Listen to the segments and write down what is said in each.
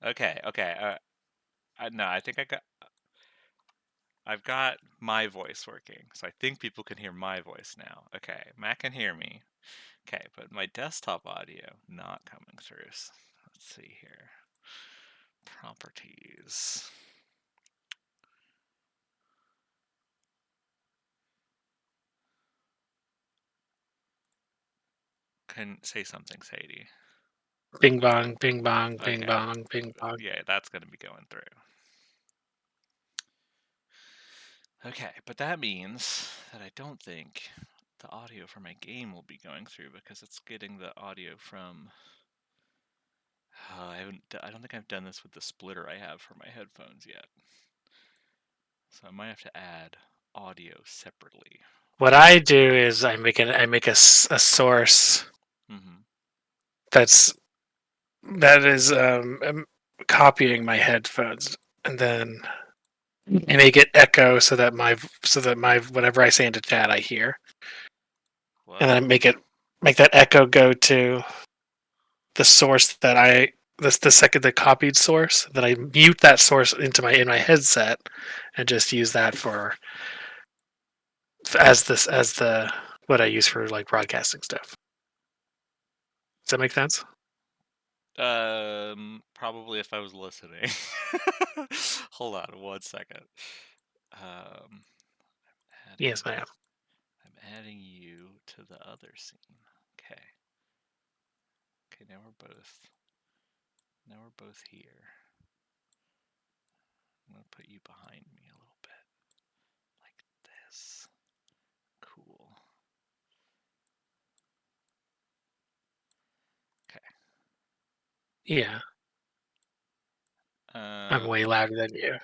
Okay. No, I think I've got my voice working, so I think people can hear my voice now. Okay, Matt can hear me. Okay, but my desktop audio not coming through. Let's see here. Properties. Can say something, Sadie. Bing bong, bing bong, bing Okay. bong, bing bong. Yeah, that's gonna be going through. Okay, but that means that I don't think the audio for my game will be going through because it's getting the audio from. I don't think I've done this with the splitter I have for my headphones yet. So I might have to add audio separately. What I do is I make a source Mm-hmm. that is copying my headphones, and then I make it echo so that my whatever I say into chat I hear, and then I Whoa. make that echo go to the source that the second the copied source. Then I mute that source in my headset and just use that for as the what I use for like broadcasting stuff. Does that make sense? Probably if I was listening. Hold on 1 second. Um, Yes, ma'am. I'm adding you to the other scene. Okay. Okay, now we're both here. I'm gonna put you behind me a little bit. Like this. Cool. Okay. Yeah, I'm way louder than you.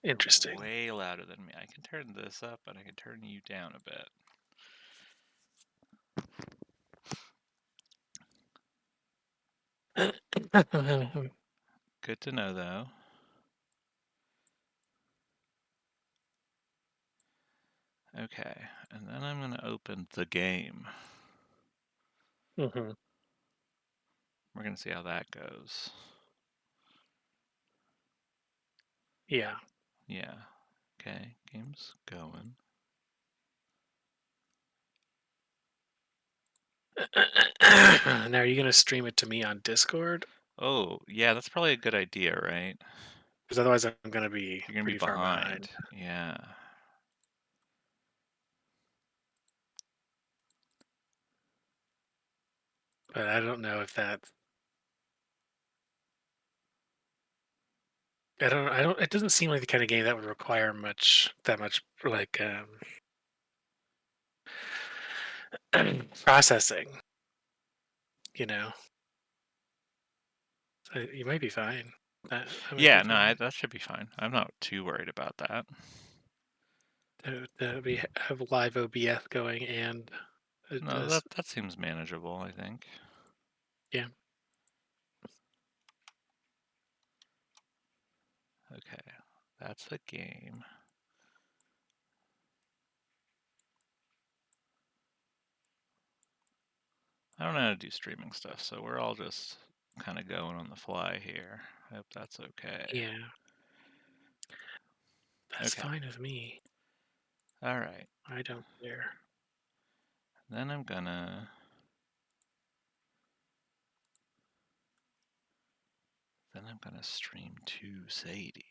Interesting. Way louder than me. I can turn this up and I can turn you down a bit. Good to know, though. Okay, and then I'm going to open the game. hmm We're going to see how that goes. Yeah. Yeah. Okay, game's going. Now, are you gonna stream it to me on Discord? Oh, yeah, that's probably a good idea, right? Because otherwise, I'm gonna be You're going to be pretty far behind. behind. Yeah. But I don't know if that. I don't. I don't. It doesn't seem like the kind of game that would require that much like processing. You know, so you might be fine. That might be Yeah, no, fine. that should be fine. I'm not too worried about that. We have live OBS going and No, this. that seems manageable, I think. Yeah. Okay, that's the game. I don't know how to do streaming stuff, so we're all just kind of going on the fly here. I hope that's okay. Yeah. That's Okay, fine with me. all right. I don't care. Then I'm gonna stream to Sadie.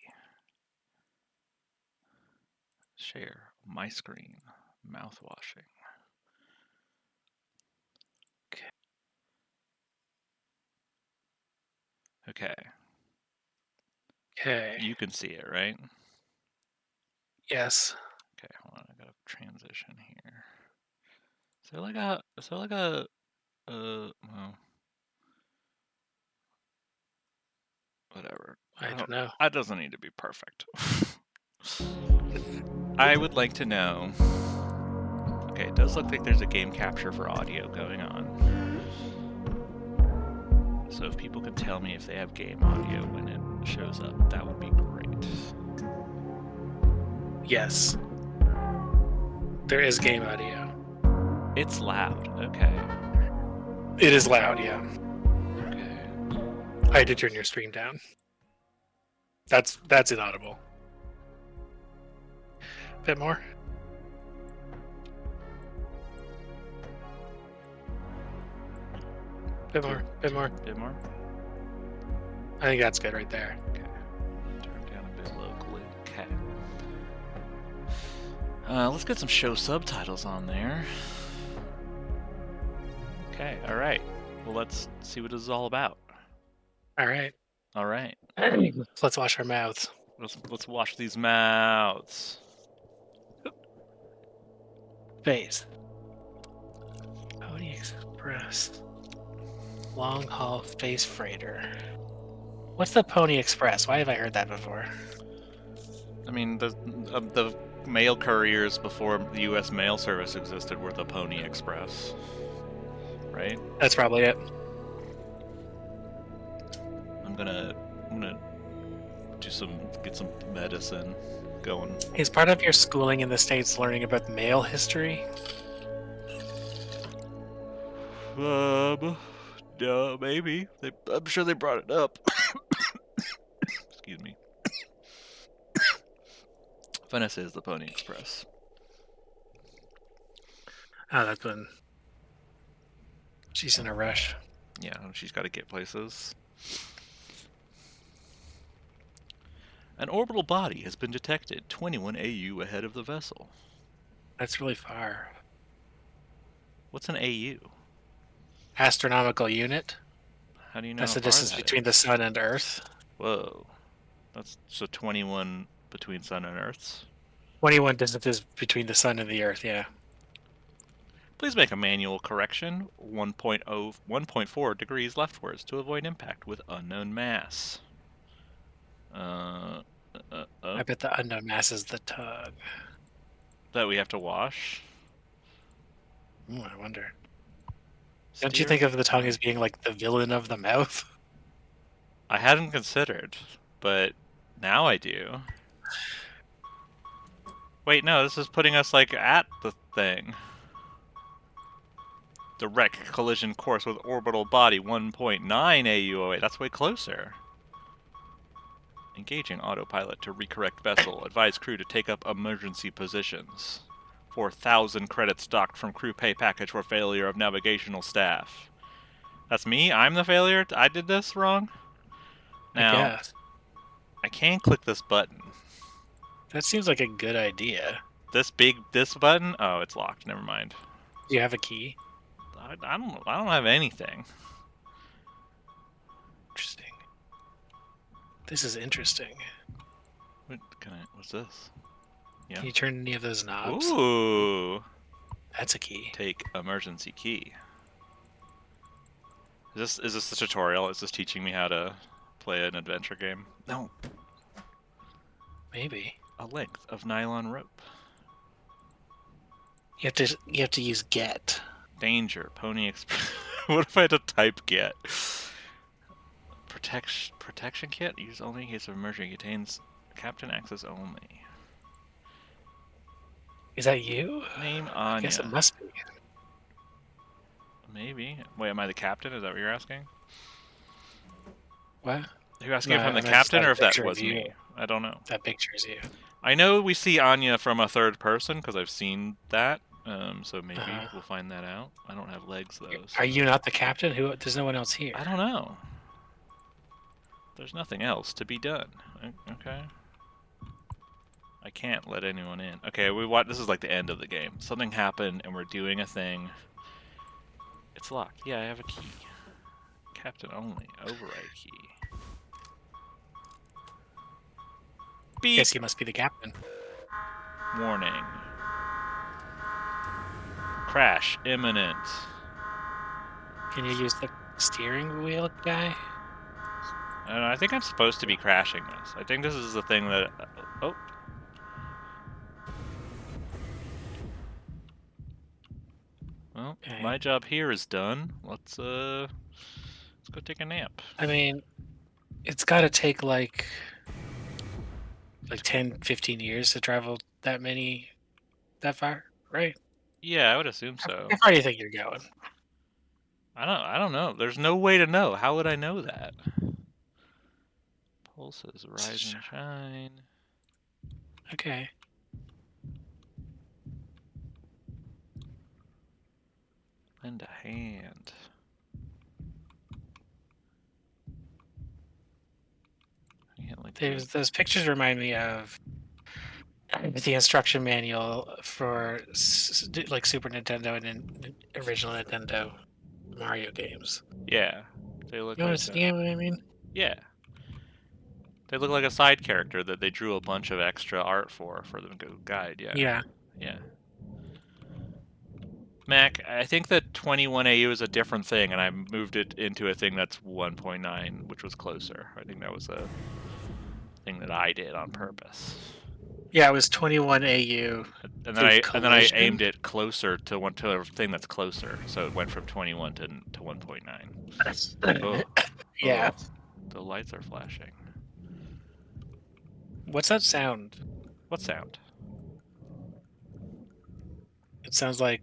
Share my screen. Mouthwashing. Okay. Okay. You can see it, right? Yes. Okay, hold on. I gotta transition here. Well, whatever. I don't know. That doesn't need to be perfect. I would like to know. Okay, it does look like there's a game capture for audio going on. So if people can tell me if they have game audio when it shows up, that would be great. Yes. There is game audio. It's loud. Okay. It is loud, yeah. Okay. I had to turn your stream down. That's inaudible. Bit more. Bit more. Bit more. Bit more. I think that's good right there. Okay. Turn down a bit locally. Okay. Let's get some show subtitles on there. Okay. All right. Well, let's see what this is all about. All right. All right. Let's wash our mouths. Let's wash these mouths. Face. Pony Express. Long haul space freighter. What's the Pony Express? Why have I heard that before? I mean, the mail couriers before the U.S. mail service existed were the Pony Express, right? That's probably it. I'm gonna get some medicine going. Is part of your schooling in the States learning about mail history? Maybe. I'm sure they brought it up. Excuse me. Vanessa is the Pony Express. Oh, that's when she's in a rush. Yeah, she's got to get places. An orbital body has been detected 21 AU ahead of the vessel. That's really far. What's an AU? Astronomical unit. How do you know That's how the far distance that between the is? sun and Earth. Whoa. That's so 21 between Sun and Earth's. 21 distances between the sun and the Earth, yeah. Please make a manual correction 1.4 degrees leftwards to avoid impact with unknown mass. I bet the unknown mass is the tongue. That we have to wash. Ooh, I wonder. Don't you think of the tongue as Steer- being like the villain of the mouth? I hadn't considered, but now I do. Wait, no, this is putting us like at the thing. Direct collision course with orbital body 1.9 AUOA. That's way closer. Engaging autopilot to recorrect vessel. Advise crew to take up emergency positions. 4,000 credits docked from crew pay package for failure of navigational staff. That's me? I'm the failure? I did this wrong? I Now, guess. I can click this button. That seems like a good idea. This button? Oh, it's locked. Never mind. Do you have a key? I don't have anything. Interesting. This is interesting. What's this? Yeah. Can you turn any of those knobs? Ooh. That's a key. Take emergency key. Is this the tutorial? Is this teaching me how to play an adventure game? No. Maybe. A length of nylon rope. You have to use get. Danger. Pony Express. What if I had to type get? Protection kit? Used only in case of emergency. Contains captain access only. Is that you? Name Anya. I guess it must be. Maybe. Wait, am I the captain? Is that what you're asking? What? Are you asking if I'm the I just captain got a or if that picture of was you. me? I don't know. That picture is you. I know we see Anya from a third person because I've seen that. So maybe we'll find that out. I don't have legs though. So. Are you not the captain? There's no one else here. I don't know. There's nothing else to be done. Okay. I can't let anyone in. Okay, this is like the end of the game. Something happened and we're doing a thing. It's locked. Yeah, I have a key. Captain only. Override key. Beep. Guess you must be the captain. Warning. Crash imminent. Can you use the steering wheel guy? I don't know, I think I'm supposed to be crashing this. I think this is the thing that... oh. Well, Okay. my job here is done. Let's go take a nap. I mean, it's got to take like 10, 15 years to travel that far, right? Yeah, I would assume so. How far do you think you're going? I don't know. There's no way to know. How would I know that? Pulses rise and shine. Okay. Lend a hand. Like Those pictures remind me of the instruction manual for like Super Nintendo and original Nintendo Mario games. yeah, they look You know like what I mean? yeah. They look like a side character that they drew a bunch of extra art for the guide. Yeah, Yeah. yeah. Mac, I think that 21AU is a different thing, and I moved it into a thing that's 1.9, which was closer. I think that was a thing that I did on purpose. Yeah, it was 21 AU And then to I collision. aimed it closer to a thing that's closer, so it went from 21 to 1.9. Oh, Yeah. oh, the lights are flashing. What's that sound? What sound? It sounds like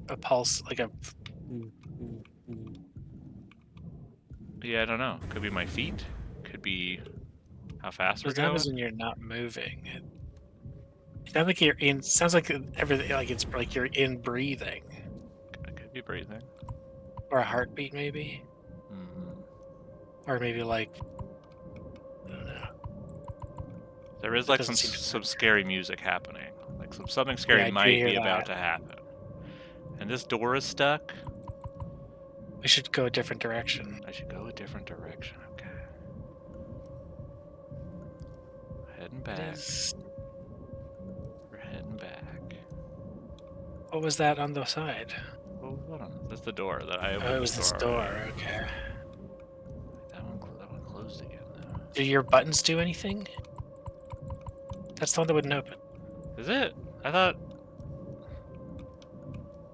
a pulse, like a. Yeah, I don't know. Could be my feet. Could be how fast we're What happens going. when you're not moving? It sounds like you're in. Sounds like everything. Like it's like you're in breathing, I could be breathing. or a heartbeat, maybe, Mm-hmm. or maybe like I don't know. There is That like doesn't seem to some matter. scary music happening. Like something Yeah, scary I do might hear be about that. to happen. And this door is stuck. We should go a different direction. I should go a different direction. Okay. Heading What back. is? We're heading back. What was that on the side? What was that on? That's the door that I Oh, opened it this was this door already. door. Okay. That one closed again though. Do your buttons do anything? That's the one that wouldn't open. Is it?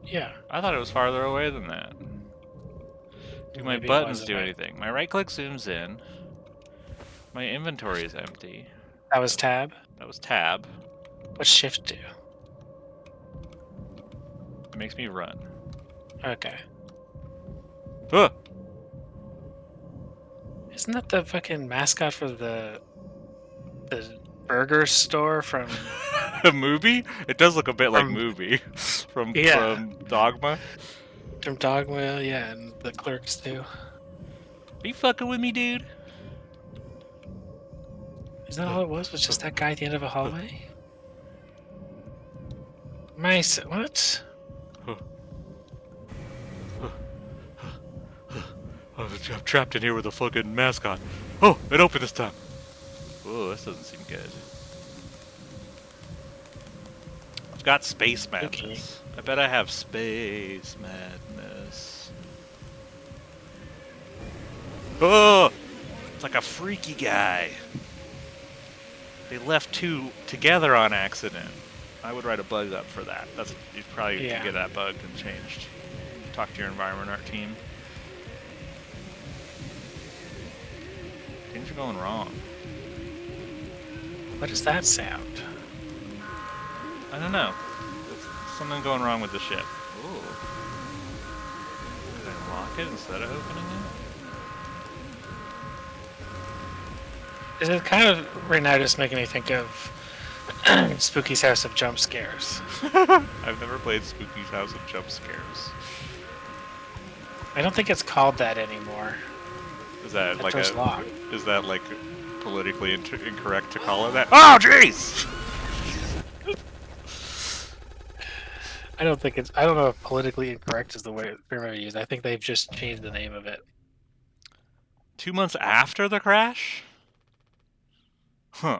Yeah. I thought it was farther away than that. Do Well, my maybe it was. buttons do anything? My right click zooms in. My inventory is empty. That was tab. That was tab. What's shift do? It makes me run. Okay. Huh! Isn't that the fucking mascot for the burger store from A movie? It does look a bit like from movie yeah, from Dogma. from Dogma, yeah, and the clerks too. Are you fucking with me, dude? Is that all it was? Was just that guy at the end of a hallway? Mice, what? I'm trapped in here with a fucking mascot. Oh, it opened this time. Oh, this doesn't seem good. I've got space Okay. madness. I bet I have space madness. Oh, it's like a freaky guy. They left two together on accident. I would write a bug up for that. You probably could Yeah. get that bugged and changed. Talk to your environment art team. Things are going wrong. What is that sound? I don't know. There's something going wrong with the ship. Ooh. Could I unlock it instead of opening Is it kind of right now just making me think of Spooky's House of Jump Scares? it? I've never played Spooky's House of Jump Scares. I don't think it's called that anymore. Is that That like door's a? locked. Is that like politically incorrect to call it that? Oh, jeez! I don't think it's. I don't know if politically incorrect is the way it's used. I think they've just changed the name of it. 2 months after the crash? Huh.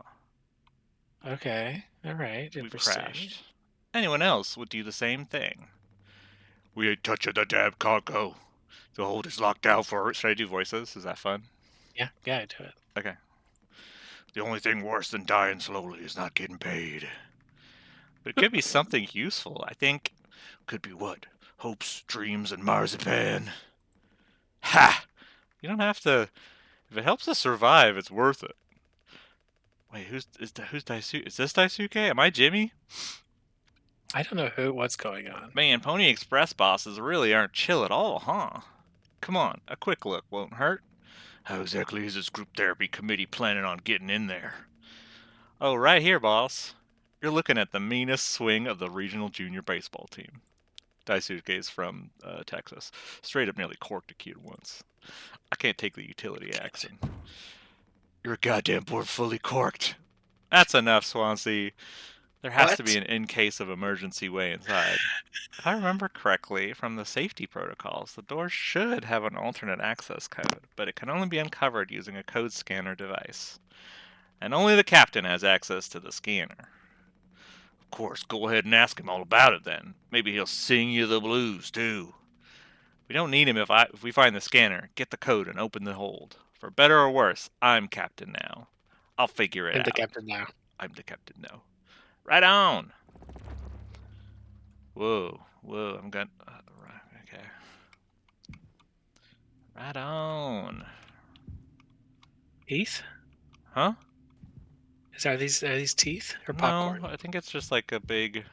Okay. All right. We've Interesting. crashed. Anyone else would do the same thing. We ain't touching the damn cargo. The hold is locked down for it. Should I do voices? Is that fun? Yeah. Yeah. I do it. Okay. The only thing worse than dying slowly is not getting paid. But it could be something useful. I think could be what? Hopes, dreams, and marzipan. Ha! You don't have to. If it helps us survive, it's worth it. Wait, who's Daisuke? Is this Daisuke? Am I Jimmy? I don't know what's going on. Man, Pony Express bosses really aren't chill at all, huh? Come on, a quick look won't hurt. How exactly is this group therapy committee planning on getting in there? Oh, right here, boss. You're looking at the meanest swing of the regional junior baseball team. Daisuke's from Texas. Straight up nearly corked a kid once. I can't take the utility accent. Your goddamn board fully corked. That's enough, Swansea. There has to be What? an in case of emergency way inside. If I remember correctly from the safety protocols, the door should have an alternate access code, but it can only be uncovered using a code scanner device. And only the captain has access to the scanner. Of course, go ahead and ask him all about it then. Maybe he'll sing you the blues, too. We don't need him if we find the scanner. Get the code and open the hold. For better or worse, I'm captain now. I'll figure it I'm the out. captain now. I'm the captain now. Right on! Whoa, whoa, I'm gonna... okay. Right on. Teeth? Huh? Are these teeth or No, popcorn? I think it's just like a big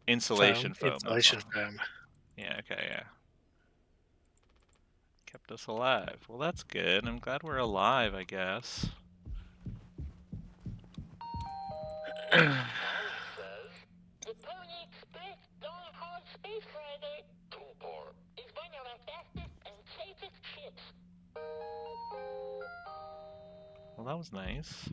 insulation Foam. foam, that's Insulation all. foam. Yeah, okay, yeah. Kept us alive. Well, that's good. I'm glad we're alive, I guess. Well, that was nice.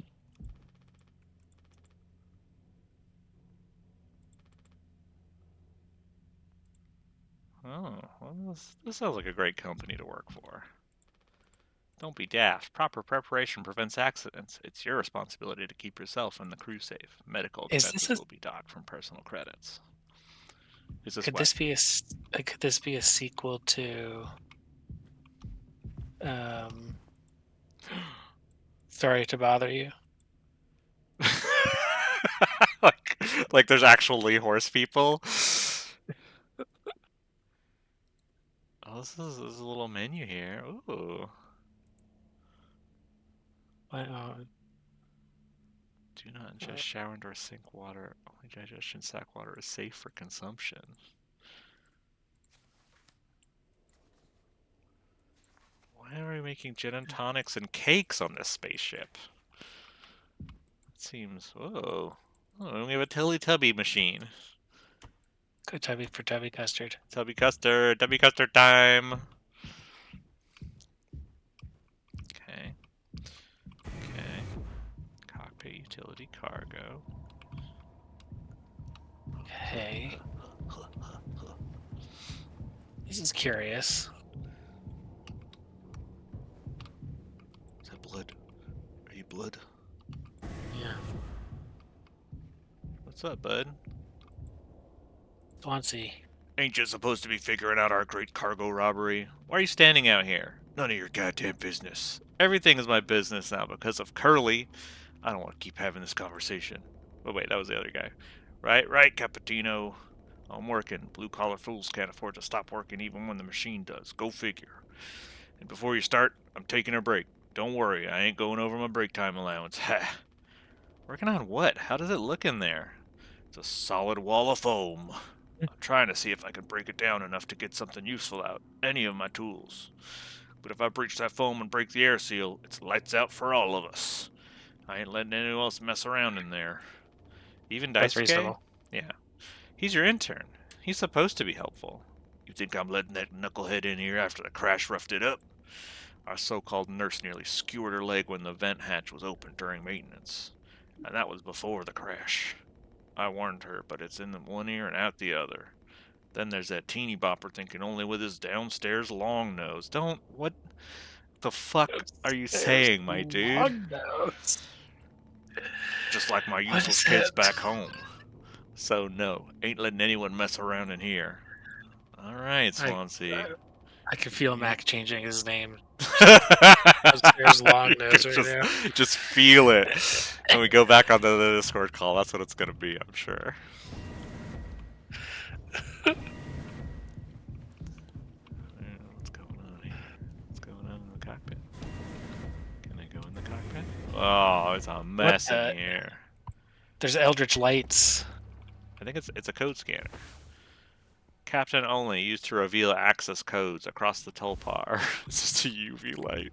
Oh, well, this sounds like a great company to work for. Don't be daft. Proper preparation prevents accidents. It's your responsibility to keep yourself and the crew safe. Medical Is this expenses a? will be docked from personal credits. Is this Could what? this be could this be a sequel to? Um, Sorry to bother you. like there's actually horse people. Oh, this is a little menu here. Ooh. Do not ingest shower and or sink water. Only digestion sack water is safe for consumption. Why are we making gin and tonics and cakes on this spaceship? It seems... Whoa. Oh, we have a Teletubby machine. Good tubby for tubby custard. Tubby custard time! Okay. Okay. Cockpit utility cargo. Okay. This is curious. Is that blood? Are you blood? Yeah. What's up, bud? Swansea. Ain't you supposed to be figuring out our great cargo robbery? Why are you standing out here? None of your goddamn business. Everything is my business now because of Curly. I don't want to keep having this conversation. Oh wait, that was the other guy. Right, Cappuccino. I'm working. Blue-collar fools can't afford to stop working even when the machine does. Go figure. And before you start, I'm taking a break. Don't worry, I ain't going over my break time allowance. Ha! Working on what? How does it look in there? It's a solid wall of foam. I'm trying to see if I can break it down enough to get something useful out. Any of my tools. But if I breach that foam and break the air seal, it's lights out for all of us. I ain't letting anyone else mess around in there. Even That's Daisuke? reasonable. Yeah. He's your intern. He's supposed to be helpful. You think I'm letting that knucklehead in here after the crash roughed it up? Our so-called nurse nearly skewered her leg when the vent hatch was open during maintenance. And that was before the crash. I warned her, but it's in one ear and out the other. Then there's that teeny bopper thinking only with his downstairs long nose. Don't... What the fuck are you There's saying, my dude? long nose. Just like my What useless is kids it? back home. So no, ain't letting anyone mess around in here. Alright, I Swansea. I can feel Mac changing his name. There's long You nose could right now. just feel it. When we go back on the Discord call, that's what it's gonna be, I'm sure. What's going on here? What's going on in the cockpit? Can I go in the cockpit? Oh, it's a What mess in the? here. There's eldritch lights. I think it's a code scanner. Captain only used to reveal access codes across the Tulpar. It's just a UV light.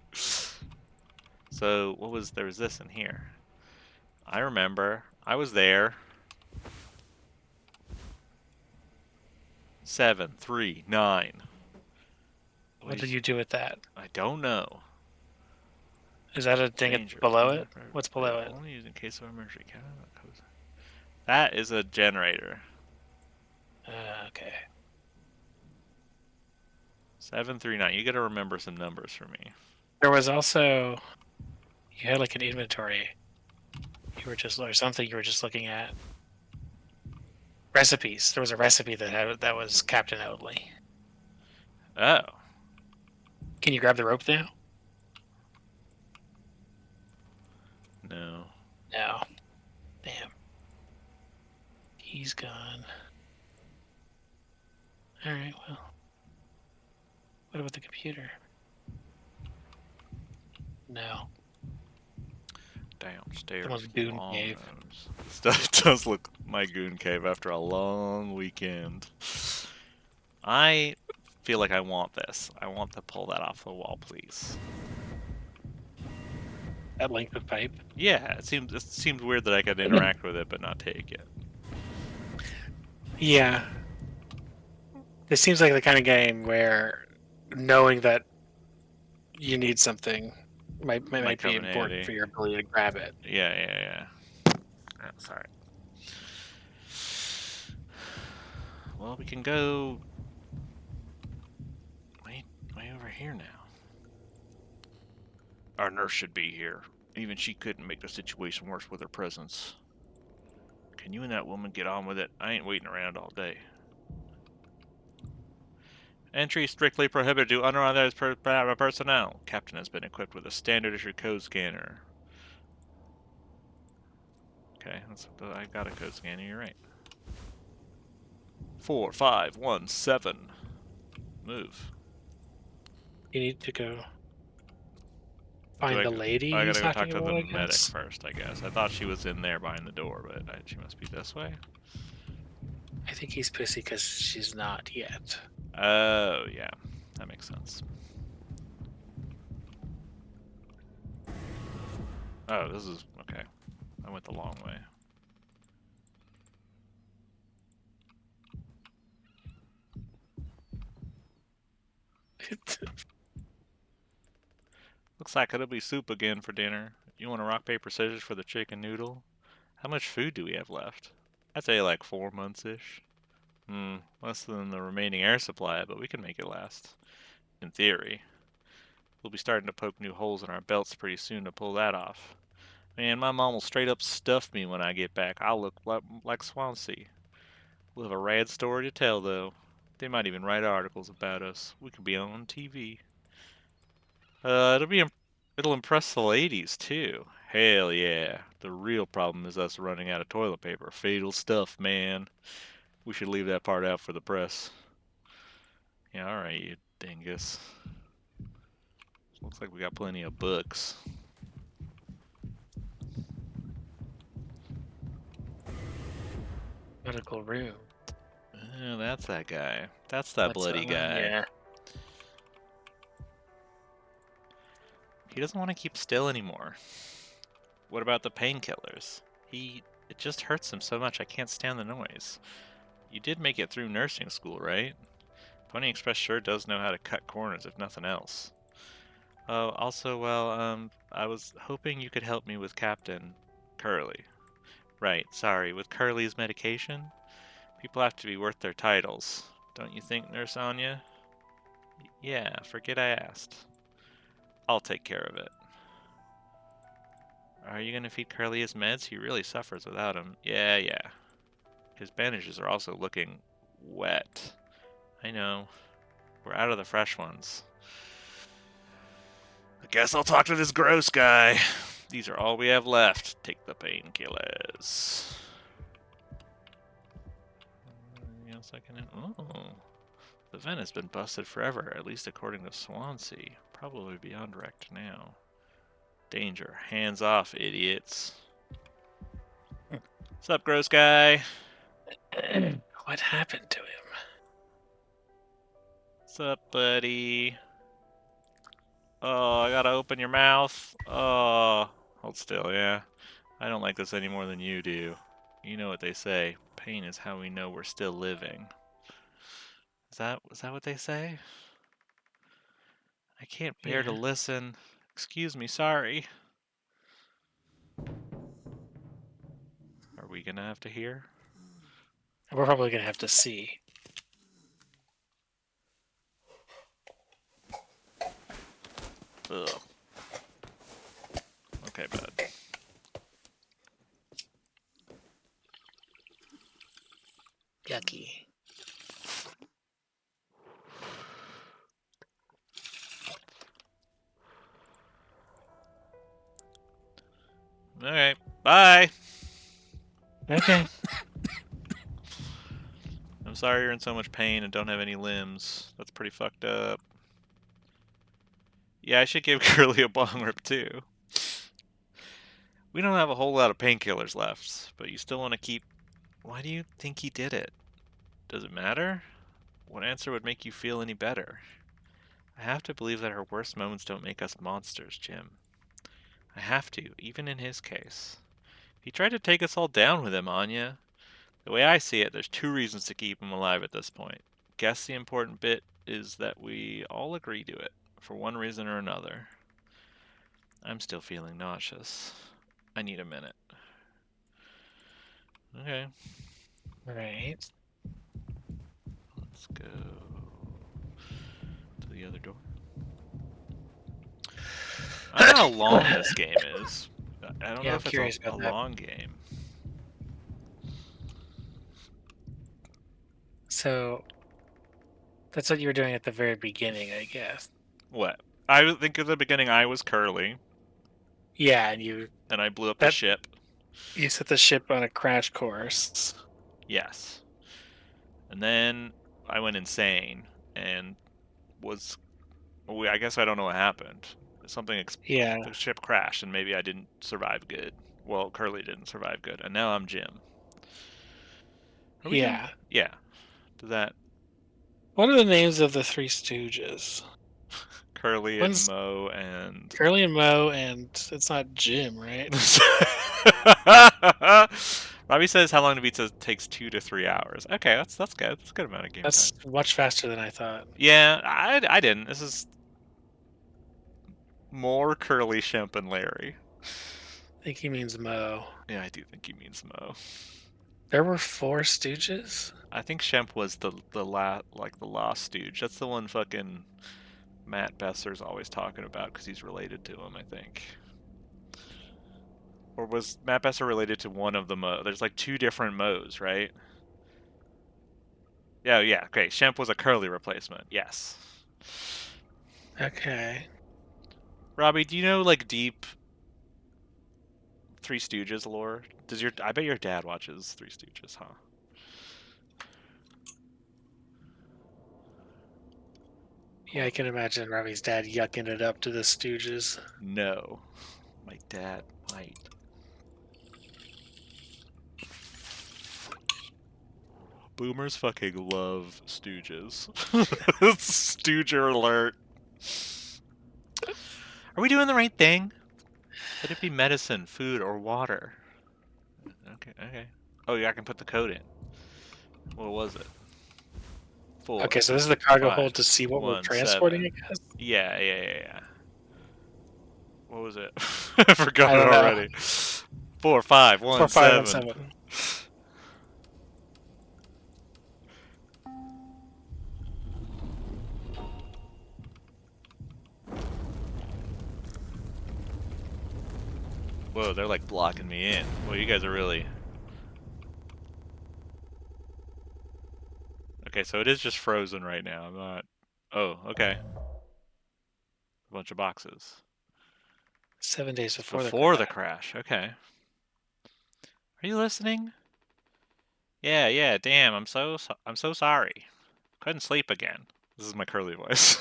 So there was this in here. I remember. I was there. 739. What did Please. you do with that? I don't know. Is that a thing Danger. below Danger it? for What's they below are it? only used in case of emergency. That is a generator. Okay. 739. You gotta remember some numbers for me. There was also you had like an inventory. You were just or something you were just looking at. Recipes. There was a recipe that was captain only. Oh. Can you grab the rope now? No. No. Damn. He's gone. Alright, well. What about the computer? No. Downstairs. Someone's goon Long cave. rooms. This does look my goon cave after a long weekend. I feel like I want this. I want to pull that off the wall, please. That length of pipe. Yeah, it seems weird that I could interact with it but not take it. Yeah. This seems like the kind of game where knowing that you need something Might might be come in important handy. for your ability to grab it. Yeah. Oh, sorry. Well, we can go way over here now. Our nurse should be here. Even she couldn't make the situation worse with her presence. Can you and that woman get on with it? I ain't waiting around all day. Entry strictly prohibited to unauthorized personnel. Captain has been equipped with a standard issue code scanner. Okay, I got a code scanner, you're right. 4517. Move. You need to go Do find I the go? lady I he's gotta go talk talking to the about, I medic guess. first, I guess. I thought she was in there behind the door, but she must be this way. I think he's pissy because she's not yet. Oh, yeah. That makes sense. Oh, this is... okay. I went the long way. Looks like it'll be soup again for dinner. You want a rock, paper, scissors for the chicken noodle? How much food do we have left? I'd say like 4 months-ish. Less than the remaining air supply, but we can make it last. In theory. We'll be starting to poke new holes in our belts pretty soon to pull that off. Man, my mom will straight up stuff me when I get back. I'll look like Swansea. We'll have a rad story to tell, though. They might even write articles about us. We could be on TV. It'll impress the ladies, too. Hell yeah. The real problem is us running out of toilet paper. Fatal stuff, man. We should leave that part out for the press. Yeah, alright, you dingus. Looks like we got plenty of books. Medical room. Oh, that's that guy. That's that What's bloody that one? guy. Yeah. He doesn't want to keep still anymore. What about the painkillers? It just hurts him so much I can't stand the noise. You did make it through nursing school, right? Pony Express sure does know how to cut corners, if nothing else. Oh, also, well, I was hoping you could help me with Captain Curly. Right, sorry, with Curly's medication? People have to be worth their titles. Don't you think, Nurse Anya? Yeah, forget I asked. I'll take care of it. Are you gonna feed Curly his meds? He really suffers without them. Yeah. His bandages are also looking wet. I know. We're out of the fresh ones. I guess I'll talk to this gross guy. These are all we have left. Take the painkillers. Oh. The vent has been busted forever, at least according to Swansea. Probably beyond wrecked now. Danger. Hands off, idiots. What's up, gross guy? What happened to him? What's up, buddy? Oh, I gotta open your mouth. Oh, hold still, yeah. I don't like this any more than you do. You know what they say. Pain is how we know we're still living. Is that what they say? I can't bear to Yeah. listen. Excuse me, sorry. Are we gonna have to hear? We're probably gonna have to see. Ugh. Okay, bud. Yucky. Alright, bye! Okay. I'm sorry you're in so much pain and don't have any limbs. That's pretty fucked up. Yeah, I should give Curly a bong rip too. We don't have a whole lot of painkillers left, but you still want to keep... Why do you think he did it? Does it matter? What answer would make you feel any better? I have to believe that her worst moments don't make us monsters, Jim. I have to, even in his case. He tried to take us all down with him, Anya. The way I see it, there's two reasons to keep him alive at this point. Guess the important bit is that we all agree to it, for one reason or another. I'm still feeling nauseous. I need a minute. Okay, Right. let's go to the other door. I don't know how long this game is. I don't Yeah, know I'm if it's a, curious about a that. long game. So that's what you were doing at the very beginning, I guess. What? I think at the beginning I was Curly, Yeah, and you and I blew up the that ship. you set the ship on a crash course. Yes. And then I went insane and was... Well, I guess I don't know what happened. Something... Yeah. The ship crashed, and maybe I didn't survive good. Well, Curly didn't survive good, and now I'm Jim. Are we doing... Yeah. Yeah. Does that... What are the names of the Three Stooges? Curly and One's Mo and... Curly and Moe, and it's not Jim, right? Robbie says how long to beat takes 2 to 3 hours. Okay, that's good. That's a good amount of game That's time. much faster than I thought. Yeah, I didn't. This is more Curly, Shemp, and Larry. I think he means Moe. Yeah, I do think he means Mo. There were four Stooges? I think Shemp was the lost stooge. That's the one fucking Matt Besser's always talking about because he's related to him, I think. Or was Matt Besser related to one of the Mo? There's like two different Mo's, right? Yeah, yeah. Okay, Shemp was a Curly replacement. Yes. Okay. Robbie, do you know like deep Three Stooges lore? I bet your dad watches Three Stooges, huh? Yeah, I can imagine Robbie's dad yucking it up to the Stooges. No. My dad might. Boomers fucking love Stooges. Stooger alert. Are we doing the right thing? Let it be medicine, food, or water. Okay, okay. Oh, yeah, I can put the code in. What was it? Okay, 4, so this is the cargo 5, hold to see what we're 1, transporting, 7. I guess? Yeah, yeah, yeah, yeah. What was it? I forgot I it don't know. already. 4, 5, 1, 7. 4517. Whoa, they're like blocking me in. Well, you guys are really... Okay, so it is just frozen right now. I'm not... Oh, okay. A bunch of boxes. 7 days It's before the before the crash. crash. Okay. Are you listening? Yeah, yeah. Damn, I'm so sorry. Couldn't sleep again. This is my Curly voice.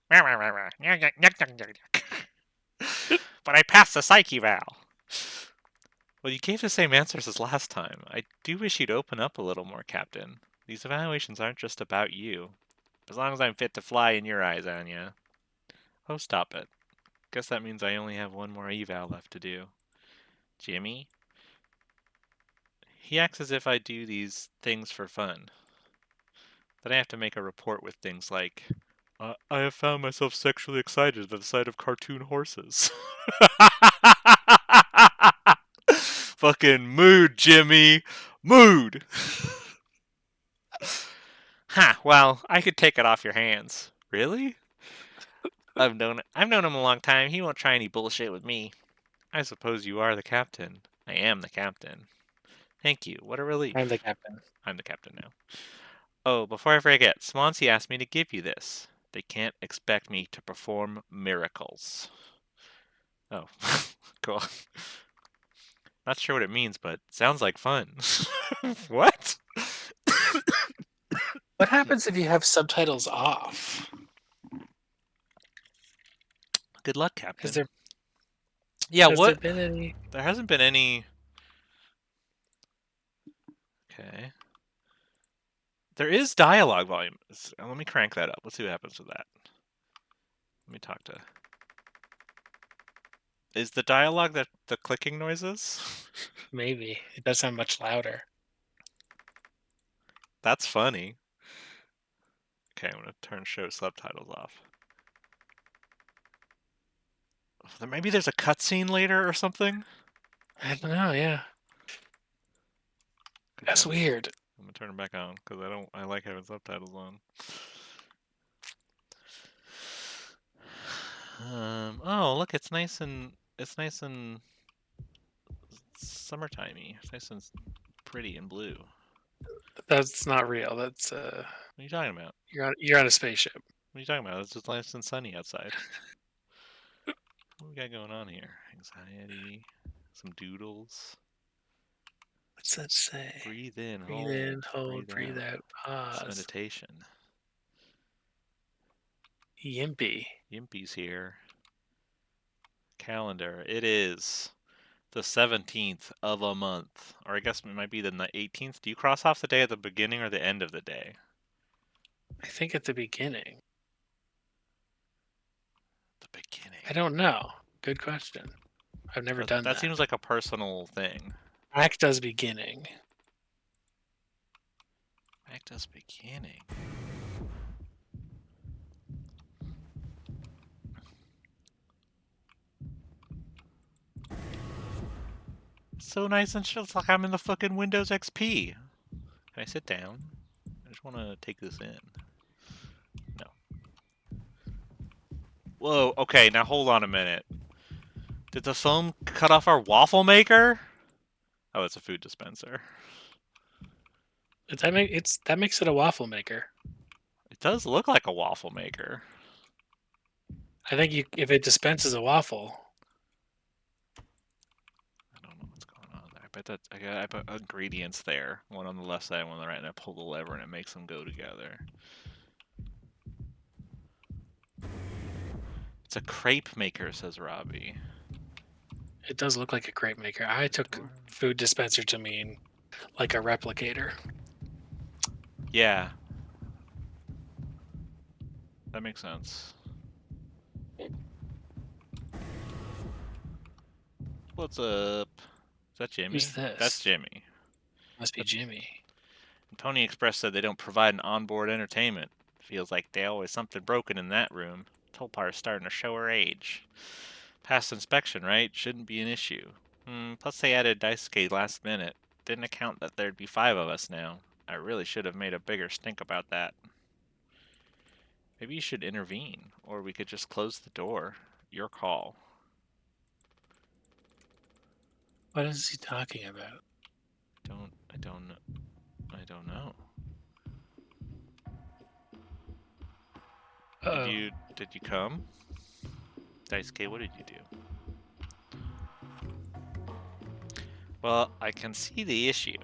But I passed the psyche val. Well, you gave the same answers as last time. I do wish you'd open up a little more, Captain. These evaluations aren't just about you. As long as I'm fit to fly in your eyes, Anya. Oh, stop it. Guess that means I only have one more eval left to do. Jimmy? He acts as if I do these things for fun. Then I have to make a report with things like, I have found myself sexually excited at the sight of cartoon horses. Fucking mood, Jimmy. Mood. Ha, well, I could take it off your hands. Really? I've known him a long time. He won't try any bullshit with me. I suppose you are the captain. I am the captain. Thank you. What a I'm relief. the captain. I'm the captain now. Oh, before I forget, Swansea asked me to give you this. They can't expect me to perform miracles. Oh, cool. Not sure what it means, but sounds like fun. What? What happens if you have subtitles off? Good luck, Has Captain. there Yeah, has there what? been any? There hasn't been any. Okay. There is dialogue volume. Let me crank that up. Let's see what happens with that. Let me talk to. Is the dialogue the clicking noises? Maybe it does sound much louder. That's funny. Okay, I'm gonna turn show subtitles off. Maybe there's a cutscene later or something. I don't know. Yeah, Okay, that's weird. I'm gonna turn it back on because I don't. I like having subtitles on. Oh, look, it's nice and summertimey. It's nice and pretty and blue. That's not real. That's What are you talking about? you're on a spaceship. What are you talking about? It's just nice and sunny outside. What we got going on here? Anxiety, some doodles. What's that say? Breathe in, Breathe in, hold, hold, breathe breathe out. out, It's pause. meditation. Yimpy. Yimpy's here. Calendar. It is the 17th of a month. Or I guess it might be the 18th. Do you cross off the day at the beginning or the end of the day? I think at the beginning. The beginning. I don't know. Good question. I've never done That that. seems like a personal thing. Act does beginning. Back does beginning. So nice and chill. It's like I'm in the fucking Windows XP. Can I sit down? I just want to take this in. No. Whoa, okay, now hold on a minute. Did the foam cut off our waffle maker? Oh, it's a food dispenser. That makes it a waffle maker. It does look like a waffle maker. I think if it dispenses a waffle, I don't know what's going on there. I put ingredients there. One on the left side, one on the right, and I pull the lever and it makes them go together. It's a crepe maker, says Robbie. it does look like a crepe maker. I took food dispenser to mean like a replicator. Yeah. That makes sense. What's up? Is that Jimmy? Who's this? That's Jimmy. Must be Jimmy. Tony Express said they don't provide an onboard entertainment. Feels like there's always something broken in that room. Tolpar's starting to show her age. Past inspection, right? Shouldn't be an issue. Plus they added Daisuke last minute. Didn't account that there'd be 5 of us now. I really should have made a bigger stink about that. Maybe you should intervene, or we could just close the door. Your call. What is he talking about? I don't know. Uh-oh. Did you come? Daisuke, what did you do? Well, I can see the issue.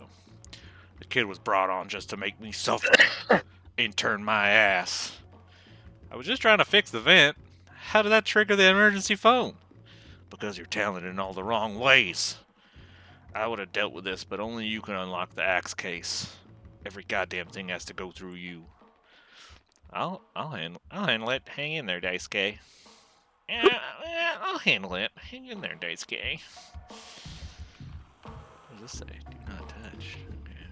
The kid was brought on just to make me suffer and turn my ass. I was just trying to fix the vent. How did that trigger the emergency phone? Because you're talented in all the wrong ways. I would have dealt with this, but only you can unlock the axe case. Every goddamn thing has to go through you. I'll handle it. Hang in there, Daisuke. Yeah, I'll handle it. Hang in there, Daisuke. What does this say? Do not touch. Okay.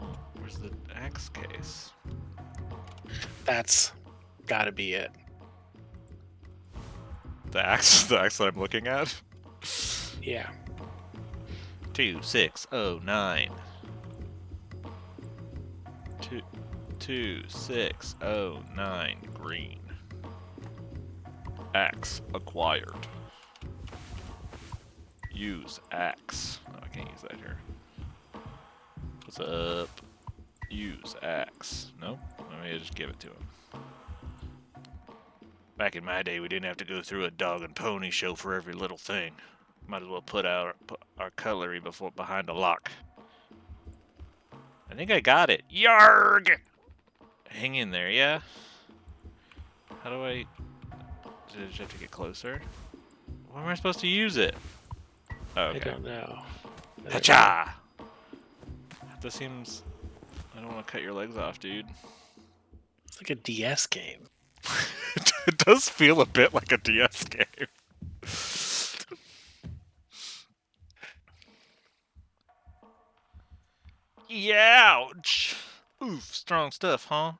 Oh, where's the axe case? That's gotta be it. The axe that I'm looking at? Yeah. 2609. 2609 green. Axe acquired. Use axe. Oh, I can't use that here. What's up? Use axe. Nope. Let me just give it to him. Back in my day, we didn't have to go through a dog and pony show for every little thing. Might as well put our cutlery behind a lock. I think I got it. Yarg! Hang in there, yeah? How do I... Did I just have to get closer? Why am I supposed to use it? Oh, okay. I don't know. Hacha! This seems... I don't want to cut your legs off, dude. It's like a DS game. It does feel a bit like a DS game. Ouch! Oof, strong stuff, huh?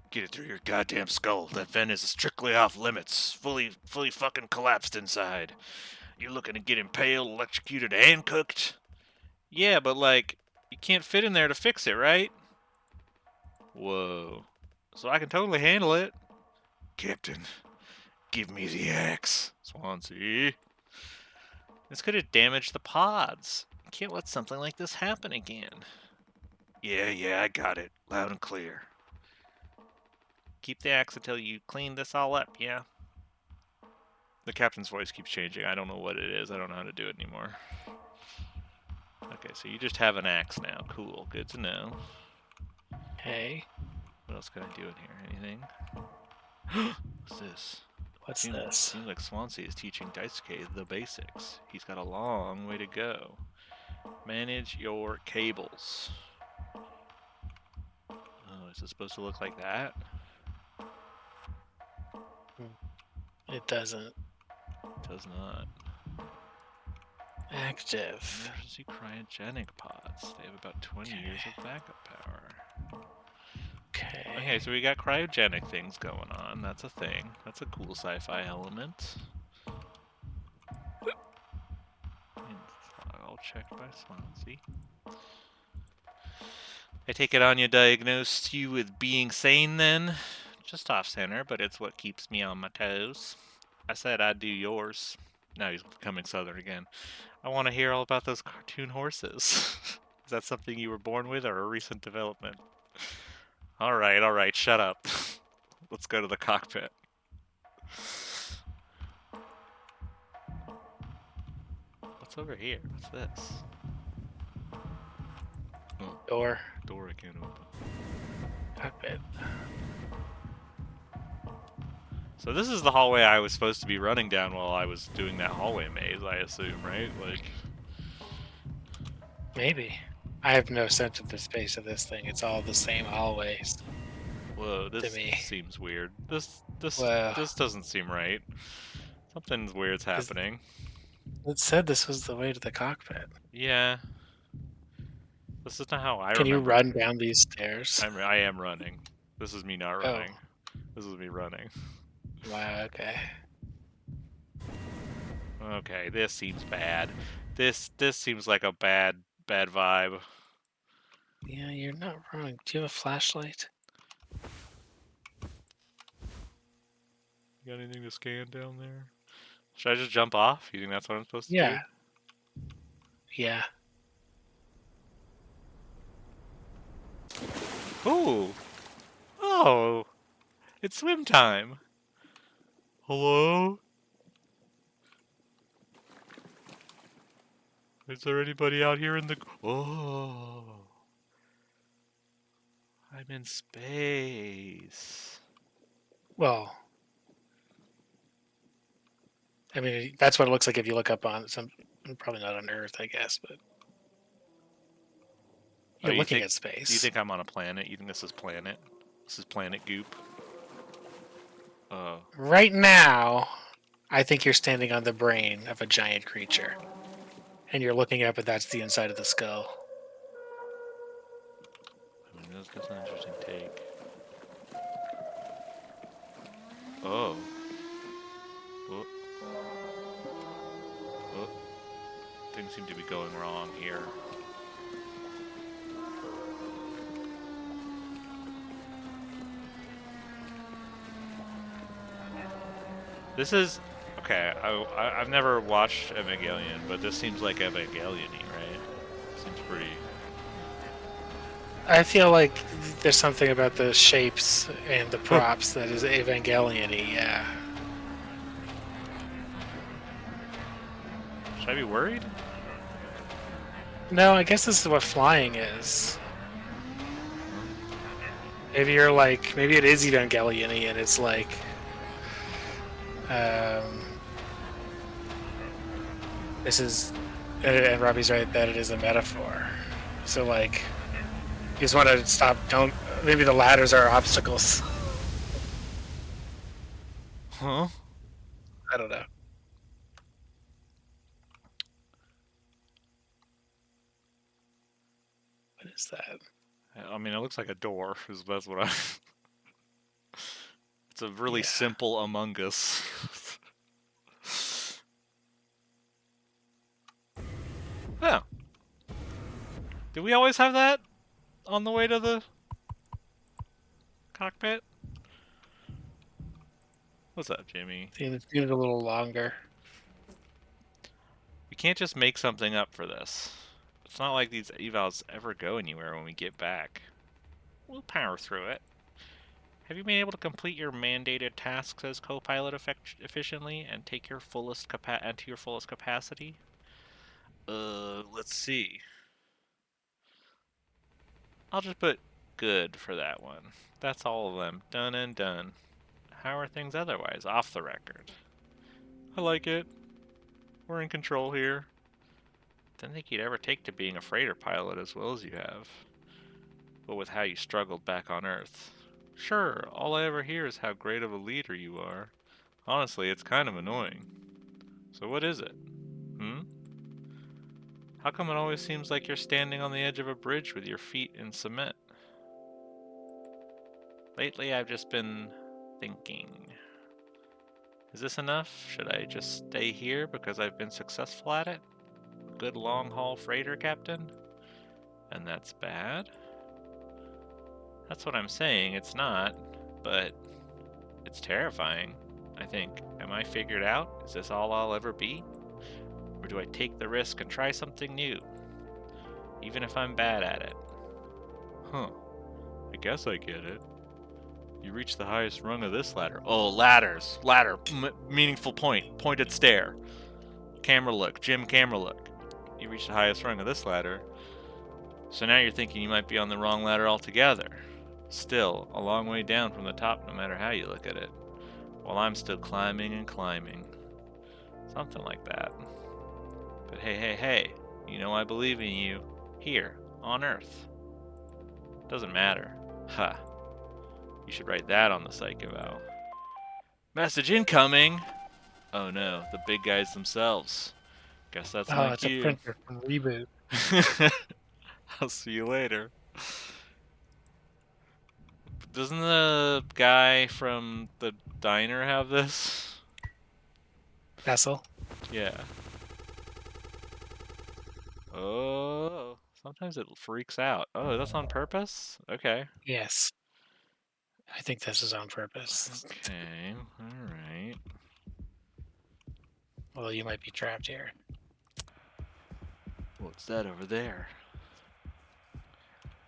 Get it through your goddamn skull. That vent is strictly off limits. Fully fucking collapsed inside. You looking to get impaled, electrocuted, and cooked? Yeah, but like, you can't fit in there to fix it, right? Whoa. So I can totally handle it. Captain, give me the axe. Swansea. This could have damaged the pods. You can't let something like this happen again. Yeah, I got it. Loud and clear. Keep the axe until you clean this all up, yeah? The captain's voice keeps changing. I don't know what it is. I don't know how to do it anymore. Okay, so you just have an axe now. Cool. Good to know. Hey. What else can I do in here? Anything? What's this? What's this? Seems like Swansea is teaching Daisuke the basics. He's got a long way to go. Manage your cables. Oh, is it supposed to look like that? It doesn't. It does not. Active. Emergency cryogenic pods. They have about 20 years of backup power. Okay, so we got cryogenic things going on. That's a thing. That's a cool sci-fi element. All checked by Swansea. I take it Anya diagnosed you with being sane then? Just off center, but it's what keeps me on my toes. I said I'd do yours. Now he's becoming southern again. I want to hear all about those cartoon horses. Is that something you were born with or a recent development? Alright, shut up. Let's go to the cockpit. What's over here? What's this? Oh, Door. door I can't open. Cockpit. So this is the hallway I was supposed to be running down while I was doing that hallway maze, I assume, right? Like... Maybe. I have no sense of the space of this thing. It's all the same hallways. Whoa, this to me. seems weird. This Well, doesn't seem right. Something weird's happening. It said this was the way to the cockpit. Yeah. This is not how I Can you remember. run down these stairs? I am running. This is me not running. This is me running. Wow, okay. Okay, this seems bad. This seems like a bad vibe. Yeah, you're not wrong. Do you have a flashlight? You got anything to scan down there? Should I just jump off? You think that's what I'm supposed to Yeah. do? Yeah. Ooh. Oh. It's swim time. Hello? Is there anybody out here in the... Oh. I'm in space. Well, I mean, that's what it looks like if you look up on some. Probably not on Earth, I guess, but you're looking at space. You think I'm on a planet? You think this is planet? This is planet goop? Oh. Right now, I think you're standing on the brain of a giant creature, and you're looking up, and that's the inside of the skull. I mean, that's an interesting take. Oh. Oh. Oh. Things seem to be going wrong here. This is okay. I've never watched Evangelion, but this seems like Evangelion-y, right? Seems pretty. I feel like there's something about the shapes and the Huh. props that is Evangelion-y, yeah. Should I be worried? No, I guess this is what flying is. Huh? Maybe you're like, maybe it is Evangelion-y, and it's like, um, this is, and Robbie's right that it is a metaphor. So like, you just want to stop. Don't. Maybe the ladders are obstacles. Huh? I don't know. What is that? I mean, it looks like a door. That's what I. It's a really Yeah. simple Among Us. Yeah. Did we always have that on the way to the cockpit? What's up, Jimmy? Seems a little longer. We can't just make something up for this. It's not like these evals ever go anywhere when we get back. We'll power through it. Have you been able to complete your mandated tasks as co-pilot efficiently and take your fullest to your fullest capacity? Let's see. I'll just put good for that one. That's all of them. Done and done. How are things otherwise, off the record? I like it. We're in control here. Didn't think you'd ever take to being a freighter pilot as well as you have. But with how you struggled back on Earth. Sure, all I ever hear is how great of a leader you are. Honestly, it's kind of annoying. So what is it? Hmm? How come it always seems like you're standing on the edge of a bridge with your feet in cement? Lately, I've just been thinking. Is this enough? Should I just stay here because I've been successful at it? Good long-haul freighter captain? And that's bad? That's what I'm saying, it's not, but it's terrifying, I think. Am I figured out? Is this all I'll ever be? Or do I take the risk and try something new? Even if I'm bad at it. Huh. I guess I get it. You reach the highest rung of this ladder. Oh, ladders. Ladder. Meaningful point. Pointed stare. Camera look. Jim camera look. You reach the highest rung of this ladder. So now you're thinking you might be on the wrong ladder altogether. Still, a long way down from the top no matter how you look at it. While I'm still climbing and climbing. Something like that. But hey, you know I believe in you. Here, on Earth. Doesn't matter. Ha. You should write that on the psych eval. Message incoming! Oh no, the big guys themselves. Guess that's Oh, my it's a cue. printer from Reboot. I'll see you later. Doesn't the guy from the diner have this? Vessel. Yeah. Oh, sometimes it freaks out. Oh, that's on purpose? Okay. Yes. I think this is on purpose. Okay, alright. Although you might be trapped here. What's that over there?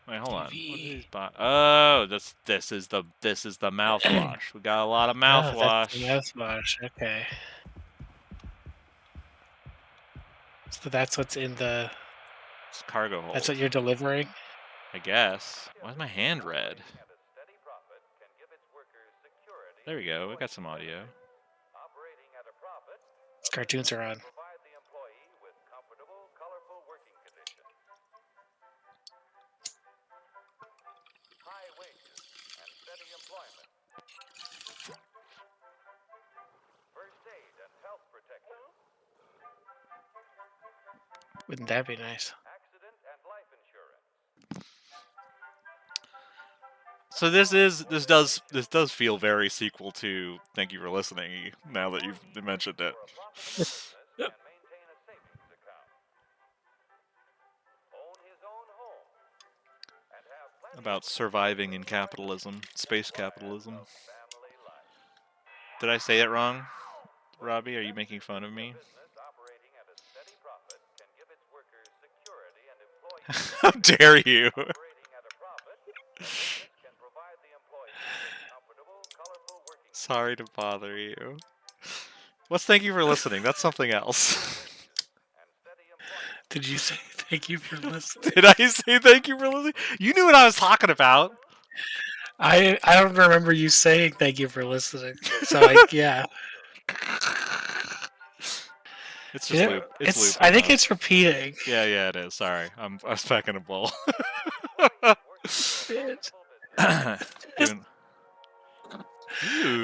Wait, hold on. What are TV. these Oh, this is the mouthwash. We got a lot of Oh, that's the mouthwash. mouthwash. Okay. So that's what's in the. It's cargo That's hold, what you're delivering. I guess. Why is my hand red? There we go. We got some audio. These cartoons are on. Wouldn't that be nice? So this does feel very sequel to Thank You for Listening. Now that you've mentioned it, about surviving in capitalism, space capitalism. Did I say it wrong, Robbie? Are you making fun of me? How dare you? Sorry to bother you. What's Thank You for Listening? That's something else. Did you say thank you for listening? Did I say Thank You for Listening? You knew what I was talking about. I don't remember you saying thank you for listening. So yeah. It's just Yeah, loop. It's it's. I looping, think huh? it's repeating. Yeah, yeah, it is. Sorry, I was packing a bull. It- Doing.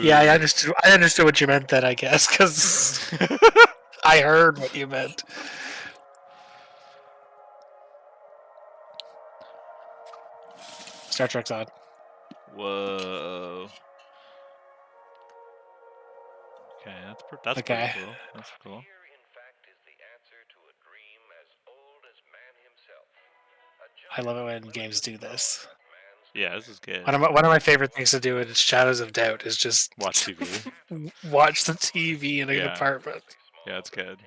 yeah, I Ooh. understood. I understood what you meant then. I guess because I heard what you meant. Star Trek's on. Whoa. Okay, that's pretty Okay, cool. That's cool. I love it when games do this. Yeah, this is good. One of my favorite things to do in Shadows of Doubt is just Watch TV. watch the TV in an Yeah, apartment. yeah, it's good.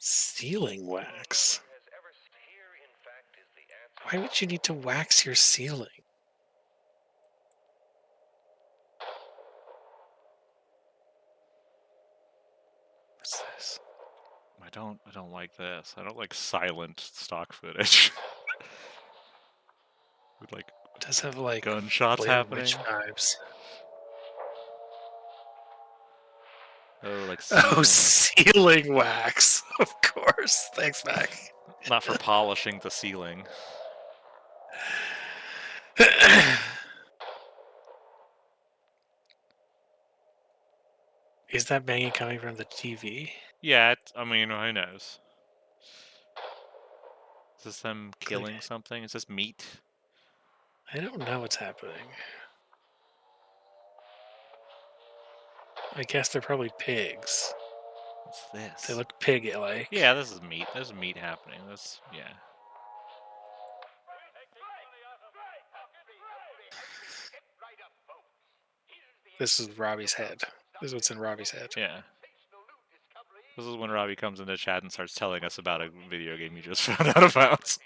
Sealing wax. Why would you need to wax your ceiling? What's this? I don't like this. I don't like silent stock footage with like It does have like gunshots Blair Witch happening. vibes. Oh, like Oh, sealing. sealing wax. Of course. Thanks, Mac. Not for polishing the ceiling. Is that banging coming from the TV? Yeah, I mean, who knows? Is this them Click. killing something? Is this meat? I don't know what's happening. I guess they're probably pigs. What's They this? look pig-like. Yeah, this is meat. There's meat happening. This, yeah. This is Robbie's head. This is what's in Robbie's head. Yeah. This is when Robbie comes into chat and starts telling us about a video game you just found out about.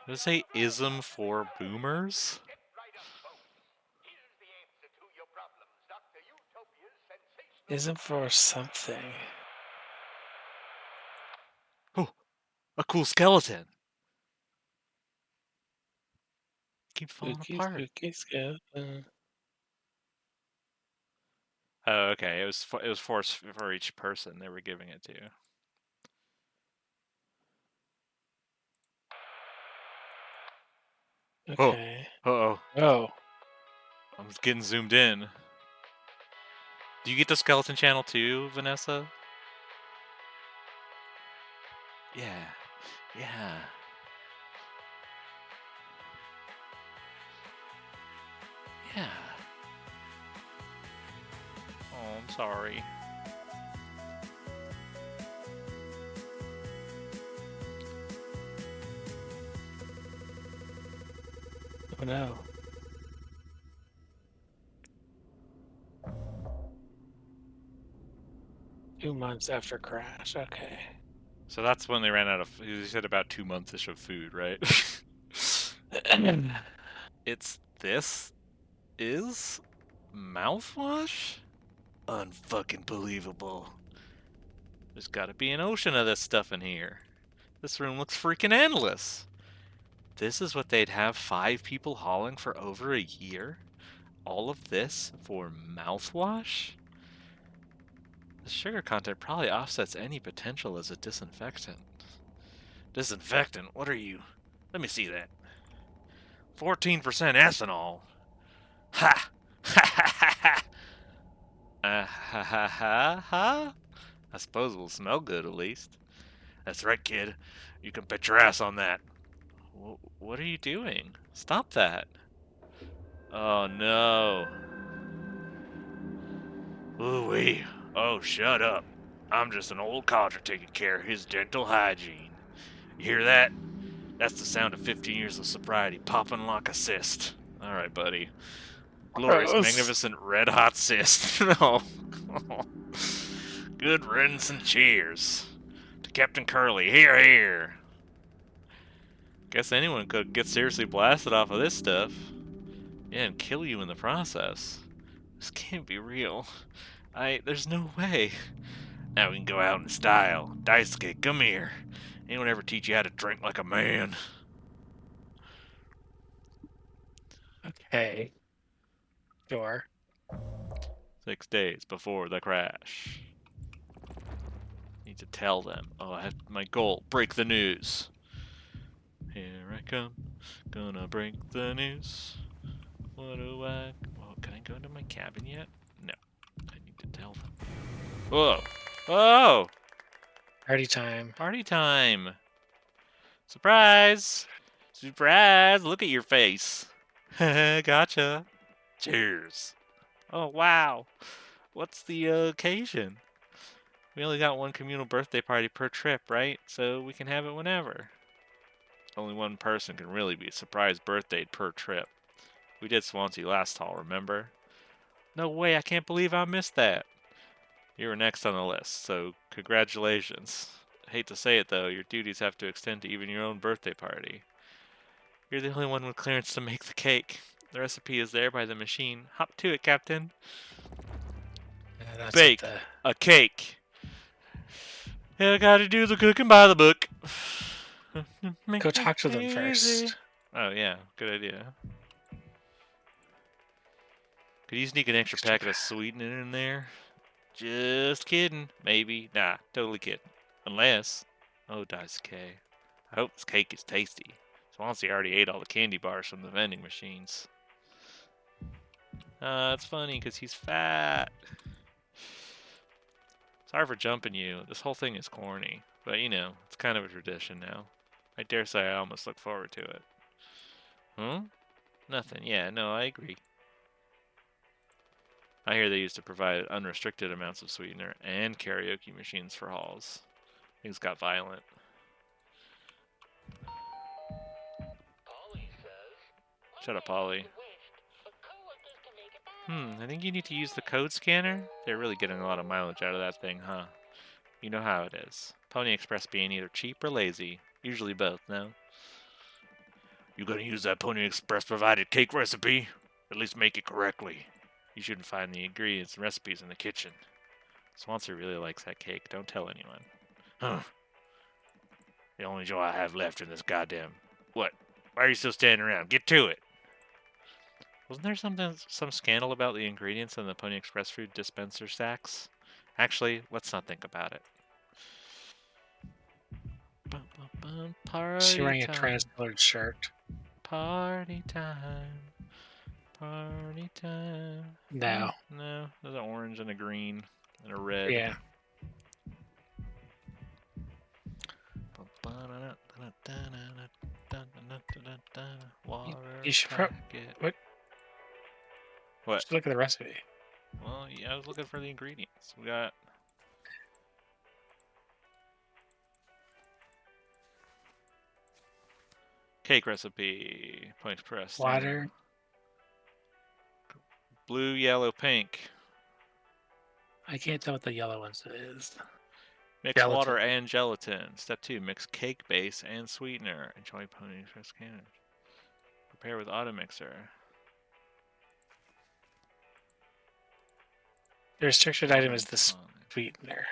Did it say ism for boomers? Isn't for something. Oh, a cool skeleton. Keep falling Spooky, apart. spooky skeleton. Oh, okay. It was for each person they were giving it to. Oh, Okay. oh, Oh, I'm getting zoomed in. Do you get the skeleton channel too, Vanessa? Yeah, yeah, yeah. Oh, I'm sorry. oh no. 2 months after crash. Okay. So that's when they ran out of. You said about 2 months-ish of food, right? It's this is mouthwash? Unfucking believable. There's gotta be an ocean of this stuff in here. This room looks freaking endless. This is what they'd have 5 people hauling for over a year? All of this for mouthwash? The sugar content probably offsets any potential as a disinfectant. Disinfectant? What are you? Let me see that. 14% ethanol. Ha! Ha ha ha ha! Ha ha ha ha! I suppose it'll smell good at least. That's right, kid. You can bet your ass on that. What are you doing? Stop that. Oh no. Ooh-wee. Oh, shut up. I'm just an old codger taking care of his dental hygiene. You hear that? That's the sound of 15 years of sobriety popping like a cyst. Alright, buddy. Glorious, Gross. magnificent, red-hot cyst. No. Good riddance and cheers. To Captain Curly, here, here. Guess anyone could get seriously blasted off of this stuff. Yeah, and kill you in the process. This can't be real. There's no way. Now we can go out in style. Daisuke, come here. Anyone ever teach you how to drink like a man? Okay. Sure. 6 days before the crash. Need to tell them. Oh, I have my goal. Break the news. Here I come. Gonna break the news. What do I... Oh, can I go into my cabin yet? No. I need to tell them. Whoa. Whoa! Party time. Party time. Surprise! Surprise! Look at your face. Gotcha. Cheers. Oh, wow. What's the occasion? We only got one communal birthday party per trip, right? So we can have it whenever. Only one person can really be a surprise birthday per trip. We did Swansea last haul, remember? No way, I can't believe I missed that. You were next on the list, so congratulations. Hate to say it though, your duties have to extend to even your own birthday party. You're the only one with clearance to make the cake. The recipe is there by the machine. Hop to it, Captain. Yeah, that's what Bake the. a cake. Yeah, gotta do the cooking by the book. Go Make it talk to them easy. first. Oh yeah, good idea. Could you sneak an extra Extra. packet of sweetener in there? Just kidding. Maybe. Nah, totally kidding. Unless. Oh, Daisuke. I hope this cake is tasty. Swansea already ate all the candy bars from the vending machines. It's funny because he's fat. Sorry for jumping you. This whole thing is corny. But you know, it's kind of a tradition now. I dare say I almost look forward to it. Huh? Nothing. Yeah, no, I agree. I hear they used to provide unrestricted amounts of sweetener and karaoke machines for halls. Things got violent. Shut up, Ollie. I think you need to use the code scanner. They're really getting a lot of mileage out of that thing, huh? You know how it is. Pony Express being either cheap or lazy. Usually both, no? You gonna use that Pony Express provided cake recipe? At least make it correctly. You shouldn't find the ingredients and recipes in the kitchen. Swansea really likes that cake. Don't tell anyone. Huh. The only joy I have left in this goddamn... What? Why are you still standing around? Get to it! Wasn't there some scandal about the ingredients in the Pony Express food dispenser sacks? Actually, let's not think about it. She's Party wearing a time. trans-colored shirt. Party time. Party time. No. No, there's an orange and a green and a red. Yeah. Water You should packet. what? What? Just look at the recipe. Well, yeah, I was looking for the ingredients. We got cake recipe. Point press. Water. Blue, yellow, pink. I can't tell what the yellow ones is. Mix water Gelatin. and gelatin. Step 2, mix cake base and sweetener. Enjoy pony first cannon. Prepare with auto mixer. The restricted Water item is and the tonic. sweetener.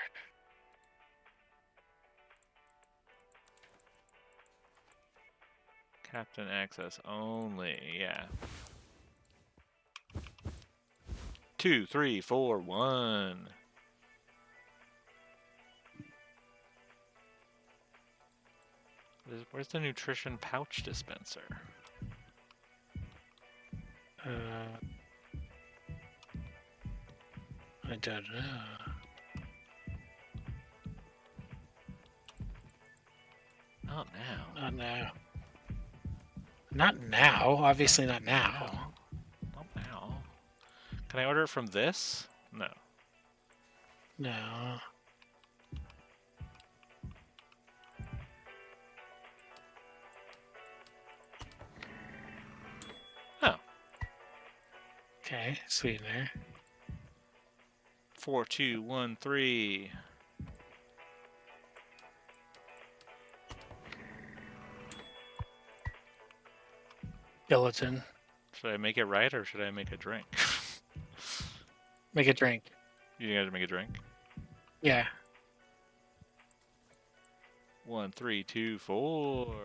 Captain access only. Yeah. 2, 3, 4, 1. Where's the nutrition pouch dispenser? I don't know. Not now. Not now. Not now. Obviously not now. Not now. Can I order it from this? No. No. Oh. Okay, sweetener. 4, 2, 1, 3. Gelatin. Should I make it right or should I make a drink? Make a drink. You guys make a drink? Yeah. 1, 3, 2, 4.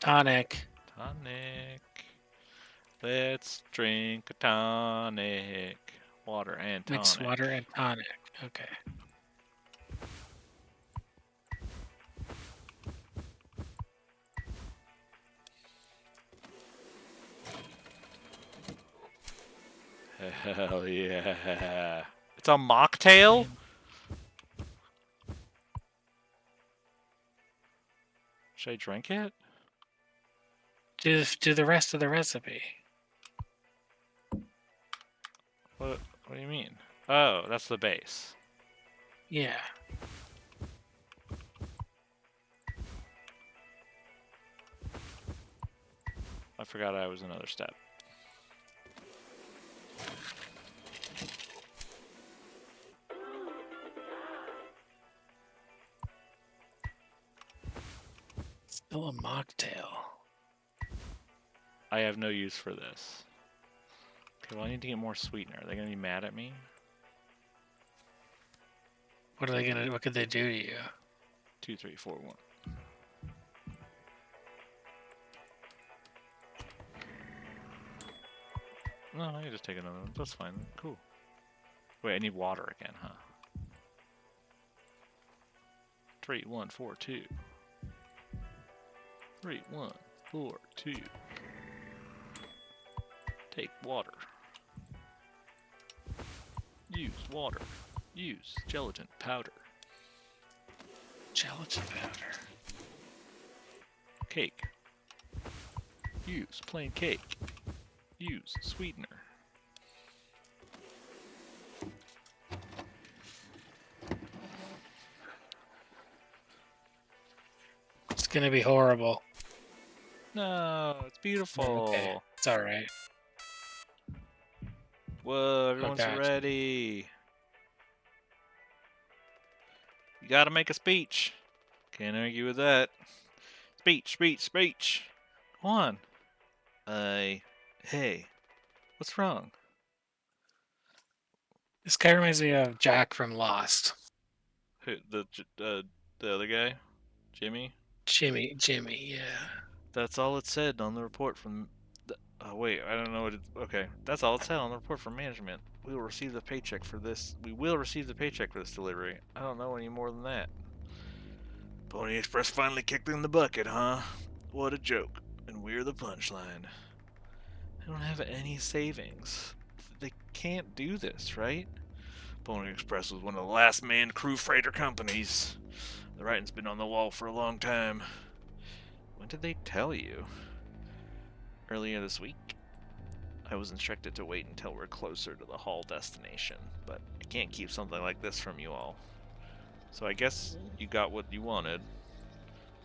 Tonic. Tonic. Let's drink a tonic. Water and tonic. Mix water and tonic. Okay. Hell yeah. It's a mocktail? Should I drink it? Do the rest of the recipe. What do you mean? Oh, that's the base. Yeah. I forgot I was another step. Still a mocktail. I have no use for this. Okay, well I need to get more sweetener. Are they gonna be mad at me? What could they do to you? 2, 3, 4, 1. No, I can just take another one. That's fine. Cool. Wait, I need water again, huh? 3, 1, 4, 2. 3, 1, 4, 2. Take water. Use water. Use gelatin powder. Gelatin powder. Cake. Use plain cake. Use sweetener. It's gonna be horrible. No, it's beautiful. Okay. It's alright. Whoa, everyone's God. ready. You gotta make a speech. Can't argue with that. Speech, speech, speech. Come on. Hey, what's wrong? This guy reminds me of Jack from Lost. Who, the other guy? Jimmy? Jimmy, yeah. That's all it said on the report from... Oh, wait, I don't know what it... Okay, that's all it said on the report from management. We will receive the paycheck for this. We will receive the paycheck for this delivery. I don't know any more than that. Pony Express finally kicked in the bucket, huh? What a joke. And we're the punchline. I don't have any savings. They can't do this, right? Pony Express was one of the last manned crew freighter companies. The writing's been on the wall for a long time. When did they tell you? Earlier this week? I was instructed to wait until we're closer to the haul destination, but I can't keep something like this from you all. So I guess you got what you wanted,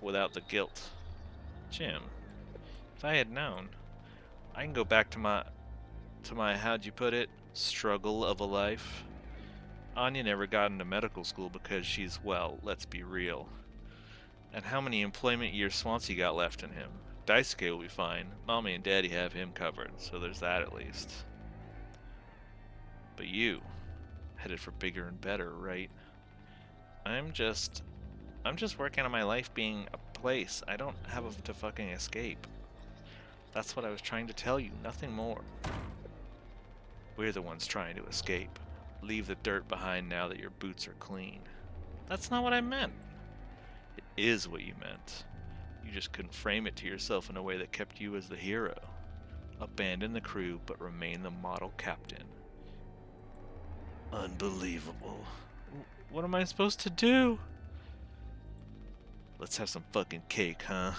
without the guilt. Jim, if I had known, I can go back to my... to my, how'd you put it, struggle of a life. Anya never got into medical school because she's, well, let's be real. And how many employment years Swansea got left in him? Daisuke will be fine. Mommy and Daddy have him covered, so there's that at least. But you, headed for bigger and better, right? I'm just working on my life being a place. I don't have to fucking escape. That's what I was trying to tell you, nothing more. We're the ones trying to escape. Leave the dirt behind now that your boots are clean. That's not what I meant. It is what you meant. You just couldn't frame it to yourself in a way that kept you as the hero. Abandon the crew, but remain the model captain. Unbelievable. What am I supposed to do? Let's have some fucking cake, huh?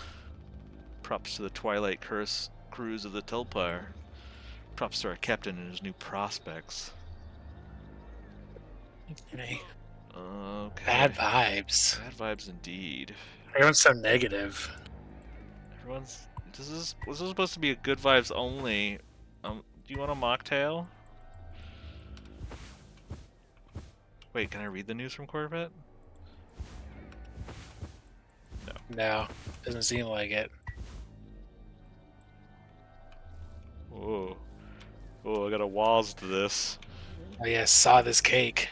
Props to the Twilight Curse crews of the Tulpar. Props to our captain and his new prospects. Okay. Okay. Bad vibes. Bad vibes indeed. Everyone's so negative. Everyone's. Was this supposed to be a good vibes only? Do you want a mocktail? Wait, can I read the news from Corvette? No. No, doesn't seem like it. Oh. Oh, I got a waz to this. Oh yeah, saw this cake.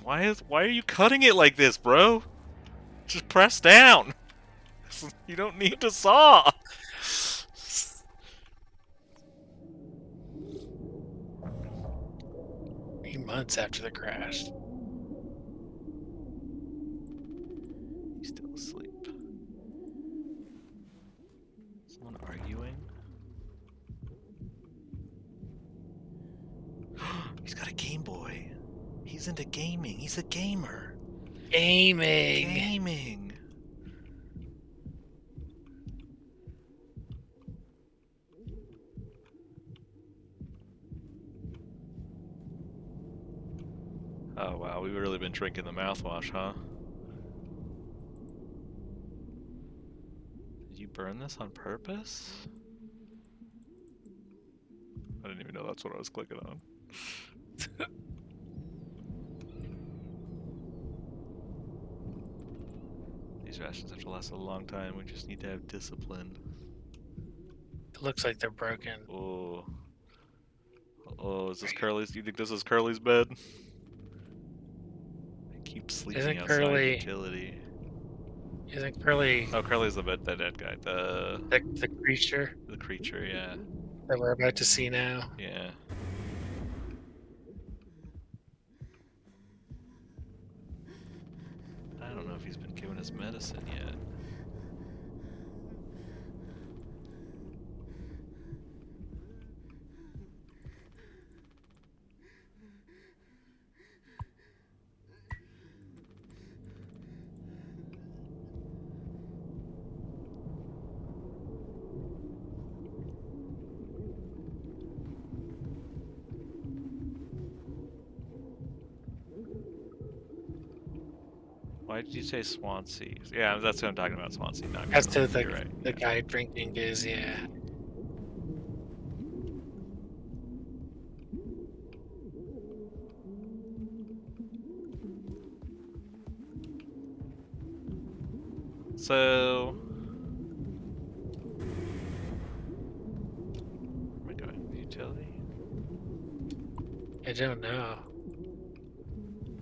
Why are you cutting it like this, bro? Just press down. You don't need to saw. 3 months after the crash. He's still asleep. Someone arguing? He's got a Game Boy. He's into gaming. He's a gamer. Gaming. Gaming. Oh wow, we've really been drinking the mouthwash, huh? Did you burn this on purpose? I didn't even know that's what I was clicking on. These rations have to last a long time. We just need to have discipline. It looks like they're broken. Oh. Oh, is this Curly's? Do you think this is Curly's bed? I keep sleeping Isn't outside Curly- utility. Isn't Curly Oh, Curly's the dead guy. the creature The creature, yeah. that we're about to see now? Yeah. I don't know if he's been given his medicine yet. Why did you say Swansea? Yeah, that's what I'm talking about, Swansea. Not That's to You're right. the guy drinking is, yeah. So... where am I going? The utility? I don't know.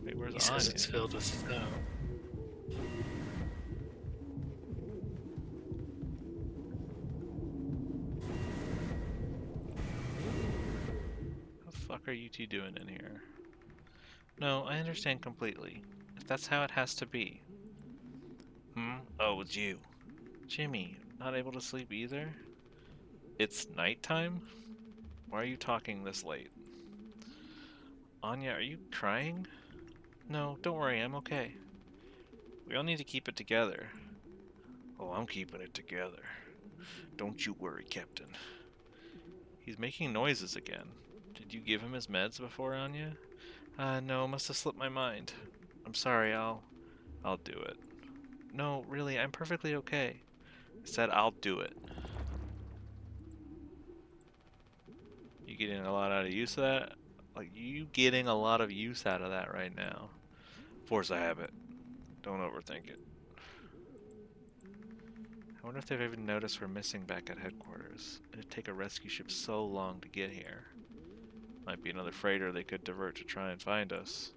Wait, where's He says Anya? it's filled with snow. What the fuck are you two doing in here? No, I understand completely. If that's how it has to be. Oh, it's you. Jimmy, not able to sleep either? It's nighttime? Why are you talking this late? Anya, are you crying? No, don't worry, I'm okay. We all need to keep it together. Oh, I'm keeping it together. Don't you worry, Captain. He's making noises again. Did you give him his meds before, Anya? No, must have slipped my mind. I'm sorry, I'll do it. No, really, I'm perfectly okay. I said I'll do it. You getting a lot out of use of that? Like, you getting a lot of use out of that right now. Force a habit. Don't overthink it. I wonder if they've even noticed we're missing back at headquarters. It'd take a rescue ship so long to get here. Might be another freighter they could divert to try and find us.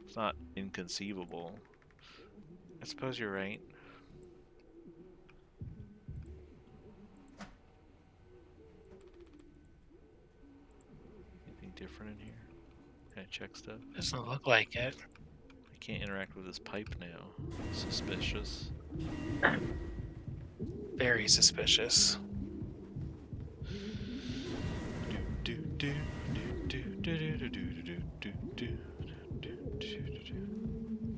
It's not inconceivable. I suppose you're right. Anything different in here? Can I check stuff? Doesn't look like it. I can't interact with this pipe now. Suspicious. Very suspicious.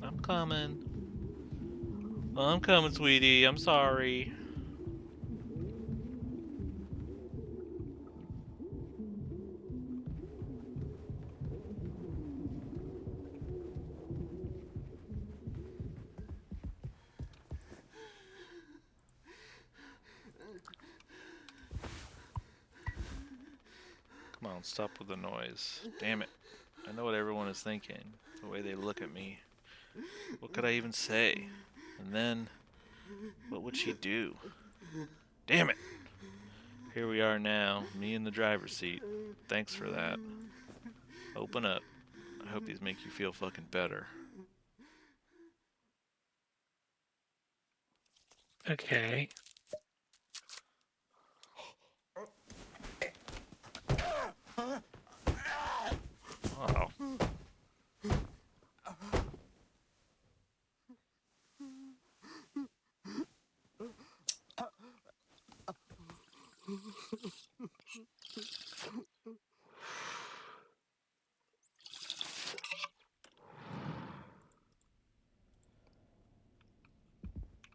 I'm coming. I'm coming, sweetie. I'm sorry. Come on, stop with the noise. Damn it. I know what everyone is thinking. The way they look at me. What could I even say? And then, what would she do? Damn it! Here we are now, me in the driver's seat. Thanks for that. Open up. I hope these make you feel fucking better. Okay. Oh.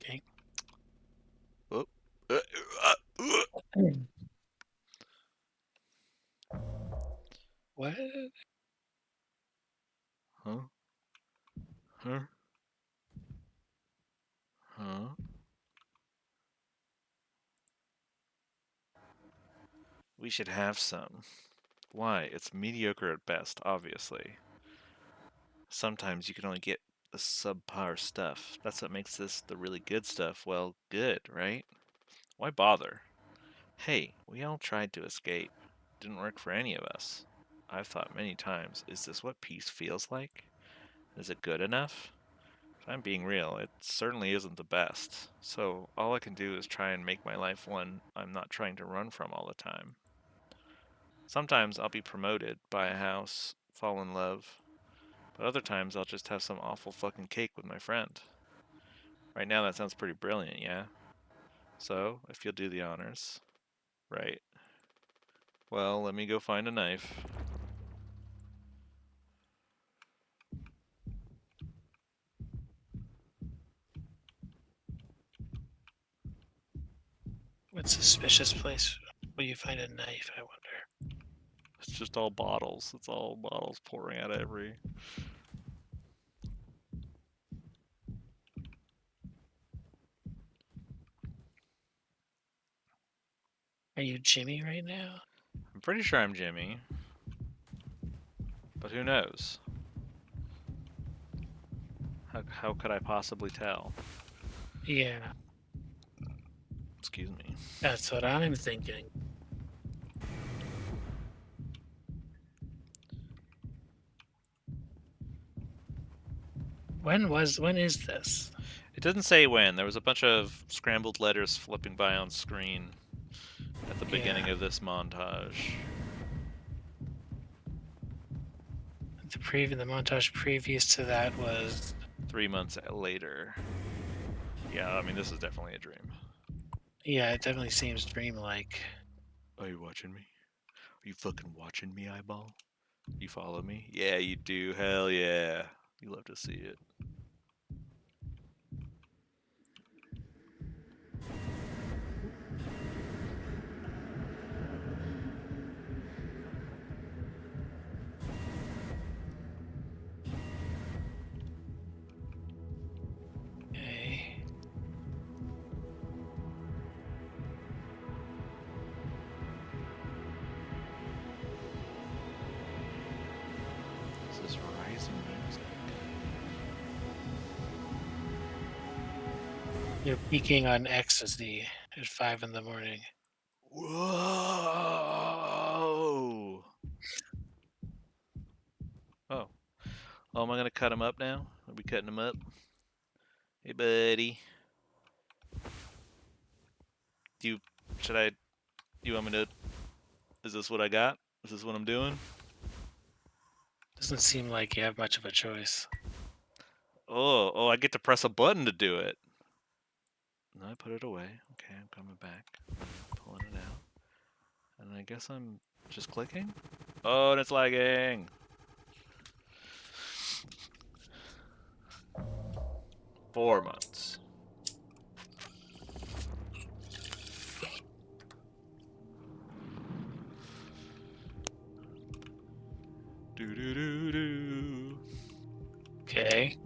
Okay. Whoop. What? Huh? Huh? Huh? We should have some. Why? It's mediocre at best, obviously. Sometimes you can only get the subpar stuff. That's what makes this the really good stuff, well, good, right? Why bother? Hey, we all tried to escape. Didn't work for any of us. I've thought many times, is this what peace feels like? Is it good enough? If I'm being real, it certainly isn't the best. So all I can do is try and make my life one I'm not trying to run from all the time. Sometimes I'll be promoted, buy a house, fall in love, but other times I'll just have some awful fucking cake with my friend. Right now that sounds pretty brilliant, yeah? So, if you'll do the honors. Right. Well, let me go find a knife. What suspicious place will you find a knife, I wonder? It's just all bottles. It's all bottles pouring out every... Are you Jimmy right now? I'm pretty sure I'm Jimmy. But who knows? How could I possibly tell? Yeah, Excuse me. that's what I'm thinking. When is this? It didn't say when. There was a bunch of scrambled letters flipping by on screen at the beginning Yeah, of this montage. the montage previous to that was 3 months later. Yeah, I mean, this is definitely a dream. yeah, it definitely seems dreamlike. Are you watching me? Are you fucking watching me, eyeball? You follow me? Yeah, you do. Hell yeah. You love to see it. Okay. You're peaking on ecstasy at 5 in the morning. Whoa! Oh. Oh, am I gonna cut him up now? Are we cutting him up? Hey, buddy. Do you, should I, you want me to, is this what I got? Is this what I'm doing? Doesn't seem like you have much of a choice. Oh, I get to press a button to do it. No, I put it away. Okay, I'm coming back. I'm pulling it out. And I guess I'm just clicking? Oh, and it's lagging. Four months. Do do do do. Okay.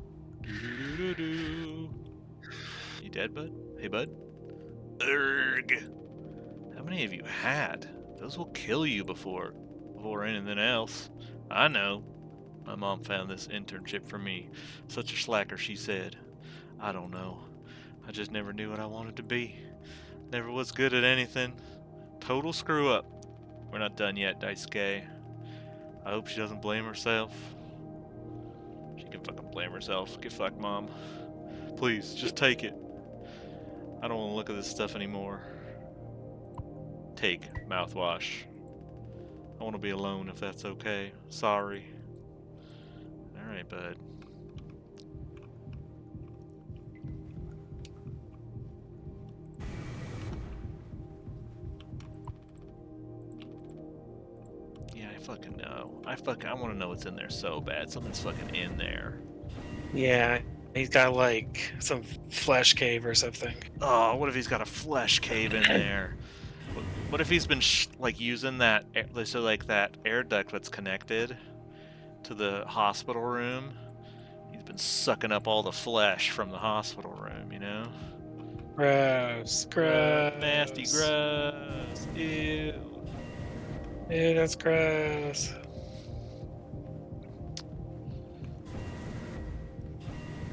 Do do do do do. You dead, bud? Hey, bud? Urgh. How many have you had? Those will kill you before anything else. I know. My mom found this internship for me. Such a slacker, she said. I don't know. I just never knew what I wanted to be. Never was good at anything. Total screw up. We're not done yet, Daisuke. I hope she doesn't blame herself. She can fucking blame herself. Get fucked, Mom. Please, just take it. I don't want to look at this stuff anymore. Take mouthwash. I want to be alone if that's okay. Sorry. Alright, bud. Yeah, I fucking know. I want to know what's in there so bad. Something's fucking in there. Yeah, he's got like some flesh cave or something. Oh, what if he's got a flesh cave in there? What if he's been like using that so like that air duct that's connected to the hospital room? He's been sucking up all the flesh from the hospital room, you know? Gross. Nasty, Gross. gross. Ew. Ew, that's gross.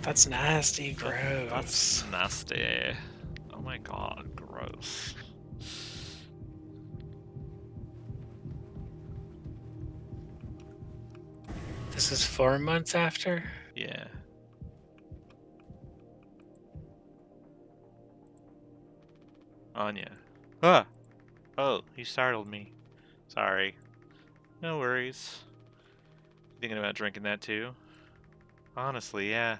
That's nasty. That's Gross. nasty. Oh my god, gross. This is 4 months after? Yeah. Anya. Ah! Oh, he startled me. Sorry. No worries. Thinking about drinking that too? Honestly, yeah.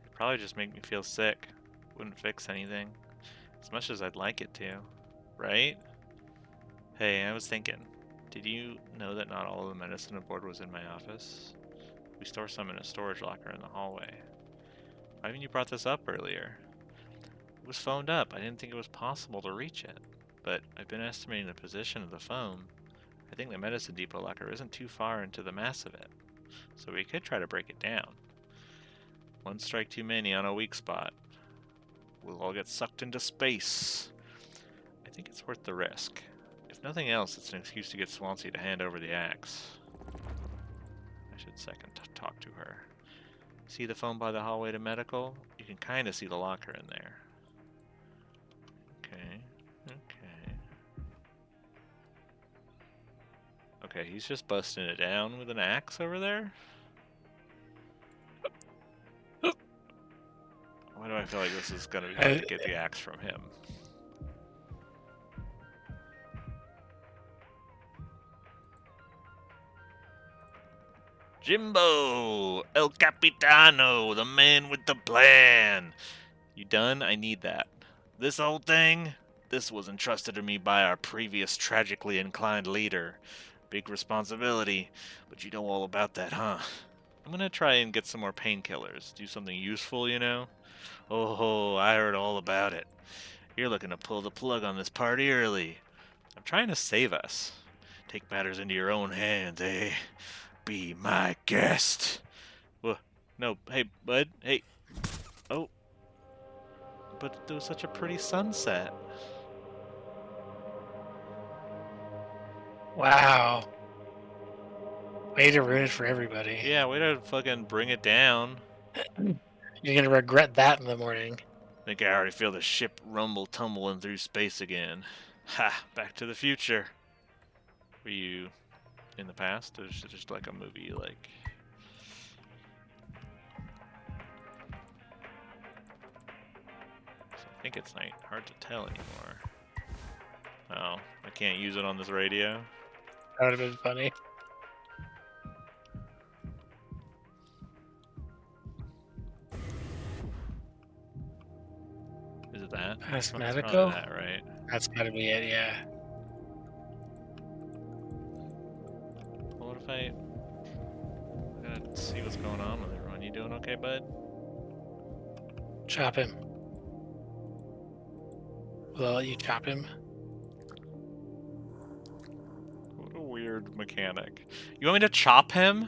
It'd probably just make me feel sick. Wouldn't fix anything. As much as I'd like it to. Right? Hey, I was thinking. Did you know that not all of the medicine aboard was in my office? We store some in a storage locker in the hallway. Why haven't you brought this up earlier? It was phoned up. I didn't think it was possible to reach it. But I've been estimating the position of the foam. I think the medicine depot locker isn't too far into the mass of it. So we could try to break it down. One strike too many on a weak spot. We'll all get sucked into space. I think it's worth the risk. If nothing else, it's an excuse to get Swansea to hand over the axe. I should talk to her. See the phone by the hallway to medical? You can kind of see the locker in there. Okay. Okay. Okay, he's just busting it down with an axe over there? Why do I feel like this is gonna be hard to get the axe from him? Jimbo! El Capitano! The man with the plan! You done? I need that. This whole thing? This was entrusted to me by our previous tragically inclined leader. Big responsibility, but you know all about that, huh? I'm gonna try and get some more painkillers. Do something useful, you know? Oh, I heard all about it. You're looking to pull the plug on this party early. I'm trying to save us. Take matters into your own hands, eh? Be my guest. Whoa. No, hey, bud. Hey. Oh, but there was such a pretty sunset. Wow. Way to ruin it for everybody. Yeah, way to fucking bring it down. You're gonna regret that in the morning. Think I already feel the ship rumble tumbling through space again. Ha! Back to the Future. Were you in the past, or is it just like a movie? Like, so I think it's night. Hard to tell anymore. Oh, I can't use it on this radio. That would have been funny. Is it that? It's probably Asthmatical? that, right? That's gotta be it, yeah. Well, what if I gotta see what's going on with everyone? You doing okay, bud? Chop him. Will I let you chop him? What a weird mechanic. You want me to chop him?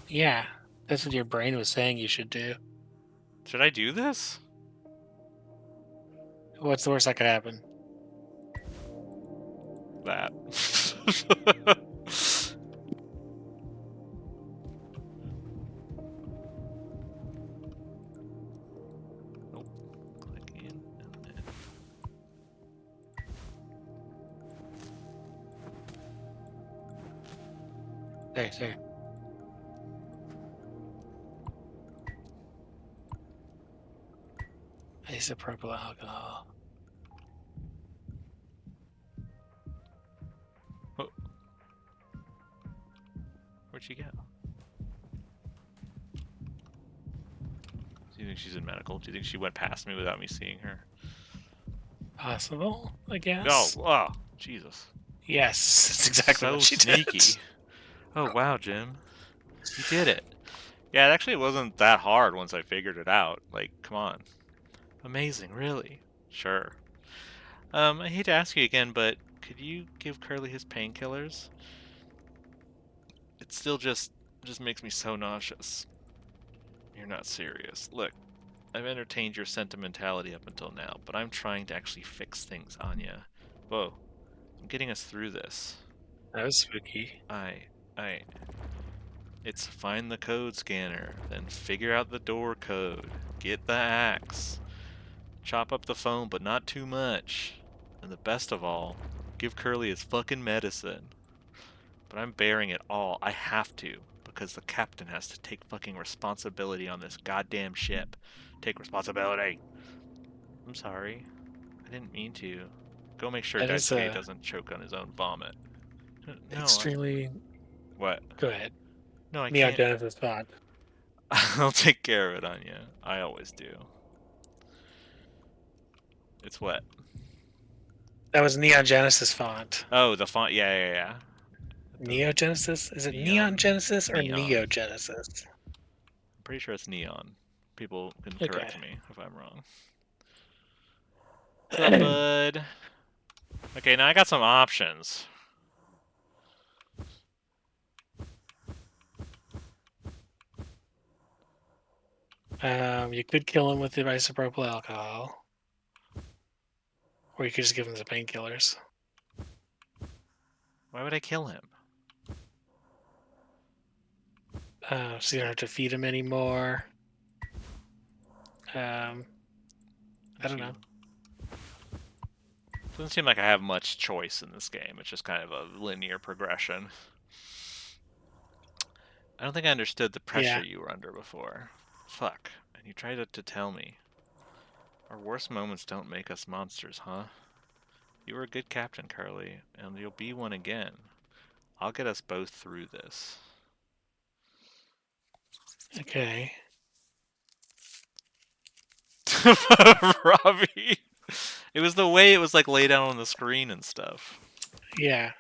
Yeah. That's what your brain was saying you should do. Should I do this? What's the worst that could happen? That. Nope. Click in and then. There. Isopropyl alcohol. Oh. Where'd she go? Do you think she's in medical? Do you think she went past me without me seeing her? Possible, I Oh, guess. oh, Jesus. Yes, that's exactly So what she sneaky. did. Oh, wow, Jim. You did it. Yeah, it actually wasn't that hard once I figured it out. Like, come on. Amazing, really? Sure. I hate to ask you again, but could you give Curly his painkillers? It still just makes me so nauseous. You're not serious. Look, I've entertained your sentimentality up until now, but I'm trying to actually fix things, Anya. Whoa. I'm getting us through this. That was spooky. It's find the code scanner, then figure out the door code, get the axe, chop up the phone, but not too much, and the best of all, give Curly his fucking medicine. But I'm bearing it all. I have to, because the captain has to take fucking responsibility on this goddamn ship. Take responsibility. I'm sorry. I didn't mean to. Go make sure That is Daisuke a doesn't choke on his own vomit. No, extremely. what? Go ahead. No, I Neon can't. Genesis thought. I'll take care of it, Anya. I always do. It's what? That was Neon Genesis font. Oh, the font. Yeah. Neo Genesis? Is it Neon Neon. Genesis or Neon. Neo Genesis? I'm pretty sure it's neon. People can Okay. correct me if I'm wrong. What's up, bud? Okay, now I got some options. You could kill him with the isopropyl alcohol, or you could just give him the painkillers. Why would I kill him? So you don't have to feed him anymore. I don't know. Doesn't seem like I have much choice in this game. It's just kind of a linear progression. I don't think I understood the pressure Yeah. you were under before. Fuck. And you tried to tell me. Our worst moments don't make us monsters, huh? You were a good captain, Carly, and you'll be one again. I'll get us both through this. Okay. Robbie! It was the way it was like laid out on the screen and stuff. Yeah.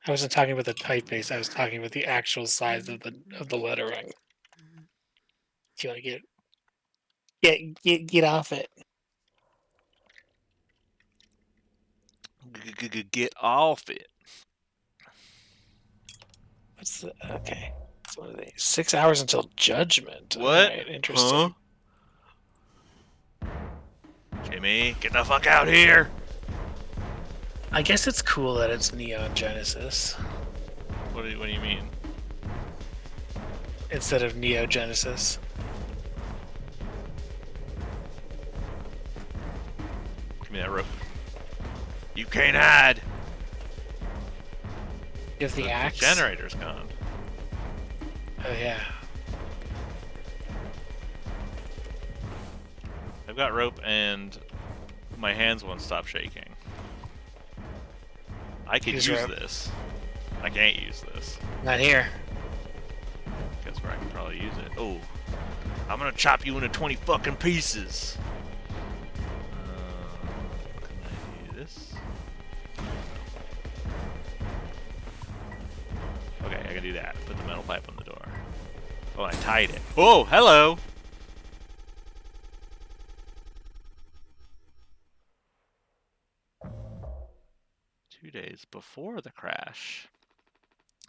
I wasn't talking about the typeface. I was talking about the actual size of the lettering. Do you want to get off it? Get off it. What's the okay? So what are they? 6 hours until judgment. What? All right, interesting. Huh? Jimmy, get the fuck out here! I guess it's cool that it's Neon Genesis. What do you mean? instead of Neo Genesis. Give me that rope. You can't hide. You have the The axe. generator's gone. Oh yeah. I've got rope and my hands won't stop shaking. I could Use use rope. this. I can't use this. Not here. Guess where I can probably use it. Oh, I'm gonna chop you into 20 fucking pieces. Can I do this? Okay, I can do that. Put the metal pipe on the door. Oh, I tied it. Oh, hello! Two days before the crash.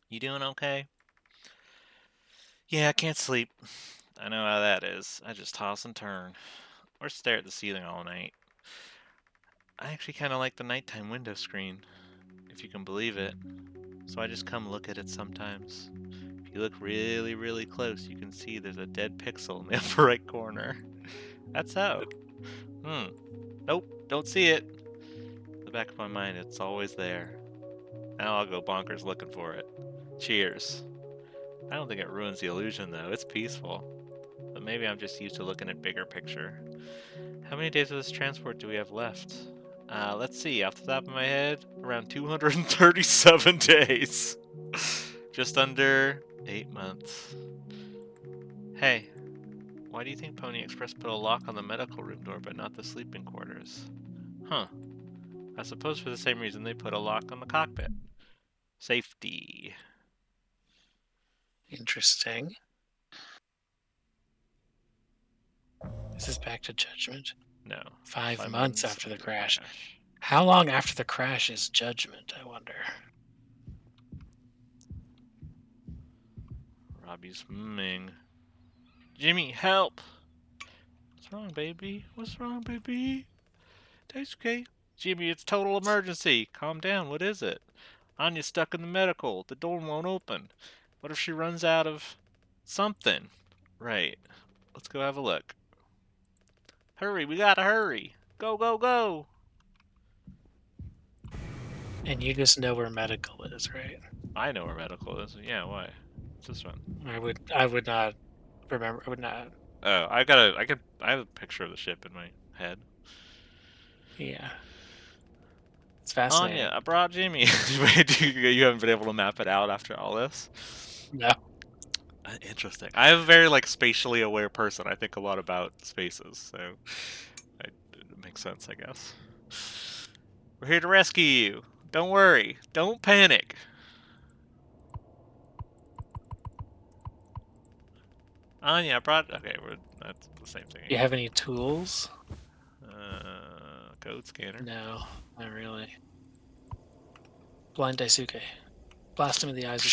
You doing okay? Yeah, I can't sleep. I know how that is. I just toss and turn. Or stare at the ceiling all night. I actually kind of like the nighttime window screen, if you can believe it. So I just come look at it sometimes. If you look really, really close, you can see there's a dead pixel in the upper right corner. That's how. Nope, don't see it. In the back of my mind, it's always there. Now I'll go bonkers looking for it. Cheers. I don't think it ruins the illusion, though. It's peaceful. But maybe I'm just used to looking at bigger picture. How many days of this transport do we have left? Let's see, off the top of my head, around 237 days. Just under 8 months. Hey, why do you think Pony Express put a lock on the medical room door but not the sleeping quarters? Huh. I suppose for the same reason they put a lock on the cockpit. Safety. Interesting. This is back to Judgment. No. 5 5 months months after the after crash. How long after the crash is Judgment, I wonder? Robbie's mumming. Jimmy, help! What's wrong, baby? What's wrong, baby? That's okay. Jimmy, it's total emergency. Calm down. What is it? Anya's stuck in the medical. The door won't open. What if she runs out of something? Right. Let's go have a look. Hurry, we gotta hurry. Go, go, go. And you just know where medical is, right? I know where medical is. Yeah, why? What's this one? I would not remember. I would not. Oh, I have a picture of the ship in my head. Yeah, it's Anya, fascinating. I brought Jimmy. Wait, you haven't been able to map it out after all this? No, Interesting. I'm a very like spatially aware person. I think a lot about spaces, so it makes sense, I guess. We're here to rescue you. Don't worry. Don't panic. Anya, I brought. Okay, that's the same thing do you again. have any tools? Code scanner. No, not really. Blind Daisuke. Blast him in the eyes.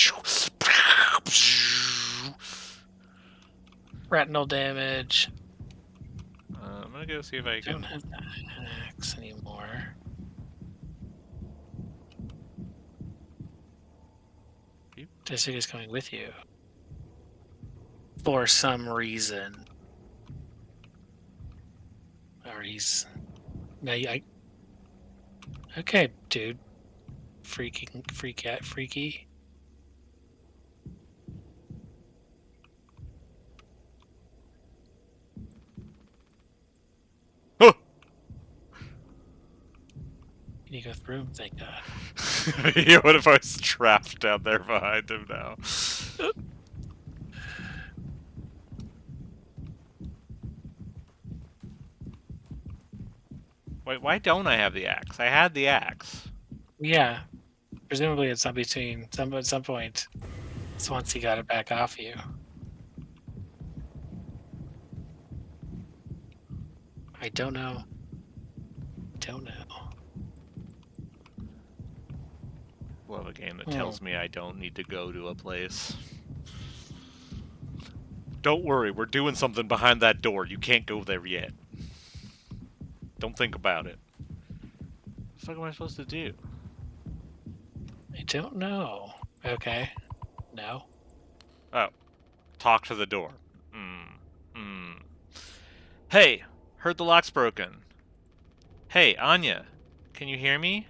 Retinal damage. I'm gonna go see if I Don't can. have that axe anymore. Daisuke's coming with you. For some reason. Or he's... No, okay, dude. Freaky. Oh! Can you go through him? Thank God. Yeah, what if I was trapped down there behind him now? Wait, why don't I have the axe? I had the axe. Yeah. Presumably at some point, it's once he got it back off you. I don't know. Love a game that tells me I don't need to go to a place. Don't worry, we're doing something behind that door. You can't go there yet. Don't think about it. What the fuck am I supposed to do? I don't know. Okay. No. Oh, talk to the door. Hmm. Hmm. Hey, heard the lock's broken. Hey, Anya, can you hear me?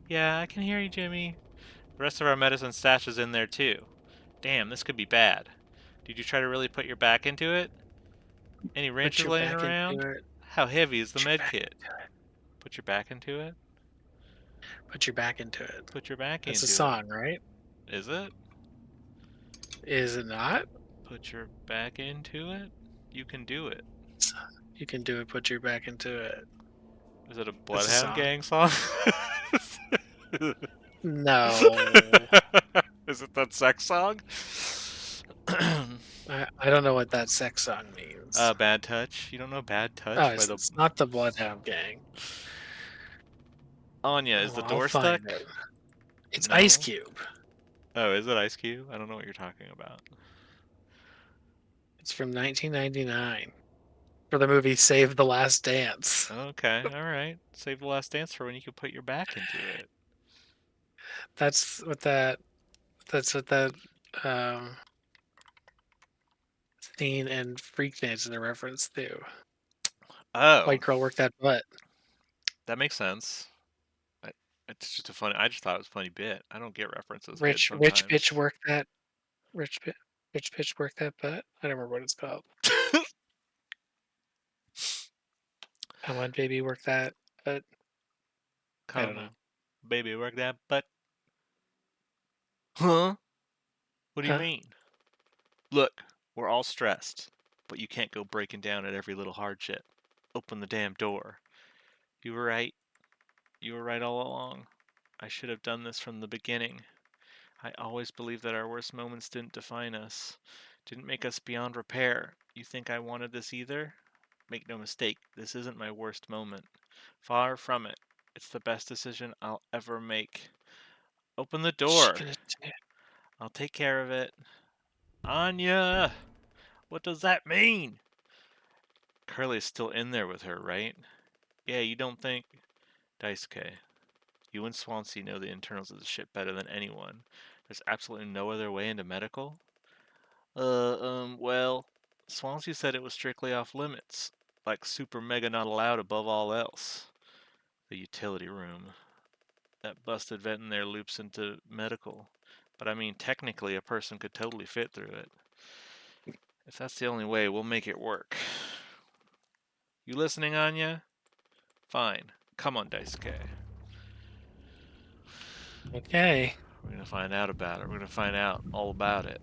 Yeah, I can hear you, Jimmy. The rest of our medicine stash is in there too. Damn, this could be bad. Did you try to really put your back into it? Any Put wrenches your laying back into around? it. How heavy is the Put your med back kit? into it. Put your back into it? Put your back into it. Put your back That's a into it. song, right? Is it? Is it not? Put your back into it? You can do it. You can do it. Put your back into it. Is it a That's a Bloodhound song. Gang song? No. Is it that sex song? I don't know what that sex song means. Bad Touch. You don't know Bad Oh, Touch by the it's not the Bloodhound Gang. Anya? Oh, Is the well, I'll door find stuck? it. It's Ice No. Cube. Oh, is it Ice Cube? I don't know what you're talking about. It's from 1999 for the movie Save the Last Dance. Okay, all right. Save the last dance for when you can put your back into it. That's what that. That's what that um, scene and Freak Dance is a reference to. Oh, White girl work that butt. that makes sense. I, it's just a funny. I just thought it was a funny bit. I don't get references good Rich bitch sometimes. work that. Rich bitch. Rich bitch work that butt. I don't remember what it's called. Come on, baby, work that. But I don't Come know. on, baby, work that butt. Huh? What do you Huh? mean? Look, we're all stressed, but you can't go breaking down at every little hardship. Open the damn door. You were right. You were right all along. I should have done this from the beginning. I always believed that our worst moments didn't define us, didn't make us beyond repair. You think I wanted this either? Make no mistake, this isn't my worst moment. Far from it. It's the best decision I'll ever make. Open the What's she door. gonna do? I'll take care of it. Anya! What does that mean? Curly's still in there with her, right? Yeah, you don't think. Daisuke, you and Swansea know the internals of the ship better than anyone. There's absolutely no other way into medical? Well, Swansea said it was strictly off limits. Like super mega not allowed above all else. The utility room. That busted vent in there loops into medical. But I mean, technically, a person could totally fit through it. If that's the only way, we'll make it work. You listening, Anya? Fine. Come on, Daisuke. Okay. We're gonna find out about it. We're gonna find out all about it.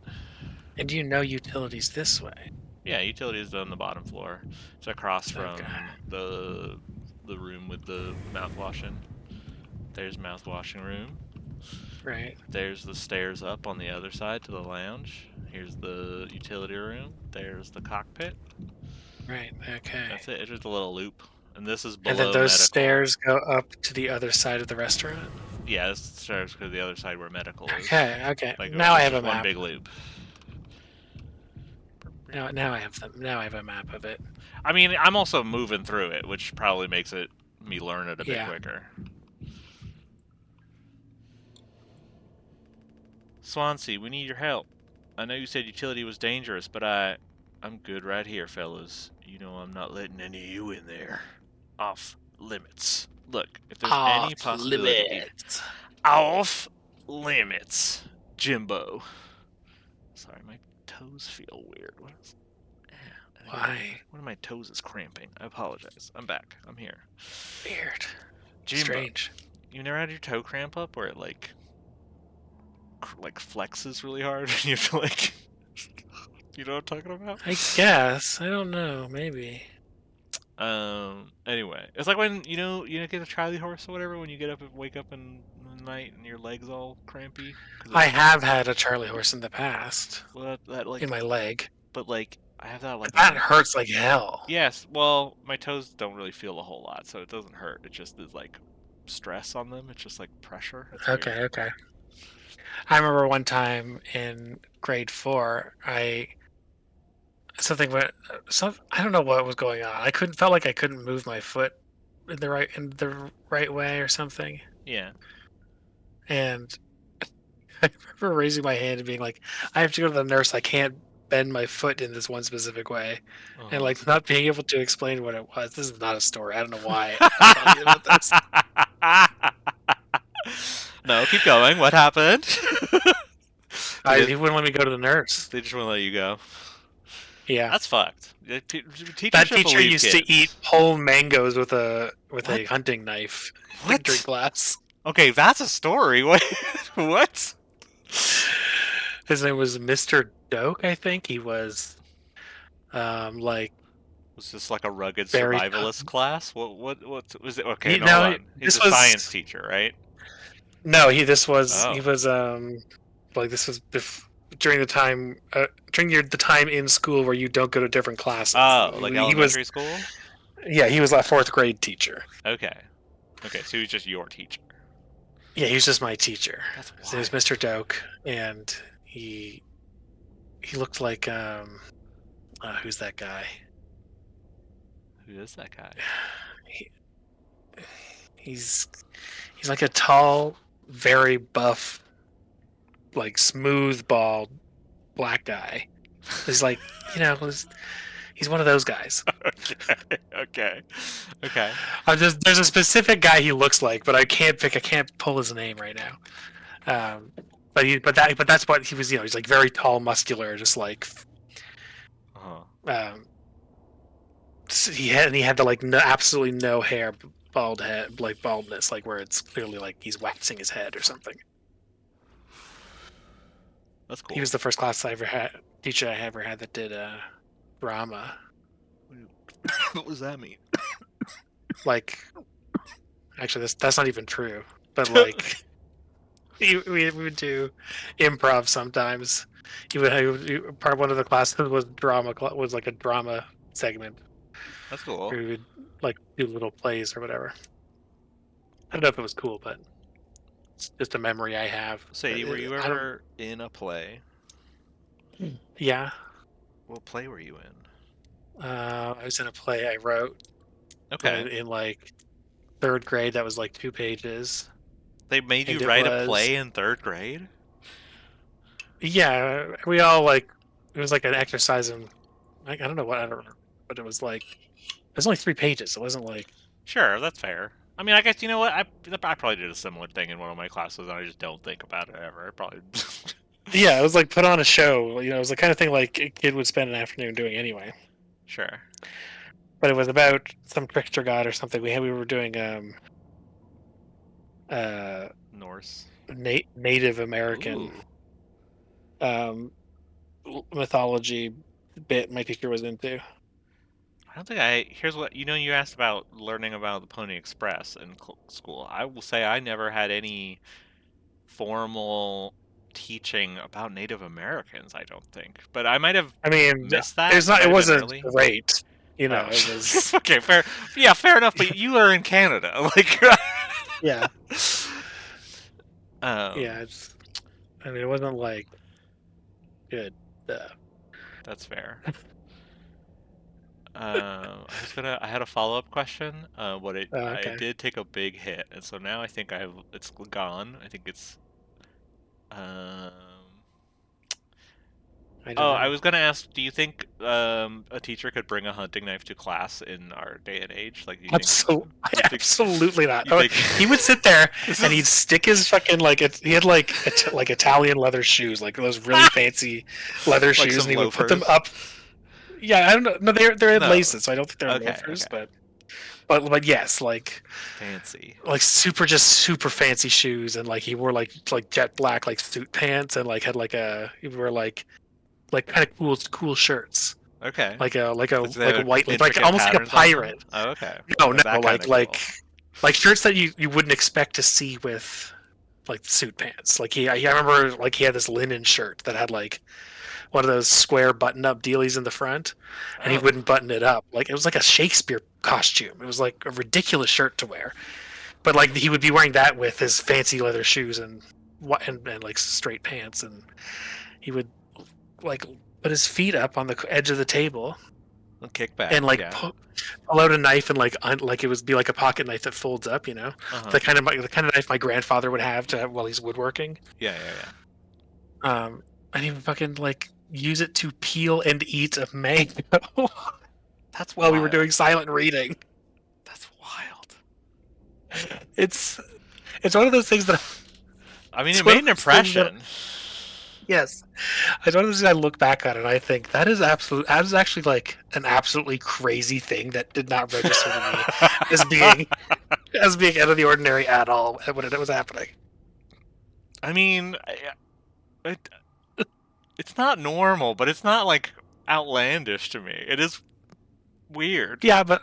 And you know utilities this way. Yeah, utilities on the bottom floor. It's across Okay. from the room with the mouthwashing. There's mouthwashing room. Right. There's the stairs up on the other side to the lounge. Here's the utility room. There's the cockpit. Right. Okay. That's it. It's just a little loop. And this is And then below those medical. stairs go up to the other side of the restaurant. Yeah, this stairs go to the other side where medical is. Okay. Okay. Like Now I it's have a just one map. big loop. Now I have them. Now I have a map of it. I mean, I'm also moving through it, which probably makes it me learn it a bit Yeah. quicker. Swansea, we need your help. I know you said utility was dangerous, but I'm good right here, fellas. You know I'm not letting any of you in there. Off limits. Look, if there's any Off possibility, limits. off limits, Jimbo. Sorry, my toes feel weird. I think Why? one of my toes is cramping. I apologize. I'm back. I'm here. Weird. Jimbo, Strange. you never had your toe cramp up where it like flexes really hard and you have to like you know what I'm talking about? I guess. I don't know. Maybe. Anyway, it's like when you get a Charlie horse or whatever when you get up and wake up in the night and your legs all crampy because I it's have had a Charlie horse in the past well that in like my leg. but like I have that like That on hurts like hell. yes well my toes don't really feel a whole lot so it doesn't hurt it just is like stress on them it's just like pressure it's weird. Okay. Okay. I remember one time in grade 4, something went. I don't know what was going on. I couldn't felt like I couldn't move my foot in the right way or something. Yeah. And I remember raising my hand and being like, "I have to go to the nurse. I can't bend my foot in this one specific way," and Uh-huh. like not being able to explain what it was. This is not a story. I don't know why I'm telling you about this. No, keep going. What happened? Did He wouldn't let me go to the nurse. they just want to let you go? Yeah, That's fucked. Teachers that should teacher believe used to eat kids. whole mangoes with What? a hunting knife, like drink What? glass. Okay, that's a story. What? What? His name was Mr. Doak, I think. He was like Was this like a rugged very. survivalist class? What was it? Okay, He no, hold no, on. He's this a science was teacher, right? no. He Oh. was like this was during the time the time in school where you don't go to different classes. Oh, like He was elementary school? yeah, he was a fourth grade teacher. Okay. Okay, so he was just your teacher. Yeah, he was just my teacher. That's His name was wild. Mr. Doak, and he he looked like who's that guy? Who is that guy? He, he's he's like a tall, very buff, like smooth bald black guy. He's like he's one of those guys. Okay. Okay. Okay. There's a specific guy he looks like, but I can't pull his name right now. But that's what he was. He's like very tall, muscular, just like Uh-huh. um, he had the like absolutely no hair, bald head, like baldness, like where it's clearly like he's waxing his head or something. That's He cool. was the first class I ever had teacher I ever had that did drama. What does that mean? Like actually, that's not even true. But like we would do improv sometimes. Part one of the classes was drama was like a drama segment That's cool. where we would like do little plays or whatever. I don't know if it was cool, but it's just a memory I have. Sadie, were you I don't. ever in a play? Yeah, What play were you in? I was in a play I wrote Okay. in like third grade. That was like 2 pages, They made you and it write a was play in third grade? yeah. We all like it was like an exercise in I don't know what I don't remember, but it was like it was only 3 pages. It wasn't like Sure, that's fair. I mean, I guess you know what? I probably did a similar thing in one of my classes, and I just don't think about it ever. I probably. yeah. It was like put on a show. It was the kind of thing like a kid would spend an afternoon doing anyway. Sure. But it was about some trickster god or something. We were doing uh Norse. Native American Ooh. um mythology bit my teacher was into. I don't think I. Here's what you know. You asked about learning about the Pony Express in school. I will say I never had any formal teaching about Native Americans. I don't think, but I might have I mean, missed that. It might it have been wasn't early. great. Oh, It was okay, fair. Yeah, fair enough. But you are in Canada, like. yeah, um, yeah. I mean, it wasn't like good. that's fair. I had a follow-up question. I Okay, did take a big hit, and so now I think it's gone. I think it's, um, I don't oh, I know. was gonna ask, do you think, a teacher could bring a hunting knife to class in our day and age? Like, you think, Absolutely not. you Oh, think, he would sit there this and he'd is, stick his fucking like he had like like Italian leather shoes, like those really fancy leather like shoes, some and he would put them loafers? up. Yeah, I don't know. No, they're in No. laces, so I don't think they're Okay, loafers, okay. but yes, Fancy. like super fancy shoes, and like he wore like jet black like suit pants, and like had like he wore like kind of cool shirts, Okay. Does like they a have white like intricate almost like a patterns on them? pirate. Oh, okay. No, Like no, that kind of cool. like shirts that you wouldn't expect to see with like suit pants. Like I remember like he had this linen shirt that had like one of those square button up dealies in the front, and he Oh. wouldn't button it up. Like it was like a Shakespeare costume. It was like a ridiculous shirt to wear. But like he would be wearing that with his fancy leather shoes and like straight pants, and he would like put his feet up on the edge of the table A kickback, and like yeah. pull out a knife and like it would be like a pocket knife that folds up. Uh-huh. The kind of knife my grandfather would have to have while he's woodworking. Yeah, yeah, yeah. Um, and he would fucking like use it to peel and eat a mango That's while we were wild. doing silent reading. That's wild. It's it's one of those things that I mean, it's it one made of an those things that impression. yes, it's one of those things I look back on and I think that is actually like an absolutely crazy thing that did not register to me as being as being out of the ordinary at all when it was happening. I mean, it, it's not normal, but it's not like outlandish to me. It is weird. Yeah, but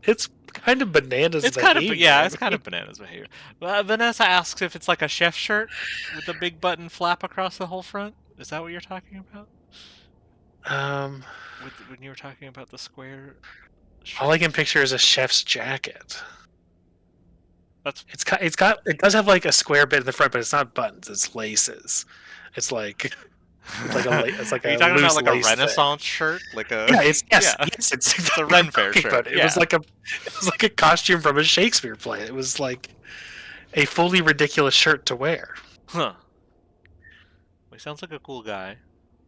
it's kind of bananas It's kind of, behavior. yeah, I it's kind mean, of bananas behavior. Vanessa asks if it's like a chef shirt with the big button flap across the whole front. Is that what you're talking about? um, When you were talking about the square all I shirt? can picture is a chef's jacket. That's. It does have like a square bit in the front, but it's not buttons. It's laces. It's like it's like Are you a talking about loose like a lace thing. Renaissance shirt? Like a. Yeah, it's Yeah. it's It's a exactly what Ren I'm Fair talking shirt. about. Yeah. It was like a costume from a Shakespeare play. It was like a fully ridiculous shirt to wear. Huh. Well, he sounds like a cool guy.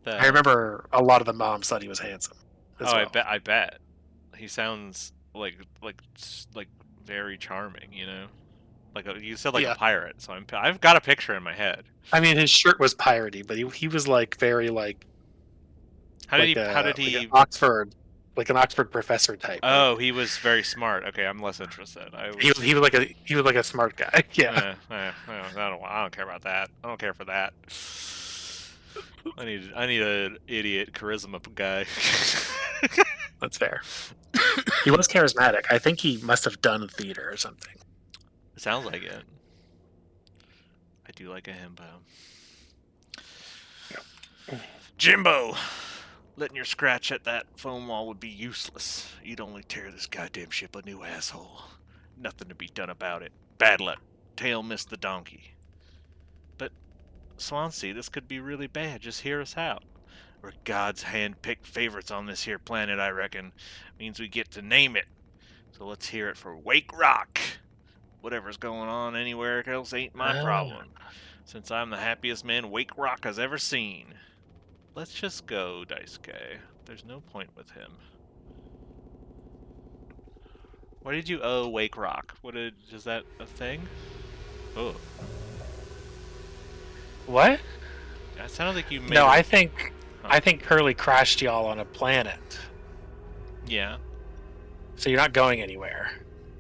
I The. remember a lot of the moms thought he was handsome Oh, as I well. bet. I bet. He sounds like very charming. Like you said, like a Yeah, pirate. So I've got a picture in my head. I mean his shirt was piratey, but he was like very How did he? How did like he? an Oxford professor type. Like Oh, he was very smart. Okay, I'm less interested. I was. he was like a smart guy. Yeah, I don't care about that. I don't care for that. I need an idiot charisma guy. that's fair. He was charismatic. I think he must have done theater or something. Sounds like it. I do like a himbo. Jimbo, letting your scratch at that foam wall would be useless. You'd only tear this goddamn ship a new asshole. Nothing to be done about it. Bad luck. Tail missed the donkey. But Swansea, this could be really bad. Just hear us out. We're God's hand-picked favorites on this here planet, I reckon. Means we get to name it. So let's hear it for Wake Rock. Whatever's going on anywhere else ain't my Oh, problem, since I'm the happiest man Wake Rock has ever seen. Let's just go, Daisuke. There's no point with him. Why did you owe Wake Rock? Is that a thing? Oh, what? it sounded like you made No, a. I Huh. think Curly crashed y'all on a planet, Yeah. so you're not going anywhere.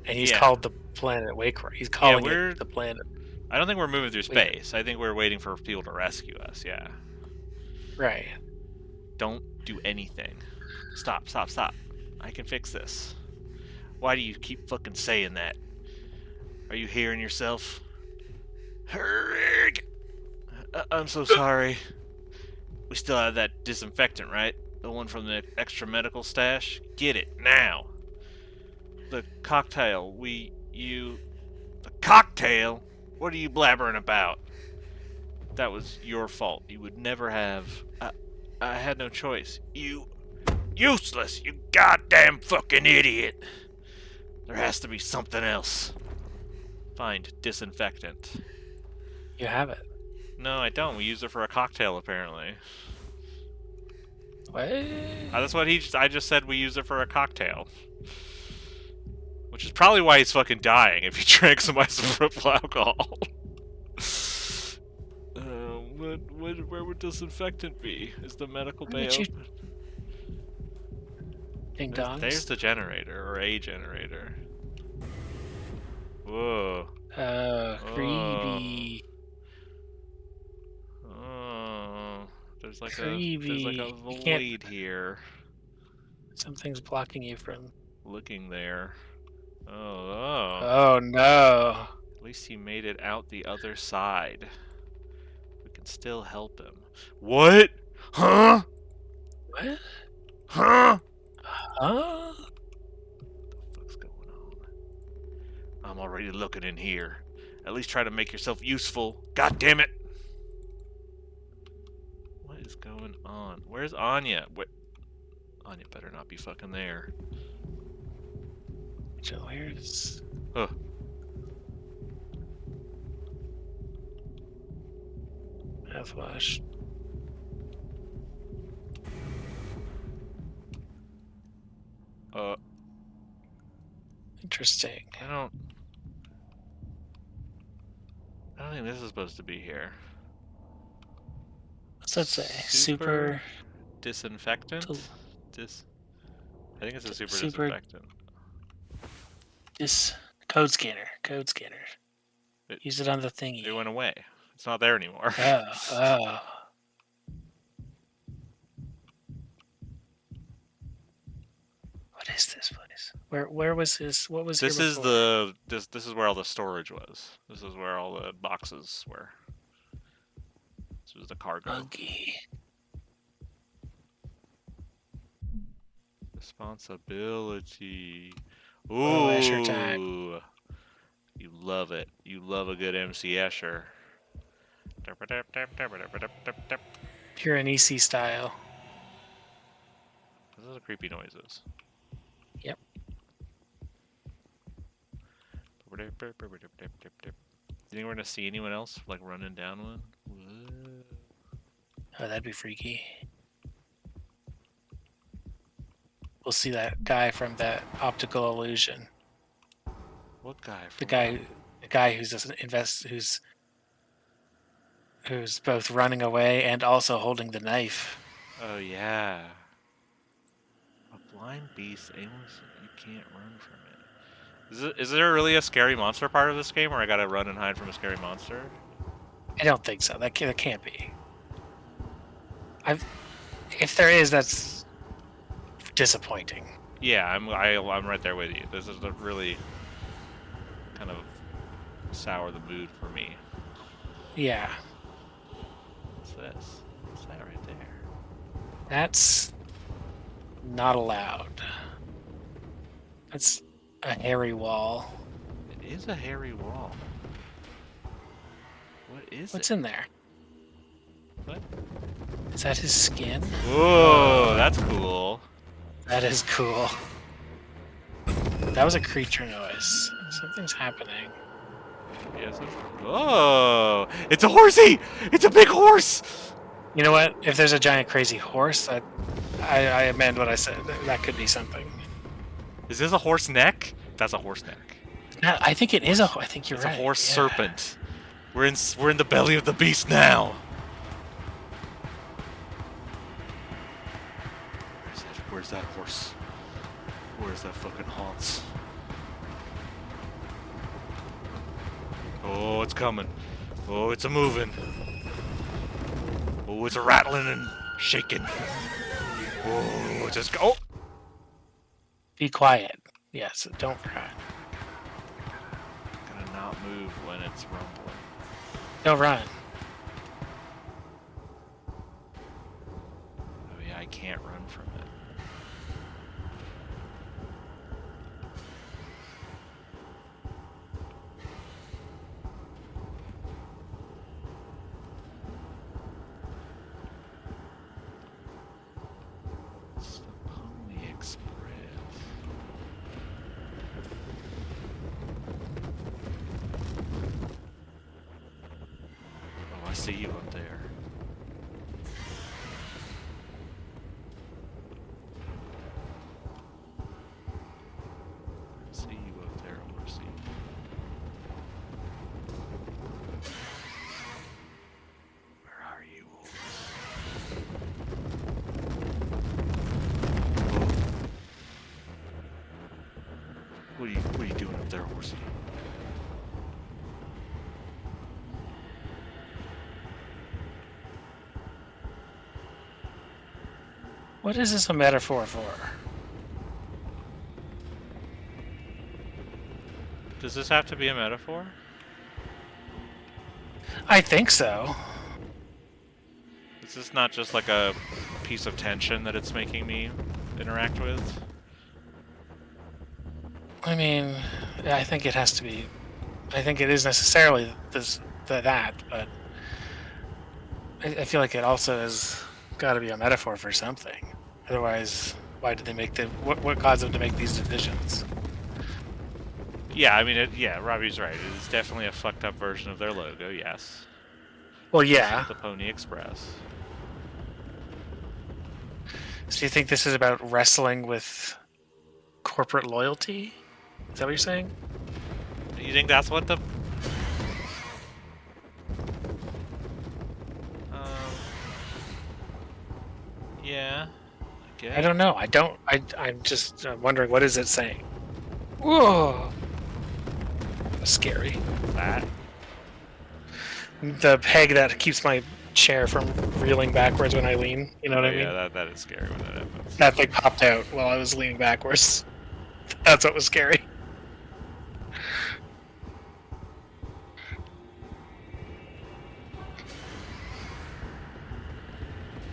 And he's Yeah. called the planet Waycross. He's Yeah, calling it the planet. I don't think we're moving through Yeah, space. I think we're waiting for people to rescue us, yeah. right. Don't do anything. Stop, stop, stop. I can fix this. Why do you keep fucking saying that? Are you hearing yourself? Hurry! I'm so sorry. We still have that disinfectant, right? The one from the extra medical stash? Get it, now! The cocktail, The cocktail? What are you blabbering about? That was your fault. You would never have. I had no choice. You. Useless! You goddamn fucking idiot! There has to be something else. Find disinfectant. You have it. No, I don't. We used it for a cocktail, apparently. What? That's what I just said we used it for a cocktail. Which is probably why he's fucking dying if he drank some isopropyl alcohol. Where would disinfectant be? Is the medical Look bay at you, open? ding There's dongs. the generator, or a generator. Whoa. Oh. Creepy. Oh. There's like a Creepy. You can't. void here. Something's blocking you from. Looking there. Oh. Oh no. At least he made it out the other side. We can still help him. What? Huh? What? Huh? Huh? What the fuck's going on? I'm already looking in here. At least try to make yourself useful. God damn it! What is going on? Where's Anya? Anya better not be fucking there. Joe, here's. Huh. Mouthwash. Interesting. I don't think this is supposed to be here. What's that say? Super disinfectant? Del- I think it's a super super disinfectant. code scanner. Code scanner. It, Use it on the thingy. it went away. It's not there anymore. Oh. What is this place? Where was this? What was This here is before? this is where all the storage was. This is where all the boxes were. This was the cargo. Monkey. Responsibility. Oh, Escher time. Ooh. You love it. You love a good MC Escher. Pure and EC style. Those are creepy noises. Yep. Do you think we're gonna see anyone else like running down one? Whoa. Oh, that'd be freaky. We'll see that guy from that optical illusion. What guy? The guy who's both running away and also holding the knife. Oh yeah. A blind beast aimless. You can't run from it. Is there really a scary monster part of this game where I gotta run and hide from a scary monster? I don't think so. That can't be. If there is, that's disappointing. Yeah, I'm right there with you. This is a really kind of sour the mood for me. Yeah. What's this? What's that right there? That's not allowed. That's a hairy wall. It is a hairy wall. What is What's it? in there? What? Is that his skin? Whoa, that's cool. That is cool. That was a creature noise. Something's happening. Yes. Oh, it's a horsey! It's a big horse! You know what? If there's a giant crazy horse, I amend what I said. That could be something. Is this a horse neck? That's a horse neck. No, I think it is a. I think you're It's right. a horse yeah. serpent. We're in the belly of the beast now. Where's that horse? Where's that fucking Hans? Oh, it's coming. Oh, it's a moving. Oh, it's a rattling and shaking. Oh, it's just go. Oh. Be quiet. Yes, don't cry. Gonna not move when it's rumbling. Don't run. Oh yeah, I can't run from it. It's the Pony Express. Oh, I see you up there. I see you up there, horsey. Where are you? What are you doing up there, horsey? What is this a metaphor for? Does this have to be a metaphor? I think so. Is this not just like a piece of tension that it's making me interact with? I mean, I think it has to be. I think it is necessarily that, but I feel like it also has got to be a metaphor for something. Otherwise, why did they make what caused them to make these divisions? Yeah, I mean, yeah, Robbie's right. It is definitely a fucked up version of their logo, yes. Well, This is yeah. the Pony Express. So you think this is about wrestling with corporate loyalty? Is that what you're saying? You think that's what the... Yeah, I I guess. don't know. I don't. I'm just wondering what is it saying? Whoa, scary. That. The peg that keeps my chair from reeling backwards when I lean. You know what Oh I yeah, mean? that is scary when that happens. That thing popped out while I was leaning backwards. That's what was scary.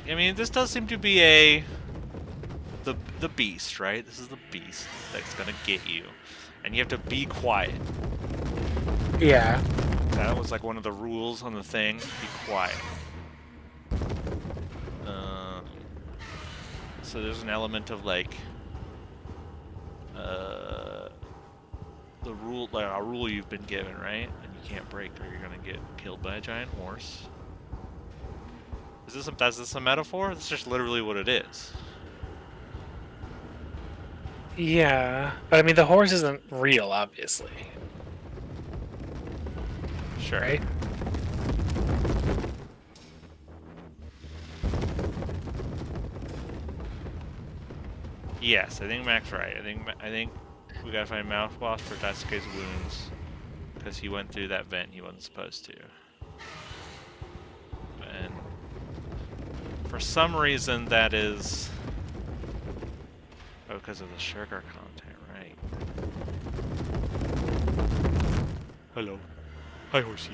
I mean, this does seem to be a... The beast, right? This is the beast that's gonna get you. And you have to be quiet. Yeah. That was like one of the rules on the thing. Be quiet. Um, so there's an element of like... the rule, like a rule you've been given, right? And you can't break or you're gonna get killed by a giant horse. Is this a metaphor? It's just literally what it is. Yeah. But I mean, the horse isn't real, obviously. Sure. Right? Yes, I think Mac's right. I think we gotta find mouthwash for Daisuke's wounds because he went through that vent he wasn't supposed to. And for some reason that is... Oh, because of the sugar content, right? Hello. Hi, horsey.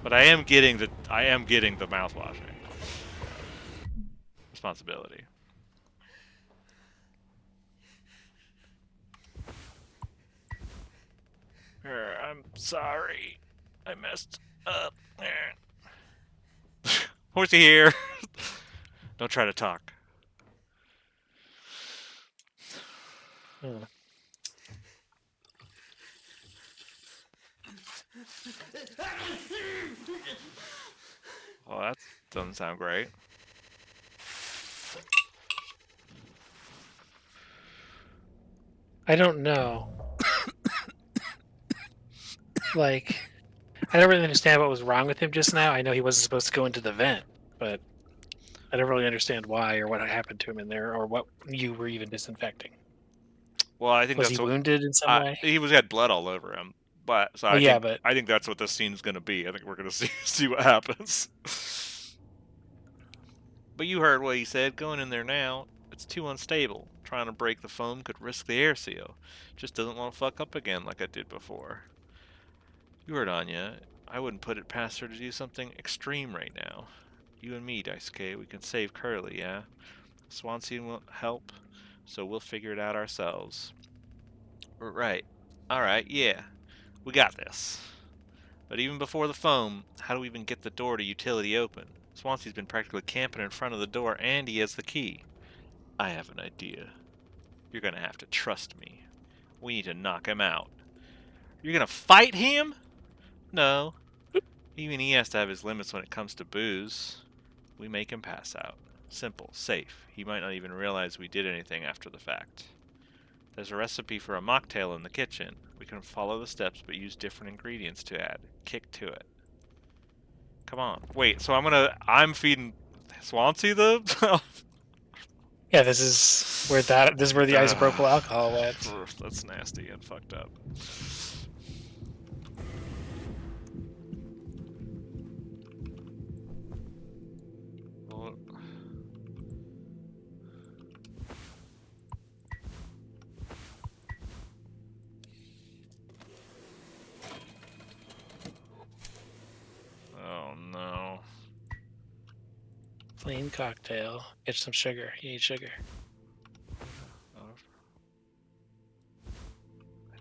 But I am getting the mouthwashing responsibility. I'm sorry. I messed up. Horsey here. Don't try to talk. Hmm. Well, that doesn't sound great. I don't know. Like, I don't really understand what was wrong with him just now. I know he wasn't supposed to go into the vent, but I don't really understand why or what happened to him in there or what you were even disinfecting. Well, I think Was he that's what wounded in some way? he had blood all over him. But so Well, yeah, but I think that's what this scene's gonna be. I think we're gonna see what happens. But you heard what he said. Going in there now, it's too unstable. Trying to break the foam could risk the air seal. Just doesn't want to fuck up again like I did before. You heard Anya. I wouldn't put it past her to do something extreme right now. You and me, Daisuke, we can save Curly, yeah? Swansea won't help, so we'll figure it out ourselves. Right. Alright, yeah. We got this. But even before the foam, how do we even get the door to utility open? Swansea's been practically camping in front of the door, and he has the key. I have an idea. You're gonna have to trust me. We need to knock him out. You're gonna fight him? No. Even he has to have his limits when it comes to booze. We make him pass out. Simple, safe. He might not even realize we did anything after the fact. There's a recipe for a mocktail in the kitchen. We can follow the steps but use different ingredients to add. Kick to it. Come on. Wait, so I'm feeding Swansea the... yeah, this is where the isopropyl alcohol went. That's nasty and fucked up. Well, oh no. Plain cocktail. Get some sugar. You need sugar. I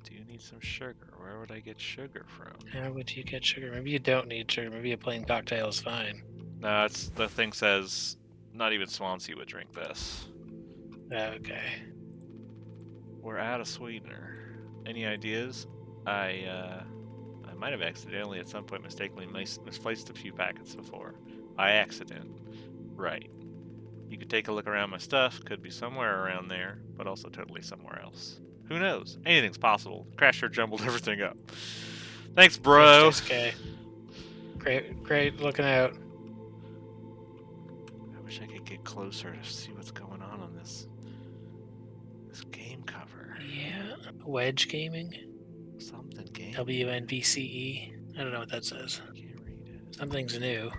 do need some sugar. Where would I get sugar from? How would you get sugar? Maybe you don't need sugar. Maybe a plain cocktail is fine. No, it's the thing says not even Swansea would drink this. Okay. We're out of sweetener. Any ideas? I I might have accidentally at some point mistakenly misplaced a few packets before. By accident. Right. You could take a look around my stuff. Could be somewhere around there, but also totally somewhere else. Who knows? Anything's possible. Crash sure jumbled everything up. Thanks, Thanks, bro. Daisuke. Great looking out. I wish I could get closer to see what's going on this game cover. Yeah, Wedge Gaming. Something game. WNVCE. I don't know what that says. I can't read it. Something's new.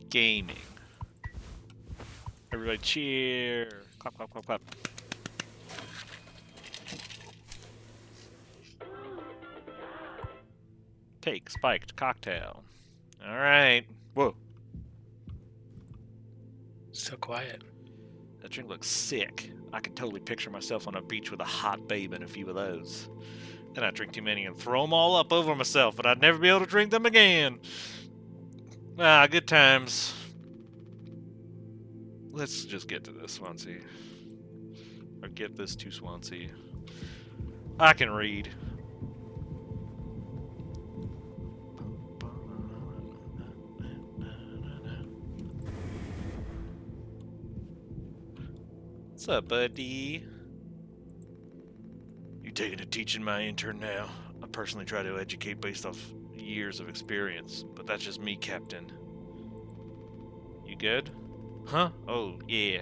Gaming. Everybody cheer. Clap, clap, clap, clap. Take spiked cocktail. Alright. Whoa. So quiet. That drink looks sick. I can totally picture myself on a beach with a hot babe and a few of those. Then I'd drink too many and throw them all up over myself, but I'd never be able to drink them again. Ah, good times. Let's just get to this, Swansea. Or get this to Swansea. I can read. What's up, buddy? You taking a teaching my intern now? I personally try to educate based off years of experience, but that's just me, Captain. You good? Huh? Oh, yeah.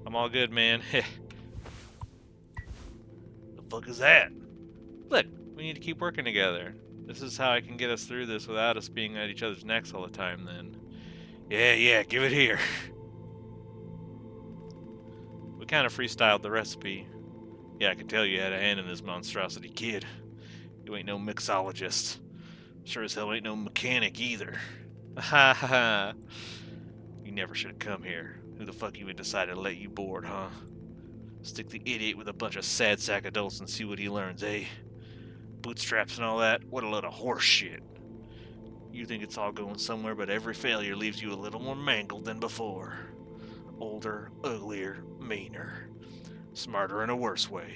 I'm all good, man. The fuck is that? Look, we need to keep working together. This is how I can get us through this without us being at each other's necks all the time, then. Yeah, give it here. We kind of freestyled the recipe. Yeah, I can tell you had a hand in this monstrosity, kid. You ain't no mixologist. Sure as hell ain't no mechanic either. Ha ha ha. You never should have come here. Who the fuck even decided to let you board, huh? Stick the idiot with a bunch of sad sack adults and see what he learns, eh? Bootstraps and all that? What a load of horse shit. You think it's all going somewhere, but every failure leaves you a little more mangled than before. Older, uglier, meaner. Smarter in a worse way.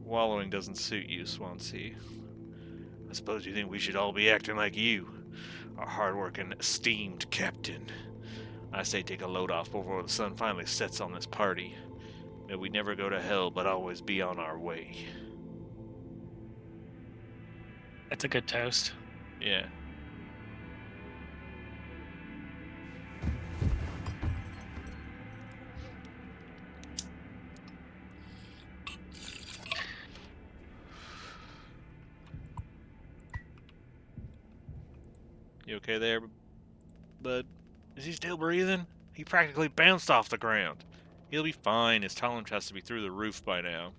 Wallowing doesn't suit you, Swansea. I suppose you think we should all be acting like you, our hard-working, esteemed captain. I say take a load off before the sun finally sets on this party. May we never go to hell, but always be on our way. That's a good toast. Yeah. You okay there, bud? Is he still breathing? He practically bounced off the ground. He'll be fine. His tolerance has to be through the roof by now.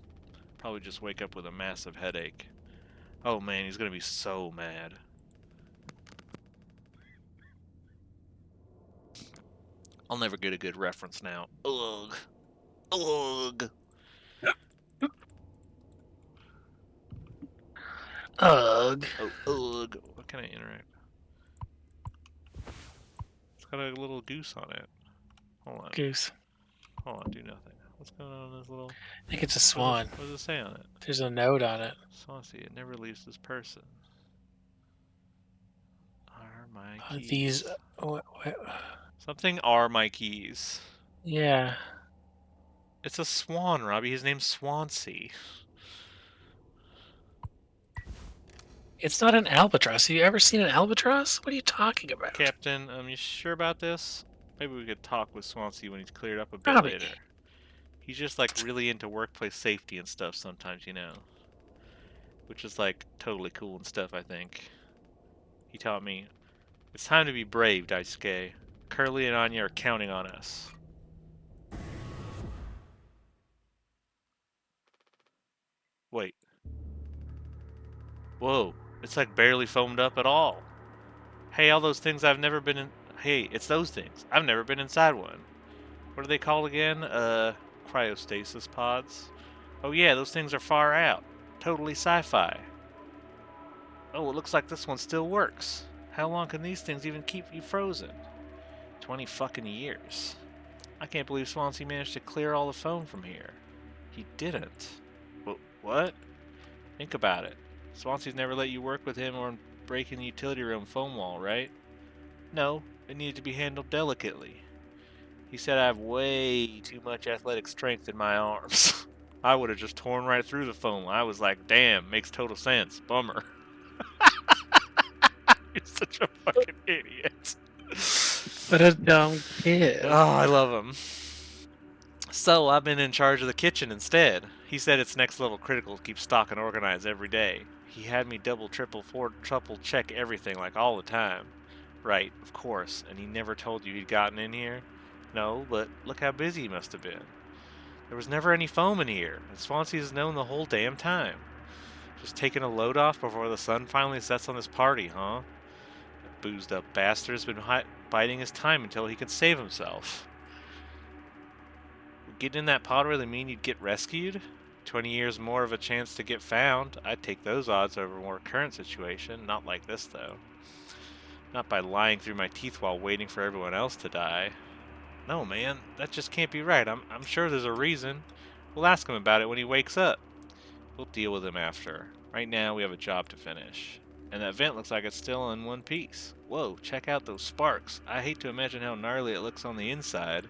Probably just wake up with a massive headache. Oh man, he's gonna be so mad. I'll never get a good reference now. Ugh. Ugh. Ugh. Oh, ugh. What can I interact? It's got a little goose on it. Hold on. Goose. Hold on, do nothing. What's going on in this little... I think it's a swan. What does it say on it? There's a note on it. Saucy, it never leaves this person. Are my keys? These... What? Something are my keys. Yeah. It's a swan, Robbie. His name's Swansea. It's not an albatross. Have you ever seen an albatross? What are you talking about? Captain, you sure about this? Maybe we could talk with Swansea when he's cleared up a bit Robbie. later. He's just like really into workplace safety and stuff sometimes, you know. Which is like totally cool and stuff, I think. He taught me, it's time to be brave, Daisuke. Curly and Anya are counting on us. Wait. Whoa, it's like barely foamed up at all. Hey, all those things I've never been in... Hey, it's those things. I've never been inside one. What are they called again? Cryostasis pods. Oh yeah, those things are far out. Totally sci-fi. Oh, it looks like this one still works. How long can these things even keep you frozen? 20 fucking years. I can't believe Swansea managed to clear all the foam from here. He didn't. What? Think about it. Swansea's never let you work with him on breaking the utility room foam wall, right? No, it needed to be handled delicately. He said I have way too much athletic strength in my arms. I would have just torn right through the foam. I was like, damn, makes total sense. Bummer. You're such a fucking idiot. What a dumb kid. Oh, I love him. So I've been in charge of the kitchen instead. He said it's next level critical to keep stock and organized every day. He had me double, triple, triple check everything like all the time. Right, of course. And he never told you he'd gotten in here? No, but look how busy he must have been. There was never any foam in here, and Swansea's known the whole damn time. Just taking a load off before the sun finally sets on this party, huh? That boozed up bastard's been biding his time until he can save himself. Would getting in that pod really mean you'd get rescued? 20 years more of a chance to get found. I'd take those odds over a more current situation. Not like this, though. Not by lying through my teeth while waiting for everyone else to die. No, man, that just can't be right. I'm sure there's a reason. We'll ask him about it when he wakes up. We'll deal with him after. Right now, we have a job to finish. And that vent looks like it's still in one piece. Whoa, check out those sparks. I hate to imagine how gnarly it looks on the inside.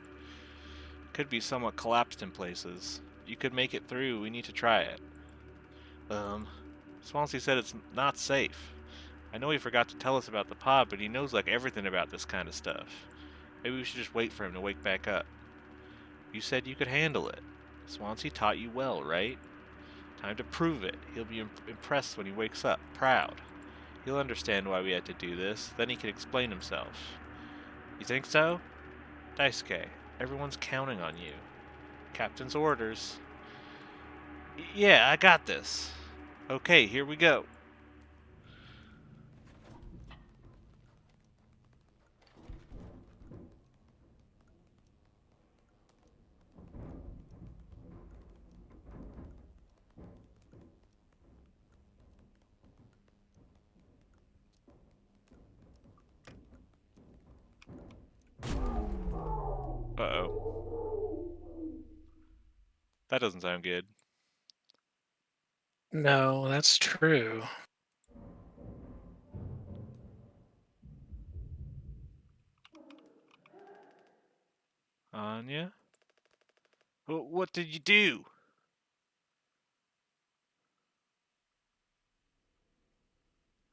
Could be somewhat collapsed in places. You could make it through. We need to try it. Swansea said it's not safe. I know he forgot to tell us about the pod, but he knows like everything about this kind of stuff. Maybe we should just wait for him to wake back up. You said you could handle it. Swansea taught you well, right? Time to prove it. He'll be impressed when he wakes up, proud. He'll understand why we had to do this, then he can explain himself. You think so? Daisuke, everyone's counting on you. Captain's orders. Yeah, I got this. Okay, here we go. Uh-oh. That doesn't sound good. No, that's true. Anya? What did you do?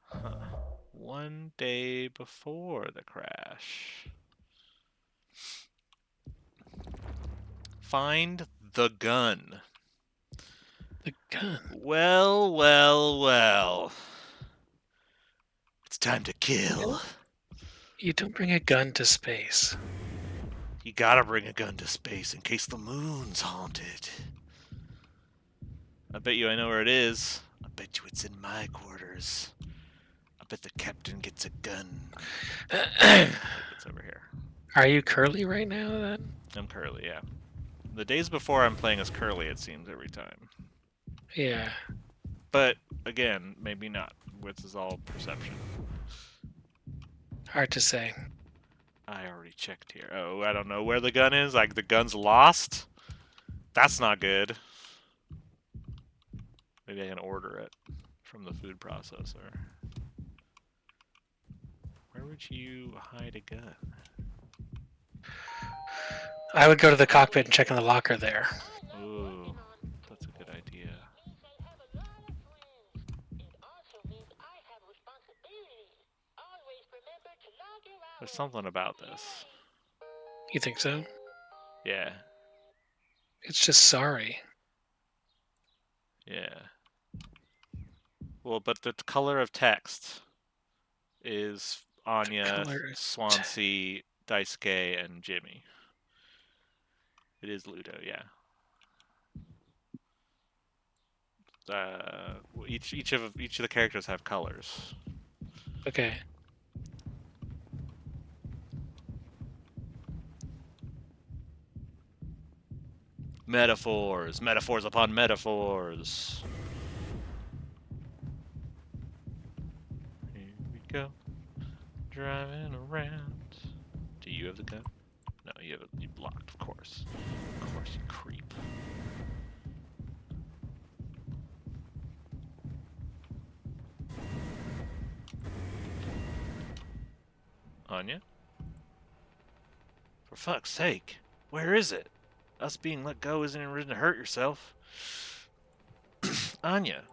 Huh. One day before the crash. Find the gun. The gun. Well. It's time to kill. You don't bring a gun to space. You gotta bring a gun to space in case the moon's haunted. I bet you I know where it is. I bet you it's in my quarters. I bet the captain gets a gun. It's over here. Are you Curly right now, then? I'm Curly, yeah. The days before I'm playing as Curly, it seems, every time. Yeah. But, again, maybe not. This is all perception. Hard to say. I already checked here. Oh, I don't know where the gun is. Like, the gun's lost? That's not good. Maybe I can order it from the food processor. Where would you hide a gun? I would go to the cockpit and check in the locker there. Ooh, that's a good idea. There's something about this. You think so? Yeah, It's just sorry. yeah. Well, but the color of text is Anya, Color. Swansea, Daisuke, and Jimmy. It is Ludo, yeah. Each of the characters have colors. Okay. Metaphors, metaphors upon metaphors. Here we go, driving around. Do you have the gun? No, you You blocked, of course. Of course, you creep. Anya? For fuck's sake, where is it? Us being let go isn't a reason to hurt yourself. Anya,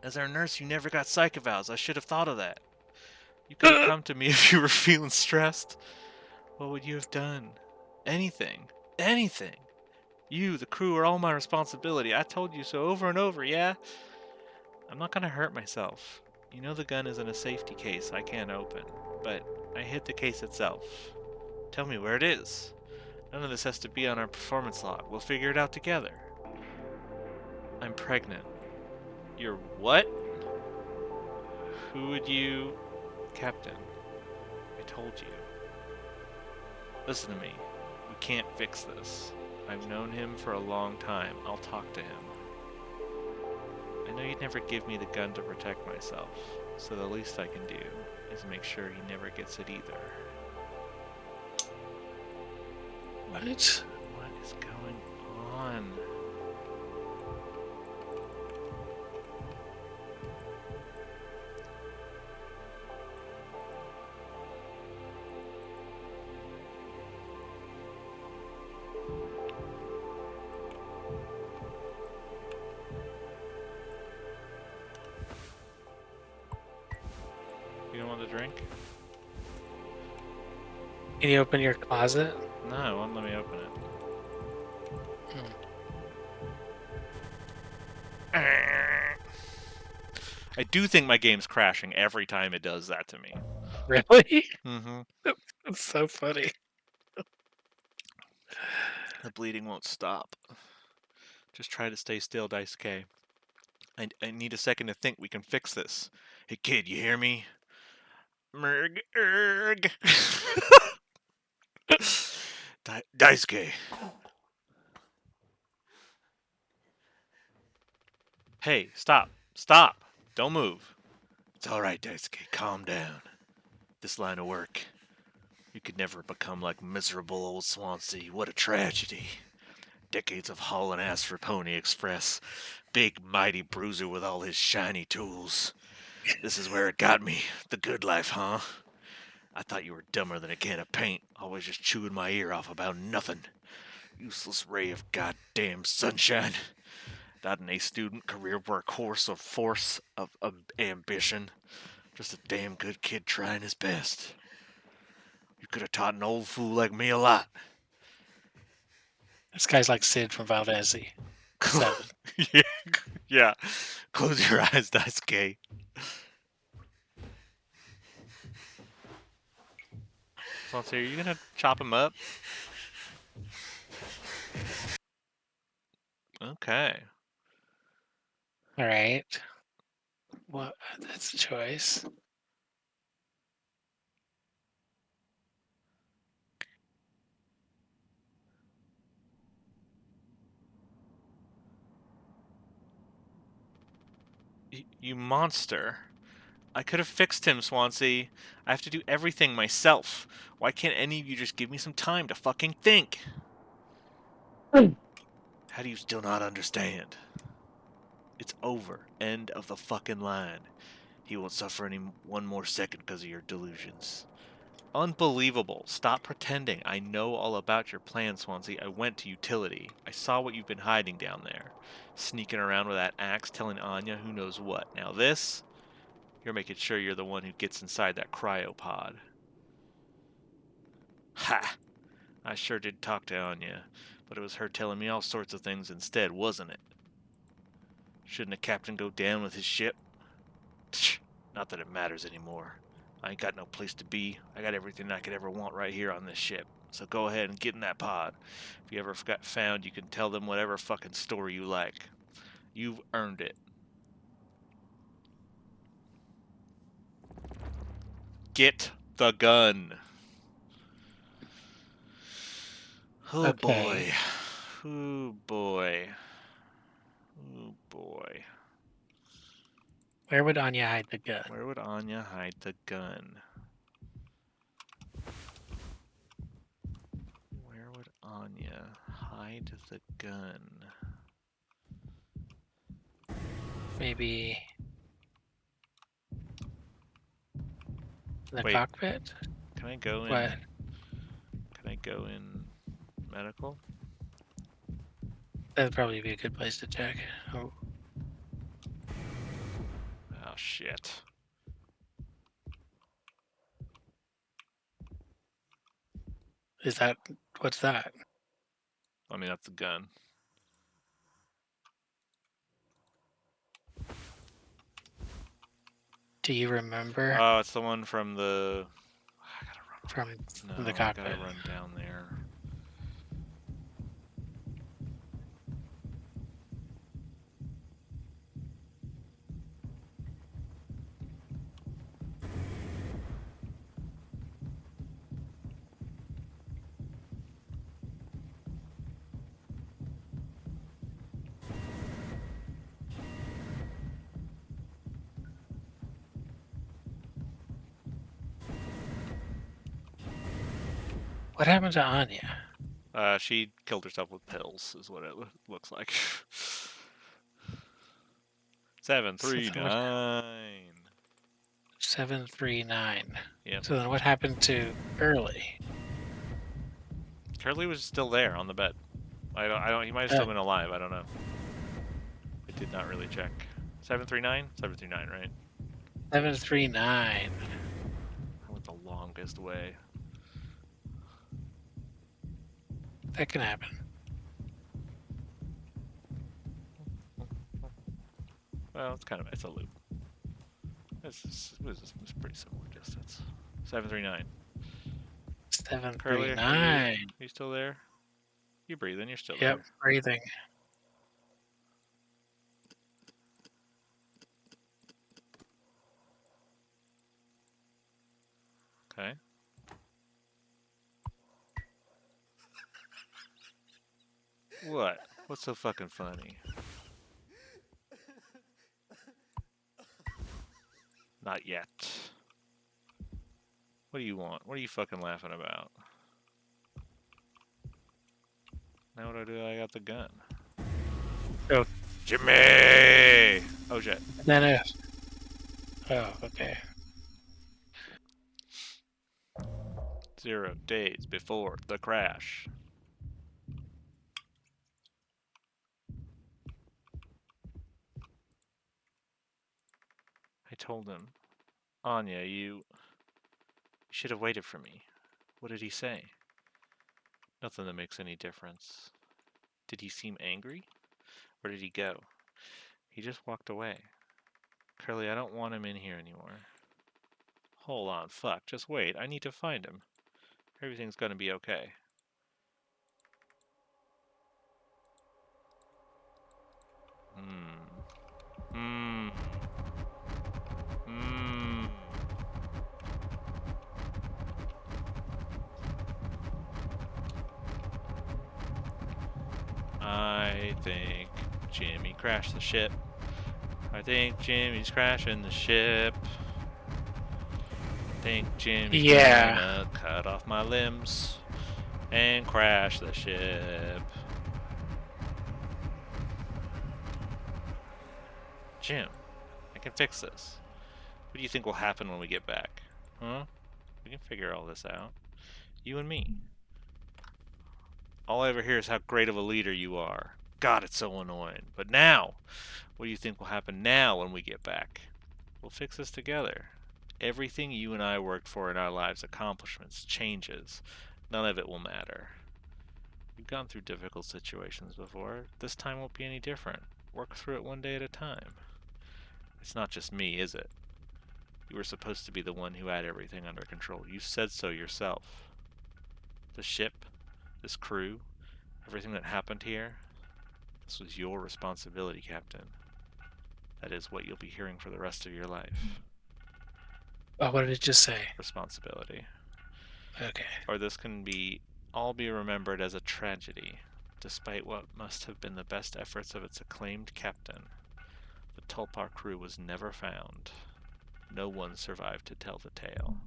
as our nurse, you never got psych evals. I should have thought of that. You could have come to me if you were feeling stressed. What would you have done? Anything. Anything. You, the crew, are all my responsibility. I told you so over and over, yeah? I'm not gonna hurt myself. You know the gun is in a safety case I can't open, but I hit the case itself. Tell me where it is. None of this has to be on our performance log. We'll figure it out together. I'm pregnant. You're what? Who would you... Captain, I told you. Listen to me. We can't fix this. I've known him for a long time. I'll talk to him. I know you'd never give me the gun to protect myself, so the least I can do is make sure he never gets it either. What? What is going on? You don't want to drink? Can you open your closet? No, it won't let me open it. I do think my game's crashing every time it does that to me. Really? Mm-hmm. That's so funny. The bleeding won't stop. Just try to stay still, Dice K. I need a second to think. We can fix this. Hey, kid, you hear me? Merg, erg. Daisuke. Hey, stop. Stop. Don't move. It's alright, Daisuke. Calm down. This line of work. You could never become like miserable old Swansea. What a tragedy. Decades of hauling ass for Pony Express. Big, mighty bruiser with all his shiny tools. This is where it got me. The good life, huh? I thought you were dumber than a can of paint, always just chewing my ear off about nothing. Useless ray of goddamn sunshine. Not an A student, career workhorse, or force of ambition. Just a damn good kid trying his best. You could have taught an old fool like me a lot. This guy's like Sid from Valdezi. 7. yeah, yeah. Close your eyes, that's gay. So, are you gonna chop him up? Okay. All right. Well, that's a choice. You monster. I could have fixed him, Swansea. I have to do everything myself. Why can't any of you just give me some time to fucking think? How do you still not understand? It's over. End of the fucking line. He won't suffer any one more second because of your delusions. Unbelievable. Stop pretending. I know all about your plan, Swansea. I went to utility. I saw what you've been hiding down there. Sneaking around with that axe, telling Anya who knows what. Now this? You're making sure you're the one who gets inside that cryopod. Ha! I sure did talk to Anya, but it was her telling me all sorts of things instead, wasn't it? Shouldn't a captain go down with his ship? Tch, not that it matters anymore. I ain't got no place to be. I got everything I could ever want right here on this ship. So go ahead and get in that pod. If you ever got found, you can tell them whatever fucking story you like. You've earned it. Get the gun. Oh Okay. boy. Oh boy. Oh boy. Where would Anya hide the gun? Where would Anya hide the gun? Anya, hide the gun. Maybe in the Wait, cockpit? can I go in? What? Can I go in medical? That'd probably be a good place to check. Oh, Oh shit. is that, what's that? I mean, that's a gun. Do you remember Oh, it's the one from the. I gotta run all from, the way. from the No, I gotta cockpit? run down there. What happened to Anya? She killed herself with pills, is what it looks like. So then what, 739. 739. Yep. So then what happened to Early? Curly was still there on the bed. I don't. He might have Uh, still been alive. I don't know. I did not really check. 739. 739, right? 739. I went the longest way. That can happen. Well, it's a loop. It's pretty similar distance. 739. Curly, are you 739. still there? You breathing? You're still Yep, there. breathing. Okay. What? What's so fucking funny? Not yet. What do you want? What are you fucking laughing about? Now what do I do? I got the gun. Oh, Jimmy! Oh shit. then it. Oh, okay. 0 days before the crash. I told him, Anya, you should have waited for me. What did he say? Nothing that makes any difference. Did he seem angry? Where did he go? He just walked away. Curly, I don't want him in here anymore. Hold on, fuck, just wait. I need to find him. Everything's gonna be okay. Hmm. Hmm. Hmm. I think Jimmy crashed the ship. I think Jimmy's crashing the ship. I think Jimmy's Yeah. gonna cut off my limbs and crash the ship. Jim, I can fix this. What do you think will happen when we get back? Huh? We can figure all this out. You and me. All I ever hear is how great of a leader you are. God, it's so annoying. But now, what do you think will happen now when we get back? We'll fix this together. Everything you and I worked for in our lives' accomplishments changes. None of it will matter. We've gone through difficult situations before. This time won't be any different. Work through it one day at a time. It's not just me, is it? You were supposed to be the one who had everything under control. You said so yourself. The ship, this crew, everything that happened here, this was your responsibility, Captain. That is what you'll be hearing for the rest of your life. Oh, what did it just say? Responsibility. Okay. Or this can all be remembered as a tragedy, despite what must have been the best efforts of its acclaimed captain. The Tulpar crew was never found. No one survived to tell the tale.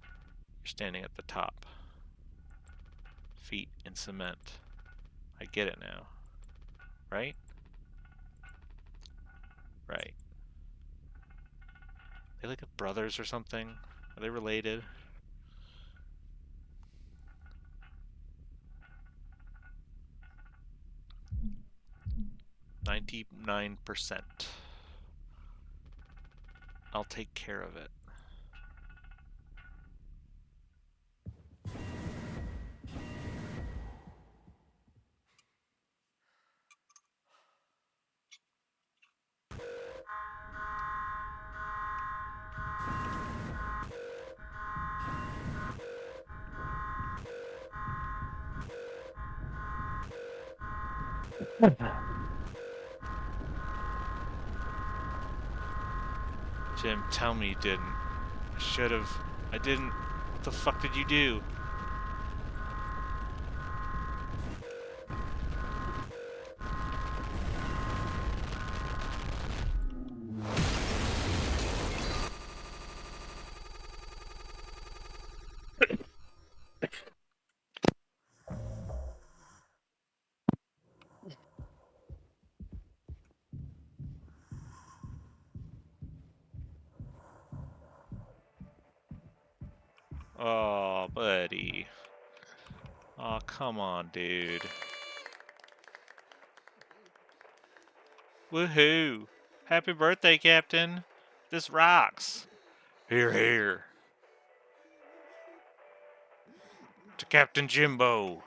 You're standing at the top. feet in cement. I get it now. Right? Right. They like brothers or something? Are they related? $99%. I'll take care of it. Jim, tell me you didn't. I should have. I didn't. What the fuck did you do? Oh, buddy. Oh, come on, dude. Woohoo! Happy birthday, Captain! This rocks! Here, here! To Captain Jimbo!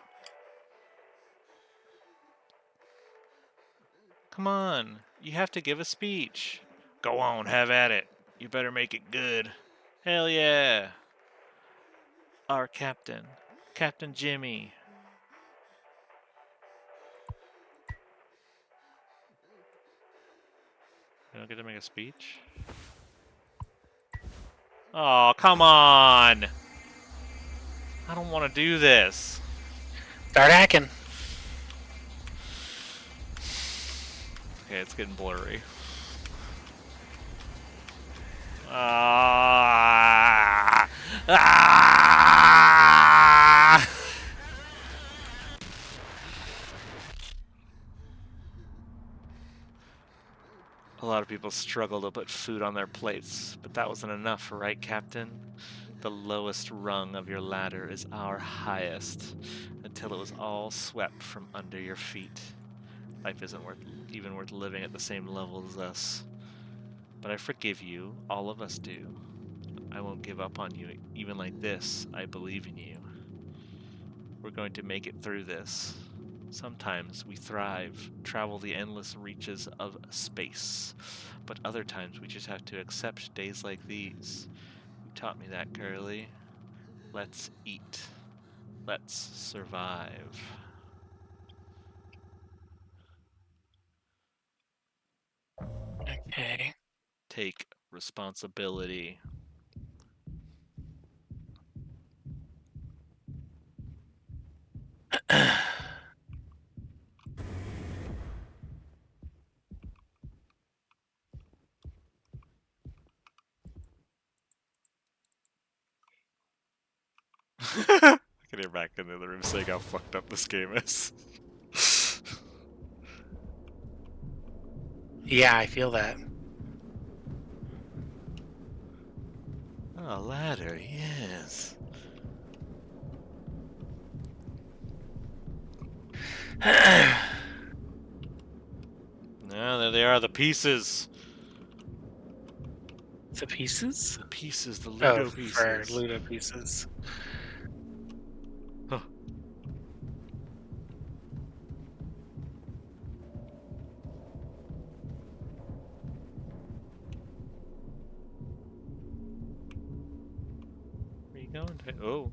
Come on, you have to give a speech. Go on, have at it. You better make it good. Hell yeah! Our captain, Captain Jimmy. You don't get to make a speech? Oh, come on! I don't want to do this. Start hacking. Okay, it's getting blurry. Ah! Ah! A lot of people struggle to put food on their plates, but that wasn't enough, right, Captain? The lowest rung of your ladder is our highest, until it was all swept from under your feet. Life isn't even worth living at the same level as us. But I forgive you, all of us do. I won't give up on you, even like this. I believe in you. We're going to make it through this. Sometimes we thrive, travel the endless reaches of space. But other times we just have to accept days like these. You taught me that, Curly. Let's eat. Let's survive. Okay. Take responsibility. I can hear back in the other room saying how fucked up this game is. Yeah, I feel that. Oh, ladder, yes. Now there they are, the pieces. The pieces? The pieces, the Oh, Ludo for pieces. Ludo pieces. Huh. Where you going? Oh.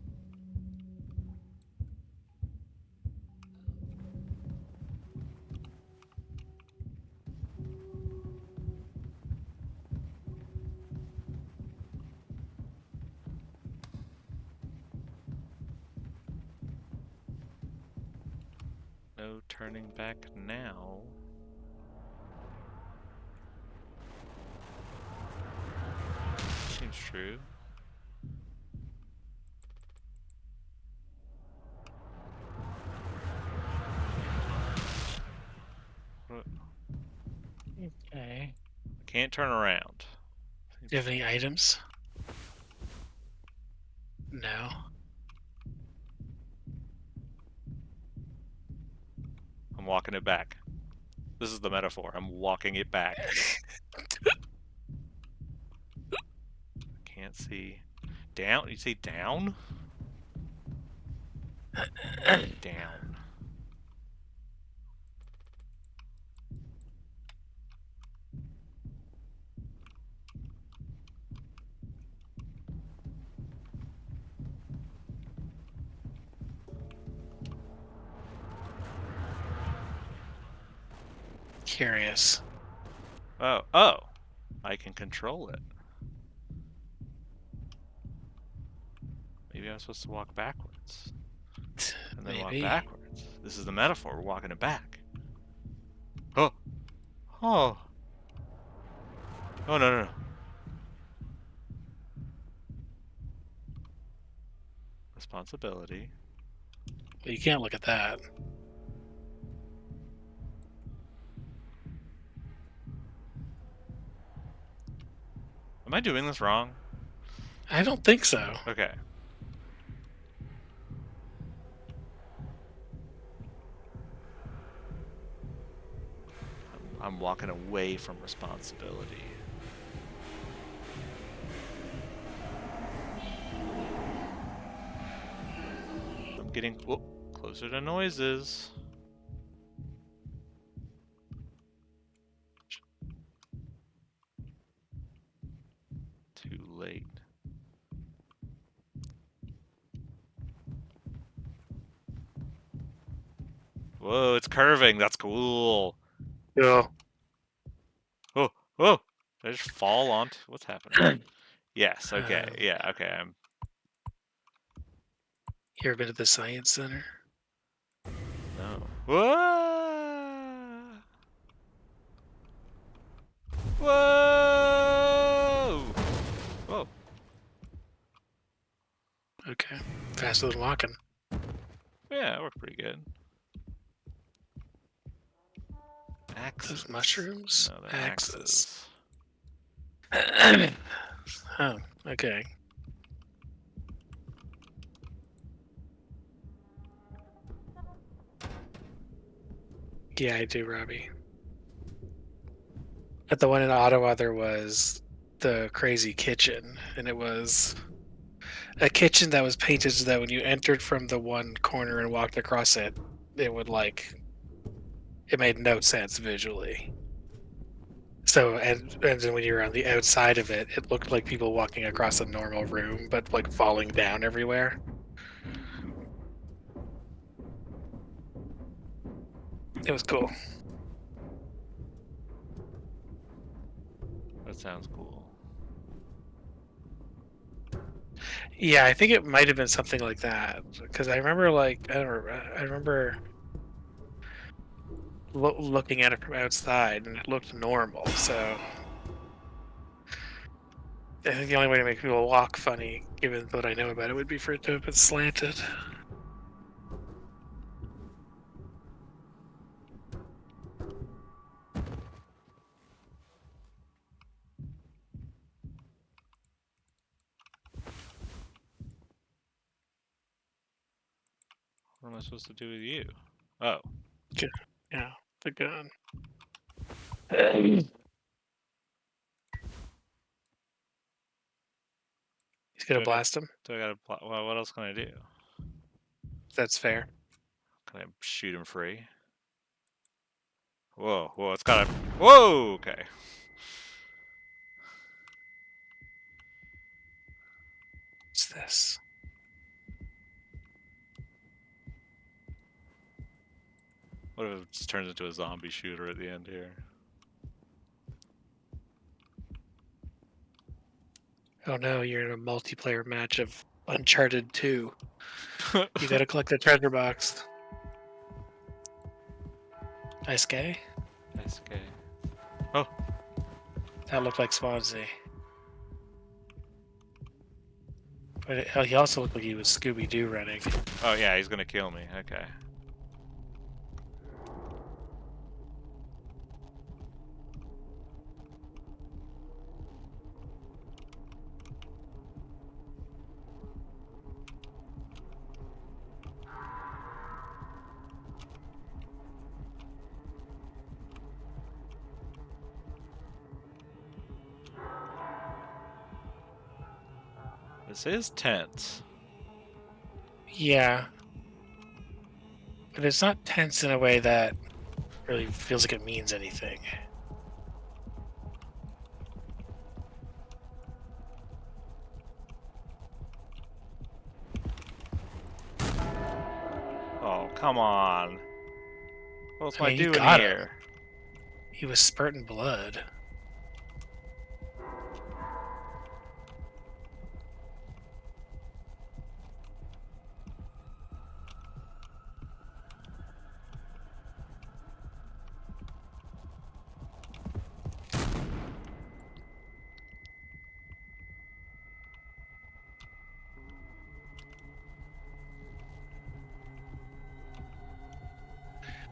No turning back now. Seems true. Can't turn around. Do you have any items? No. I'm walking it back. This is the metaphor. I'm walking it back. Can't see. Down? You say down? Down. Curious. Oh, oh! I can control it. Maybe I'm supposed to walk backwards. And then walk Maybe. backwards. This is the metaphor. We're walking it back. Oh! Oh! Oh, no, no, no. Responsibility. But you can't look at that. Am I doing this wrong? I don't think so. Okay. I'm walking away from responsibility. I'm getting closer to noises. Too late. Whoa, it's curving. That's cool. Yeah. Oh, oh! Did I just fall onto? What's happening? Yes. Okay. Um, Yeah. Okay. I'm. You ever been to the Science Center? No. Whoa! Whoa! Whoa! Okay. Faster than walking. Yeah, that worked pretty good. Axes. Those mushrooms? No, they're Axes. axes. Oh, okay. Yeah, I do, Robbie. At the one in Ottawa, there was the crazy kitchen, and it was a kitchen that was painted so that when you entered from the one corner and walked across it, it would it made no sense visually. So and then when you were on the outside of it, it looked like people walking across a normal room, but like falling down everywhere. It was cool. That sounds cool. Yeah, I think it might have been something like that because I remember I remember looking at it from outside and it looked normal. So I think the only way to make people walk funny, given what I know about it, would be for it to have been slanted. What am I supposed to do with you? Oh. Yeah, the gun. He's gonna Do I got? blast him. Do I got to? Well, what else can I do? That's fair. Can I shoot him free? Whoa, whoa! It's got to. Whoa! Okay. What's this? What if it just turns into a zombie shooter at the end here? Oh no, you're in a multiplayer match of Uncharted 2. You gotta collect the treasure box. Nice guy. Nice guy. Oh, That looked like Swansea. But he also looked like he was Scooby Doo running. oh yeah, he's gonna kill me. Okay. This is tense. Yeah. But it's not tense in a way that really feels like it means anything. Oh, come on. What I am I mean, you doing got him. here? He was spurting blood.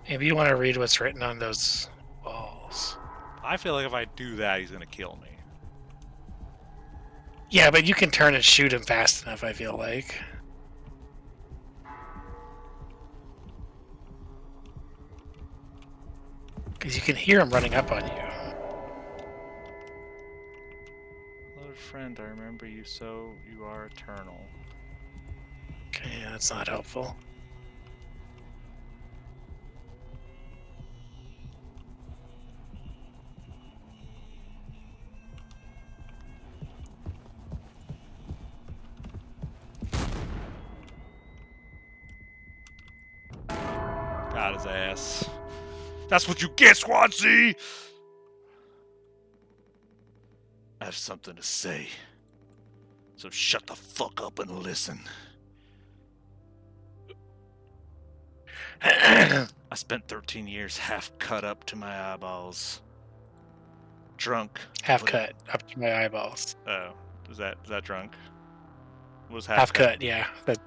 Maybe you want to read what's written on those walls. I feel like if I do that, he's gonna kill me. Yeah, but you can turn and shoot him fast enough, I feel like. Because you can hear him running up on you. Hello, friend, I remember you so you are eternal. Okay, yeah, that's not helpful. Got his ass. That's what you get, Swansea! I have something to say. So shut the fuck up and listen. I spent 13 years half cut up to my eyeballs. Drunk. Half cut up to my eyeballs. Oh, is that drunk? What was Half cut, yeah. That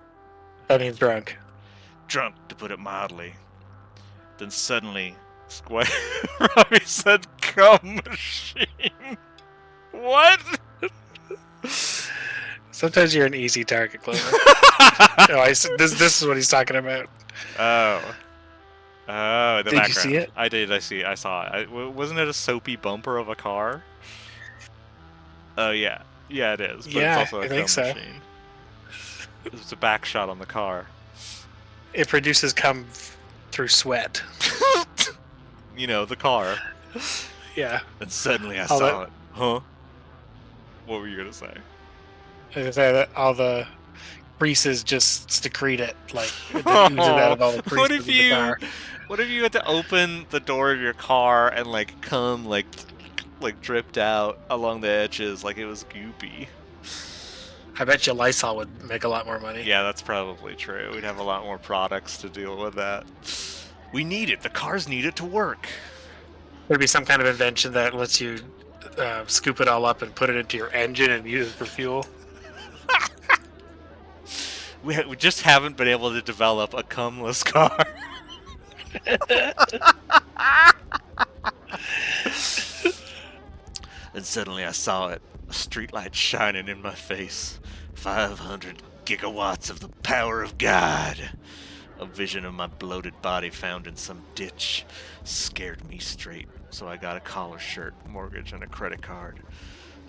means drunk. Drunk, to put it mildly. Then suddenly, Robbie said, "Cum machine." What? Sometimes you're an easy target, Clover. This is what he's talking about. Oh. Oh, the Did background. you see it? I did. I saw it. Wasn't it a soapy bumper of a car? Oh yeah, yeah, it is. But Yeah, it's also a I think cum so. machine. It's a back shot on the car. It produces cum through sweat. You know, the car. Yeah. And suddenly I saw it. Huh? What were you gonna say? I was gonna say that all the greases just secrete it, like it oozes out of all the What greases if in the you? car. What if you had to open the door of your car and like cum like dripped out along the edges like it was goopy? I bet you Lysol would make a lot more money. Yeah, that's probably true. We'd have a lot more products to deal with that. We need it. The cars need it to work. There'd be some kind of invention that lets you scoop it all up and put it into your engine and use it for fuel. We just haven't been able to develop a cumless car. And suddenly I saw it, a streetlight shining in my face. 500 gigawatts of the power of God. A vision of my bloated body found in some ditch scared me straight, so I got a collar shirt, mortgage, and a credit card.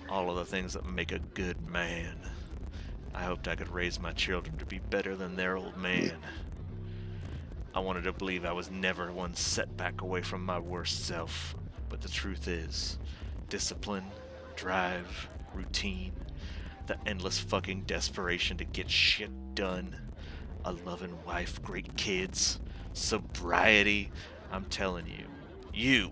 All of the things that make a good man. I hoped I could raise my children to be better than their old man. I wanted to believe I was never one setback away from my worst self, but the truth is, discipline, drive, routine, the endless fucking desperation to get shit done, a loving wife, great kids, sobriety, I'm telling you,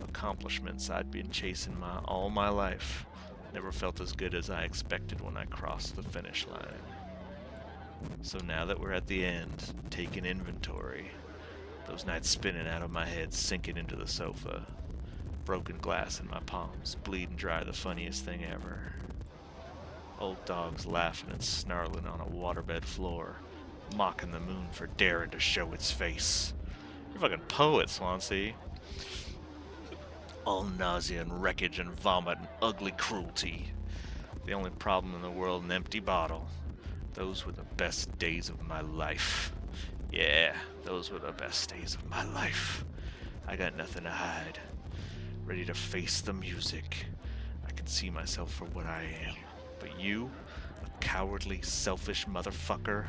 accomplishments I'd been chasing all my life, never felt as good as I expected when I crossed the finish line. So now that we're at the end, taking inventory, those nights spinning out of my head, sinking into the sofa, broken glass in my palms, bleeding dry, the funniest thing ever. Old dogs laughing and snarling on a waterbed floor, mocking the moon for daring to show its face. You're a fucking poet, Swansea. All nausea and wreckage and vomit and ugly cruelty. The only problem in the world, an empty bottle. Those were the best days of my life. Yeah, those were the best days of my life. I got nothing to hide. Ready to face the music. I can see myself for what I am. But you, A cowardly, selfish motherfucker,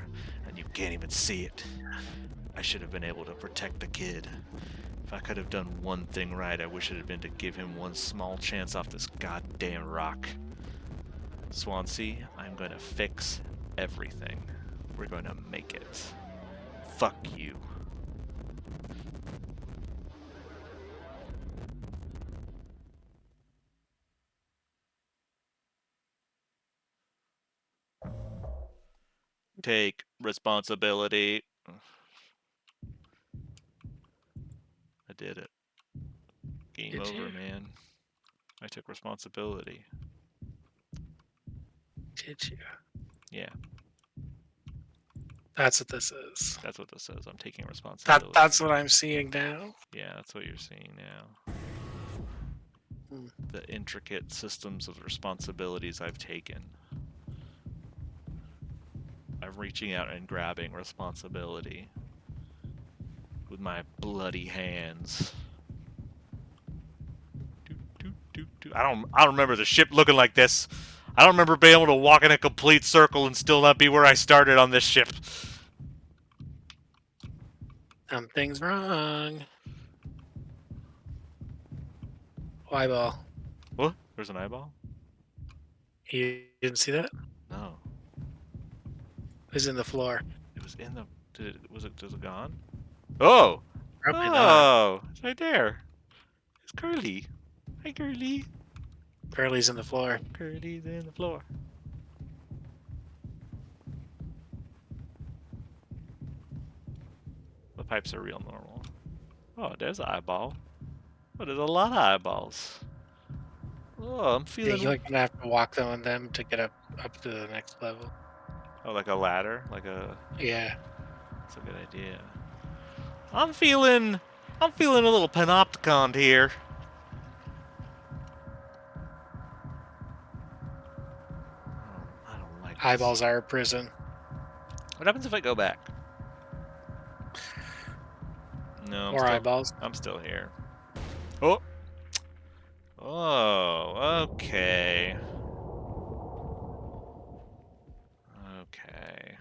and you can't even see it. I should have been able to protect the kid. If I could have done one thing right, I wish it had been to give him one small chance off this goddamn rock. Swansea, I'm going to fix everything. We're going to make it. Fuck you. Take responsibility. I did it. Game Did over, you? man. I took responsibility. Did you? Yeah, That's what this is. that's what this says. I'm taking That responsibility. that's what I'm seeing now. Yeah, that's what you're seeing now. Hmm. The intricate systems of responsibilities I've taken. I'm reaching out and grabbing responsibility with my bloody hands. I don't remember the ship looking like this. I don't remember being able to walk in a complete circle and still not be where I started on this ship. Something's wrong. Eyeball. What? There's an eyeball? You didn't see that? No. It was in the floor. It was in the. Was it gone? Oh! Probably not. Oh! It's right there. It's Curly. Hi, Curly. Curly's in the floor. Curly's in the floor. The pipes are real normal. Oh, there's an eyeball. Oh, there's a lot of eyeballs. Oh, I'm Yeah, feeling. you're gonna have to walk them on them to get up to the next level. Oh, like a ladder? Like a. Yeah. That's a good idea. I'm feeling a little panopticon here. I don't like this. Eyeballs are a prison. What happens if I go back? No, More eyeballs. I'm still here. Oh. Oh, okay. Okay.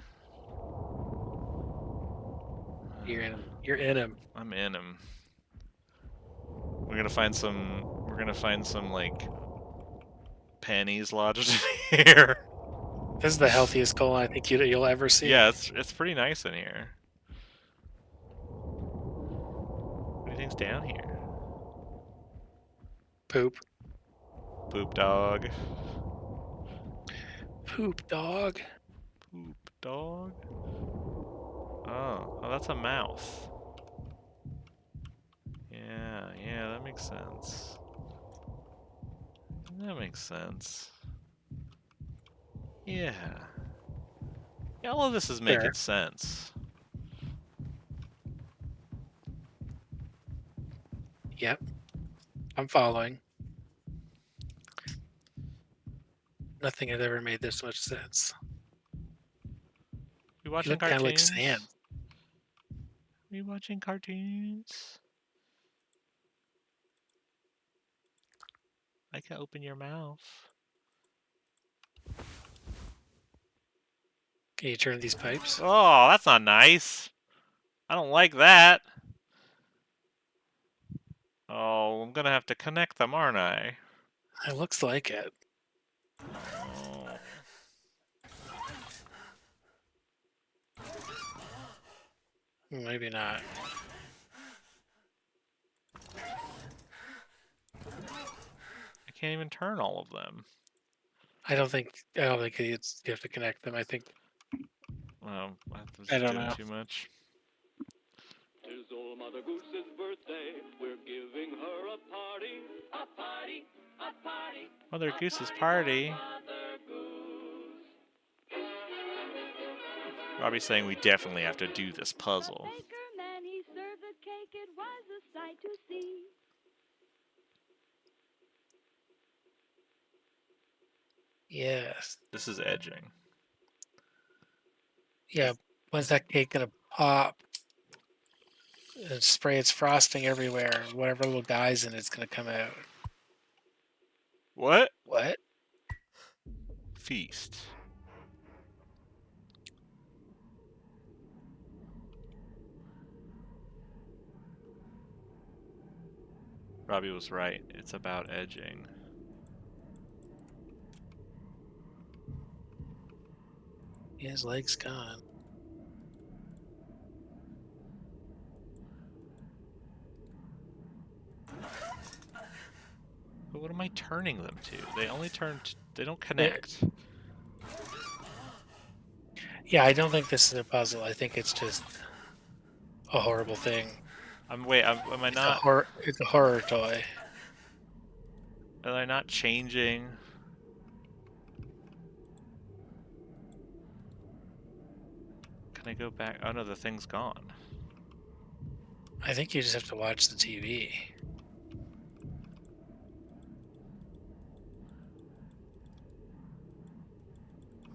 You're in him. You're in him. I'm in him. We're gonna find some like panties lodged in here. This is the healthiest goal I think you'll ever see. Yeah, it's pretty nice in here. What do you think's down here? Poop. Poop dog. Poop dog. Poop dog. Oh, that's a mouth. Yeah, that makes sense. That makes sense. Yeah. Yeah, all of this is making Sure. sense. Yep. I'm following. Nothing has ever made this much sense. You You watching look kind of like cartoons? sand. You watching cartoons? I can open your mouth. Can you turn these pipes? Oh, that's not nice. I don't like that. Oh, I'm gonna have to connect them, aren't I? It looks like it. Oh. Maybe not. I can't even turn all of them. I don't think you have to connect them. I think Well, I was I don't doing know. too much. Tis old Mother Goose's birthday. We're giving her a party. A party. A party. Mother Goose's party. Mother Goose. Robbie's saying we definitely have to do this puzzle. The baker man, he served the cake. It was a sight to see. Yes. This is edging. Yeah. When's that cake gonna pop and spray its frosting everywhere? Whatever little guy's in it's gonna come out. What? What? Feast. Robbie was right. It's about edging. His leg's gone. But what am I turning them to? They only turn. They don't Yeah. connect. Yeah, I don't think this is a puzzle. I think it's just a horrible thing. Am I It's a not? horror. It's a horror toy. Am I not changing? Can I go back? Oh no, the thing's gone. I think you just have to watch the TV.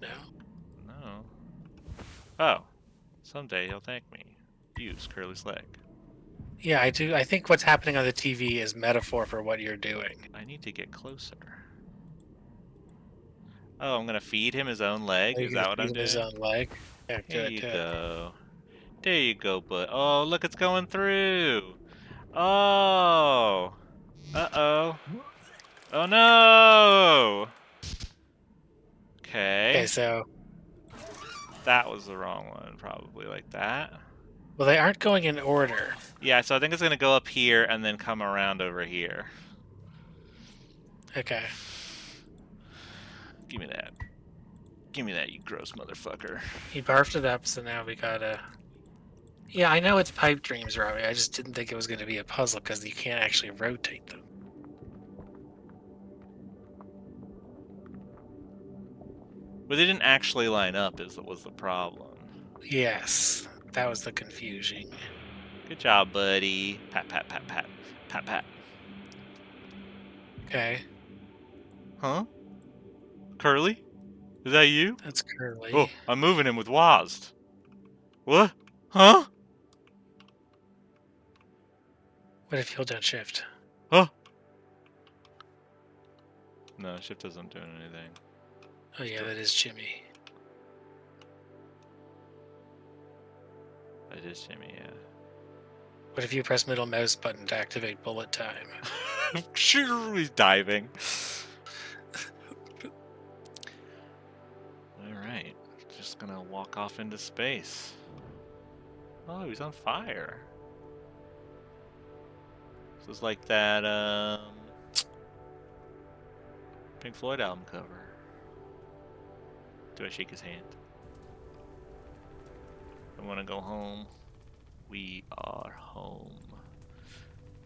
No. No. Oh. Someday he'll thank me. Use Curly's leg. Yeah, I do. I think what's happening on the TV is metaphor for what you're doing. I need to get closer. Oh, I'm gonna feed him his own leg? Are you Is gonna that what I'm feed him his doing? own leg? Yeah, There good, you good. go. There you go, bud. Oh, look, it's going through. Oh. Uh-oh. Oh, no! Okay, Okay. so That was the wrong one, probably like that. well, they aren't going in order. Yeah, so I think it's gonna go up here and then come around over here. Okay. Give me that. Give me that, you gross motherfucker. He barfed it up, so now we gotta. Yeah, I know it's pipe dreams, Robbie. I just didn't think it was going to be a puzzle because you can't actually rotate them. But they didn't actually line up, was the problem. Yes, that was the confusion. Good job, buddy. Pat, pat, pat, pat. Pat, pat. Okay, Huh? Curly? Is that you? that's Curly. Oh, I'm moving him with WASD. What? Huh? What if you hold down shift? Huh? No, shift isn't doing anything. Oh yeah, that is Jimmy. That is Jimmy, yeah. What if you press middle mouse button to activate bullet time? Sure, he's diving. Alright, just gonna walk off into space. Oh, he's on fire. This is like that, Pink Floyd album cover. Do I shake his hand? I wanna go home. We are home.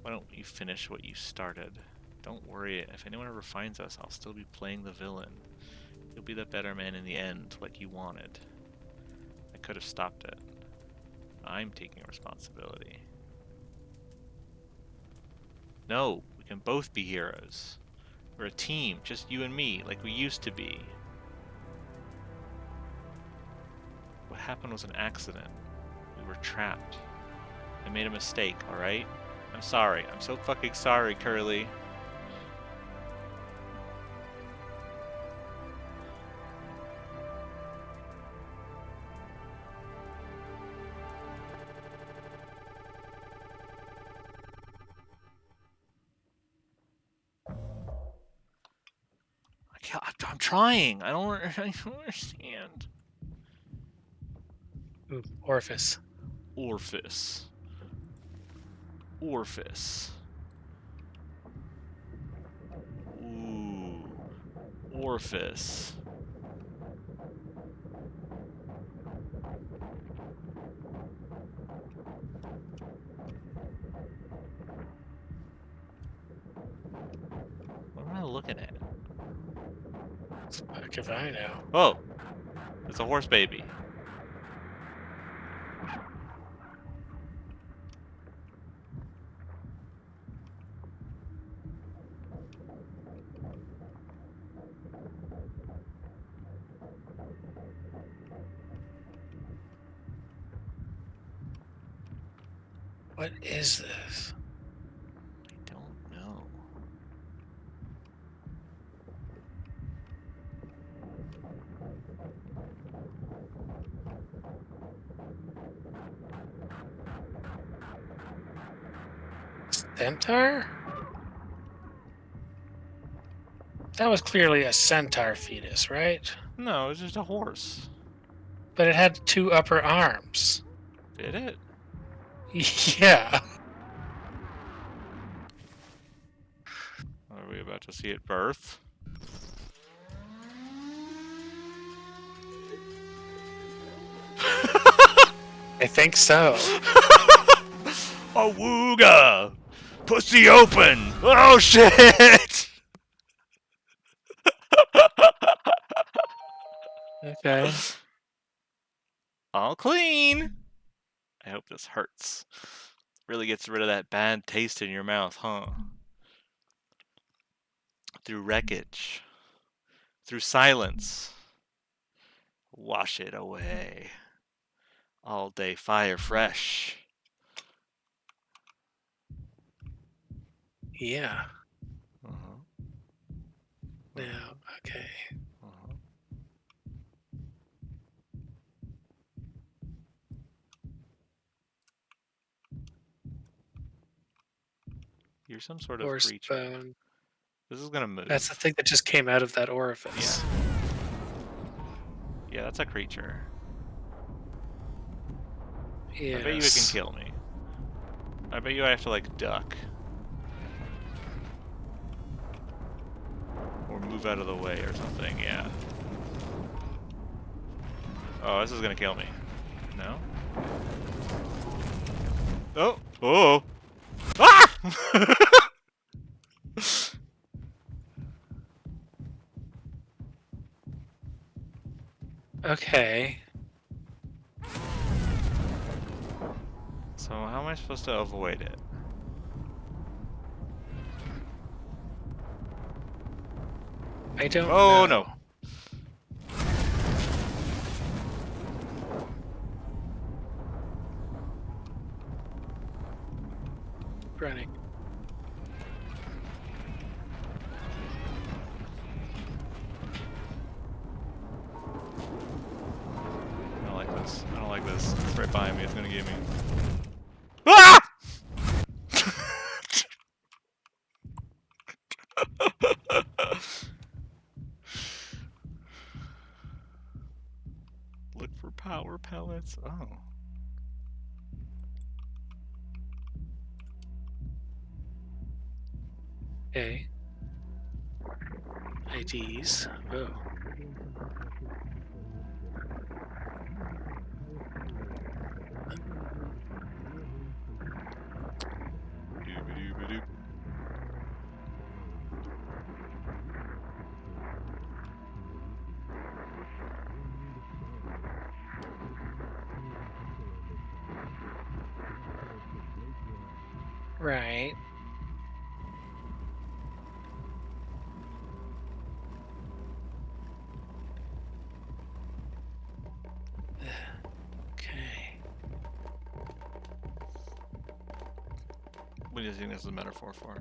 Why don't you finish what you started? Don't worry, if anyone ever finds us, I'll still be playing the villain. You'll be the better man in the end, like you wanted. I could have stopped it. I'm taking responsibility. No, we can both be heroes. We're a team, just you and me, like we used to be. What happened was an accident. We were trapped. I made a mistake, alright? I'm sorry. I'm so fucking sorry, Curly. I'm trying. I don't understand. Ooh, orifice. Orifice. Orifice. Ooh. Orifice. What am I looking at? Fuck if I know. Oh! It's a horse baby. What is this? I don't know. Centaur? That was clearly a centaur fetus, right? No, it's just a horse. But it had 2 upper arms. Did it? Yeah. Are we about to see it birth? I think so. Awooga! Pussy open! Oh shit! Okay. All clean! I hope this hurts. Really gets rid of that bad taste in your mouth, huh? Through wreckage. Through silence. Wash it away. All day fire fresh. Yeah. Uh-huh. Now, okay. Uh-huh. You're some sort of Horse creature. bone. This is gonna move. That's the thing that just came out of that orifice. Yeah, that's a creature. Yes. I bet you it can kill me. I bet you I have to, like, duck. Or move out of the way or something, yeah. Oh, this is gonna kill me. No? Oh! Oh! Ah! Okay. So how am I supposed to avoid it? I don't Oh, know. no. Running. I don't like this. I don't like this. It's right behind me. It's gonna get me. Ah! Look for power pellets. Oh. Okay. IDs. Oh. Dooby-dooby-doo. Right. Okay. What do you think this is a metaphor for?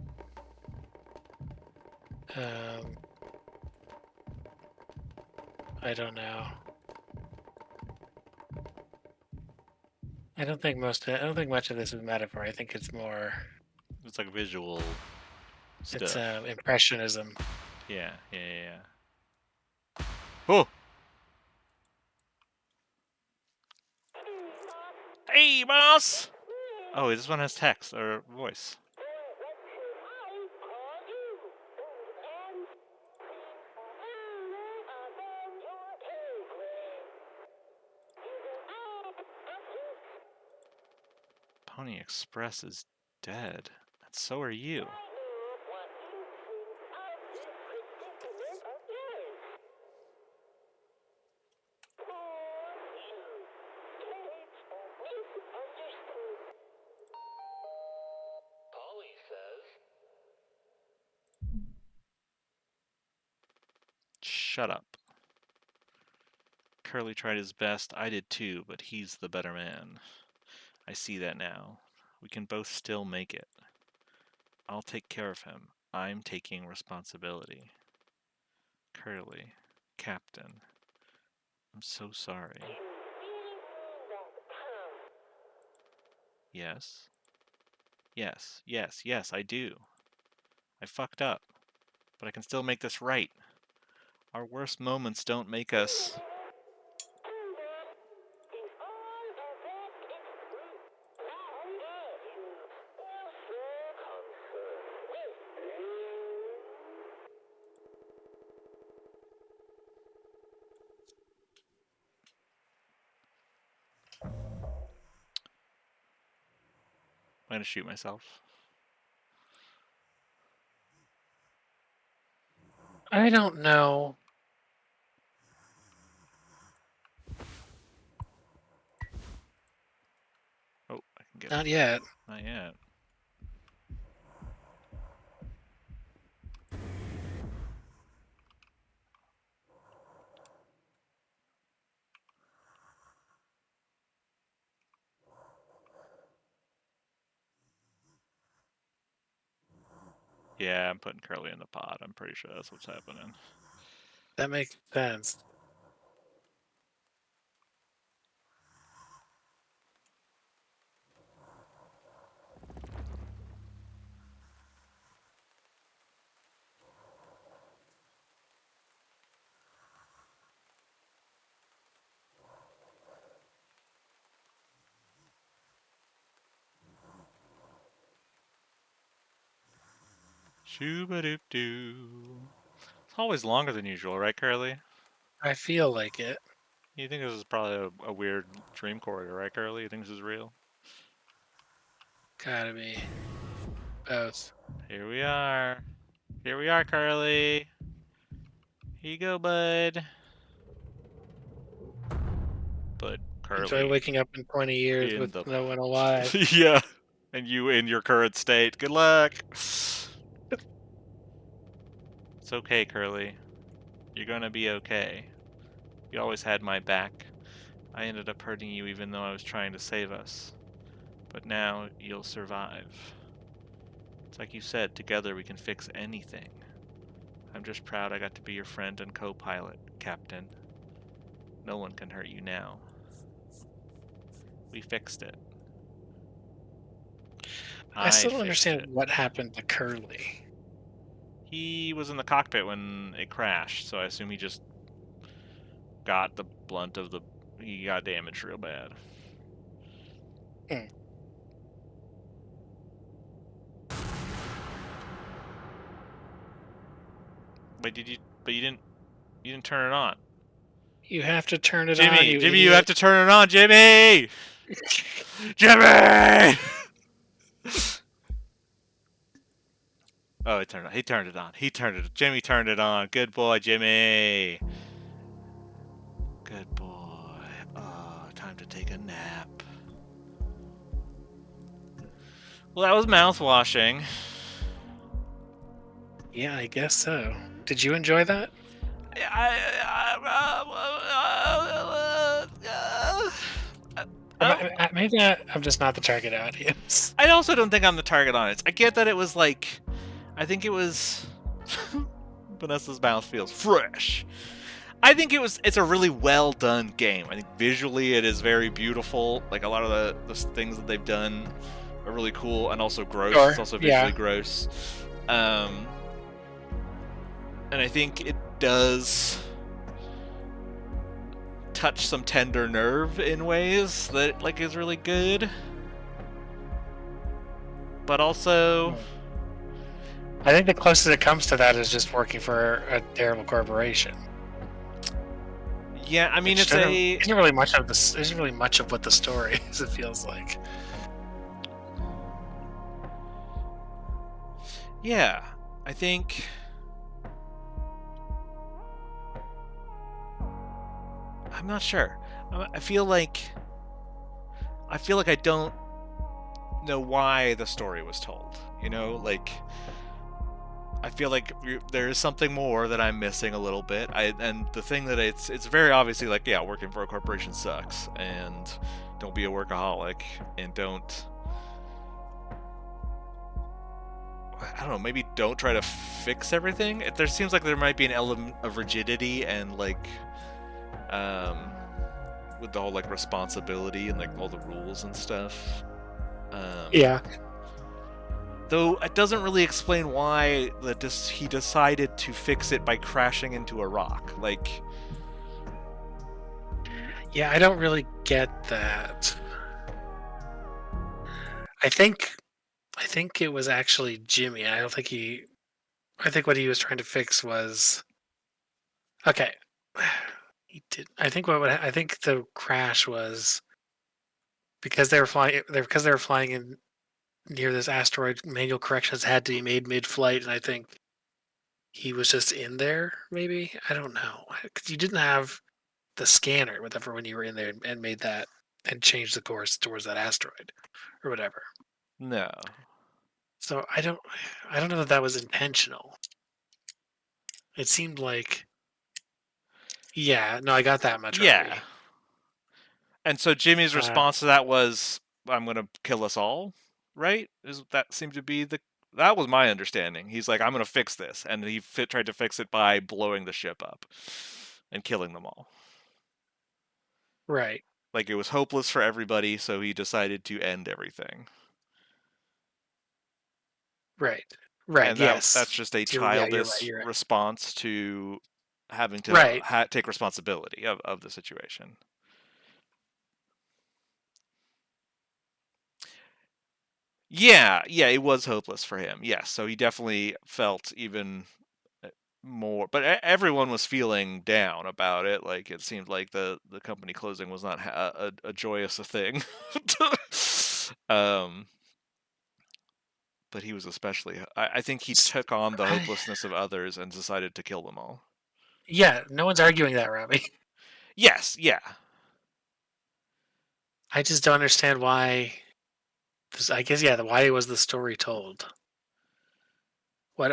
I don't know. I don't think much of this is metaphor. I think it's more. It's like visual It's stuff. impressionism. Yeah, yeah, yeah, yeah. Oh! Hey, boss! Oh, this one has text or voice. Pony Express is dead. And so are you. Shut up. Curly tried his best. I did too, but he's the better man. I see that now. We can both still make it. I'll take care of him. I'm taking responsibility. Curly. Captain. I'm so sorry. Yes. Yes, yes, yes, I do. I fucked up. But I can still make this right. Our worst moments don't make us... I'm gonna shoot myself. I don't know. Oh, I can get... Not yet. Not yet. Yeah, I'm putting Curly in the pot. I'm pretty sure that's what's happening. That makes sense. Shoo-ba-doop-doo. It's always longer than usual, right, Curly? I feel like it. You think this is probably a weird dream corridor, right, Curly? You think this is real? Gotta be. Both. Here we are. Here we are, Curly. Here you go, bud. But Enjoy Curly waking up in 20 years in with the... no one alive. Yeah. And you in your current state. Good luck. It's okay, Curly. You're gonna be okay. You always had my back. I ended up hurting you even though I was trying to save us. But now you'll survive. It's like you said, together we can fix anything. I'm just proud I got to be your friend and co-pilot, Captain. No one can hurt you now. We fixed it. I still don't fixed understand it. what happened to Curly. He was in the cockpit when it crashed, so I assume he just got the blunt of the... He got damaged real bad. Hmm. But you didn't turn it on. You have to turn it Jimmy, on, you Jimmy, idiot. you have to turn it on, Jimmy! Jimmy! Oh, he turned it on. He turned it on. Jimmy turned it on. Good boy, Jimmy. Good boy. Oh, time to take a nap. Well, that was mouthwashing. Yeah, I guess so. Did you enjoy that? Maybe I'm just not the target audience. I also don't think I'm the target audience. I get that it was like... I think it was... Vanessa's mouth feels fresh. I think it's a really well done game. I think visually it is very beautiful. Like a lot of the things that they've done are really cool and also gross. Sure, It's also visually yeah. gross. And I think it does touch some tender nerve in ways that like is really good. But also... I think the closest it comes to that is just working for a terrible corporation. Yeah, I mean, Which isn't really much of this. Isn't really much of what the story is. It feels like. Yeah, I think... I'm not sure. I feel like I don't know why the story was told. You know, like... I feel like there is something more that I'm missing a little bit. And the thing that it's very obviously like, yeah, working for a corporation sucks, and don't be a workaholic, and don't... I don't know, maybe don't try to fix everything. There seems like there might be an element of rigidity and like, with the whole like responsibility and like all the rules and stuff. Yeah. Though it doesn't really explain why he decided to fix it by crashing into a rock. Like, Yeah, I don't really get that. I think it was actually Jimmy. I don't think he. I think what he was trying to fix was okay. He did. I think the crash was because they were flying. Because they were flying in near this asteroid. Manual corrections had to be made mid-flight, and I think he was just in there. Maybe I don't know because you didn't have the scanner, whatever, when you were in there and made that and changed the course towards that asteroid or whatever. no. So I don't know that that was intentional. It seemed like, yeah, no, I got that much Yeah. already. And so Jimmy's Uh, response to that was, "I'm gonna kill us all." Right? That seemed to be the that was my understanding. He's like, "I'm gonna fix this," and he tried to fix it by blowing the ship up and killing them all. right, Like it was hopeless for everybody, so he decided to end everything. right, right. And that's Yes, just a yeah, you're right. childish You're right. response to having to Right. take responsibility of the situation. Yeah, yeah, it was hopeless for him. Yes, so he definitely felt even more, but everyone was feeling down about it. Like it seemed like the company closing was not a joyous a thing. um, but he was especially. I think he took on the I, hopelessness of others and decided to kill them all. yeah, no one's arguing that, Robbie. Yes, yeah. I just don't understand why. I guess yeah, why was the story told? What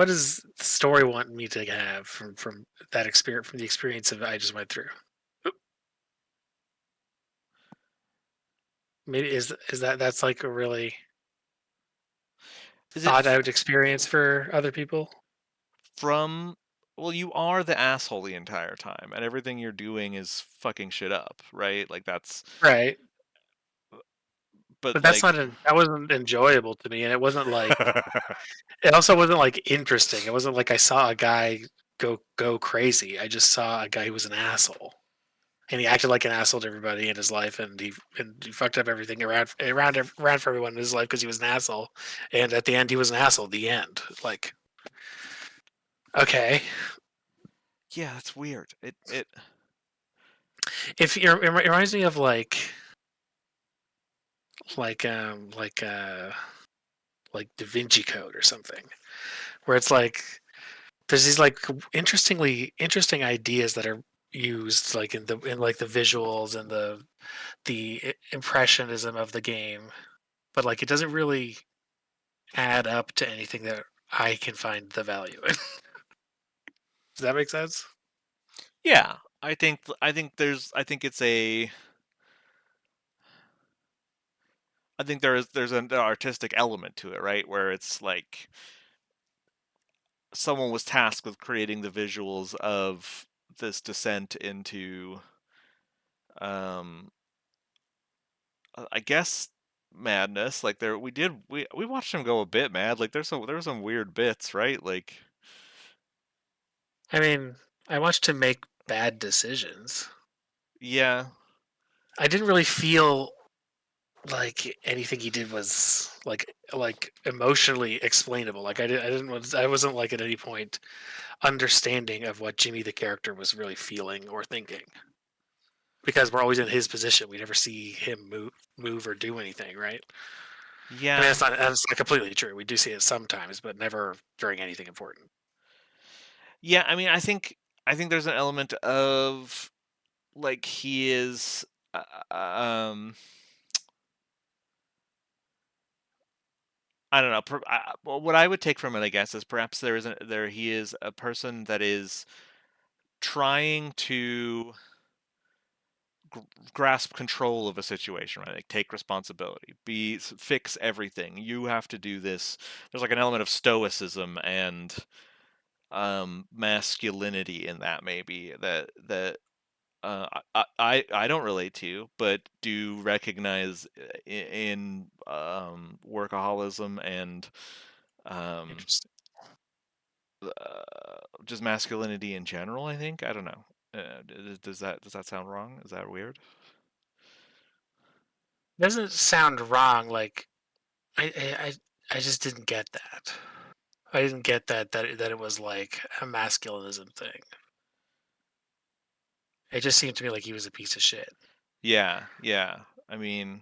does the story want me to have from that experience from the experience of I just went through? Maybe is that's like a really Is it thought out experience for other people? from? Well, you are the asshole the entire time, and everything you're doing is fucking shit up, right? Like that's. Right. But But that's like. not that wasn't enjoyable to me, and it wasn't like it also wasn't like interesting. It wasn't like I saw a guy go crazy. I just saw a guy who was an asshole, and he acted like an asshole to everybody in his life, and he fucked up everything around for everyone in his life because he was an asshole. And at the end, he was an asshole. The end. Like, okay, Yeah, that's weird. It if it reminds me of like like Da Vinci Code or something, where it's like there's these like interesting ideas that are used like in like the visuals and the impressionism of the game, but like it doesn't really add up to anything that I can find the value in. Does that make sense? yeah, I think it's a I think there's an artistic element to it, right? Where it's like someone was tasked with creating the visuals of this descent into um I guess madness. Like we watched him go a bit mad. Like there's some weird bits, right? Like I mean, I watched him make bad decisions. yeah. I didn't really feel like anything he did was like emotionally explainable. Like I wasn't like at any point understanding of what Jimmy the character was really feeling or thinking because we're always in his position. We never see him move or do anything, right? I mean, Yeah. that's not completely true. We do see it sometimes, but never during anything important. Yeah, I mean, I think there's an element of like he is um I don't know. Well, what I would take from it, I guess, is perhaps there he is a person that is trying to grasp control of a situation, right? Like take responsibility, fix everything. You have to do this. There's like an element of stoicism and masculinity in that maybe that I don't relate to, but do recognize in workaholism and um, Interesting. just masculinity in general. I think I don't know. Does that sound wrong? Is that weird? Doesn't sound wrong. Like I just didn't get that. I didn't get that it was like a masculinism thing. It just seemed to me like he was a piece of shit. Yeah, yeah. I mean,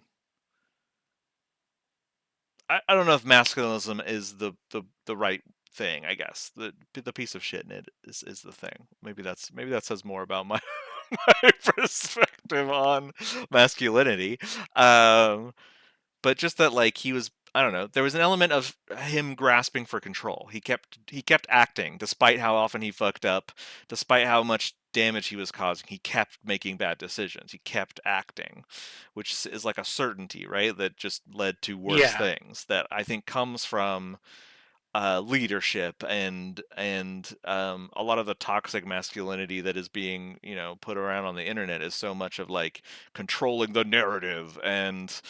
I don't know if masculinism is the right thing. I guess the piece of shit in it is the thing. Maybe that says more about my my perspective on masculinity. Um, but just that like he was, I don't know, there was an element of him grasping for control. He kept acting despite how often he fucked up, despite how much damage he was causing. He kept making bad decisions. He kept acting, which is like a certainty, right? That just led to worse Yeah, things. That I think comes from leadership and a lot of the toxic masculinity that is being put around on the internet is so much of like controlling the narrative and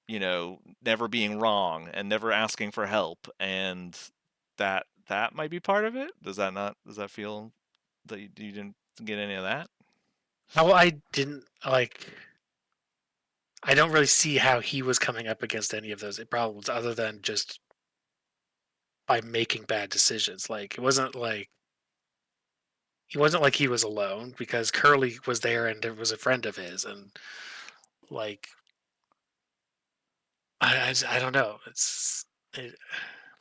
never being wrong and never asking for help, and that might be part of it. Does that feel that you didn't get any of that? well, I didn't like. I don't really see how he was coming up against any of those problems other than just by making bad decisions. Like it wasn't like he was alone because Curly was there and it was a friend of his, and like I don't know. It,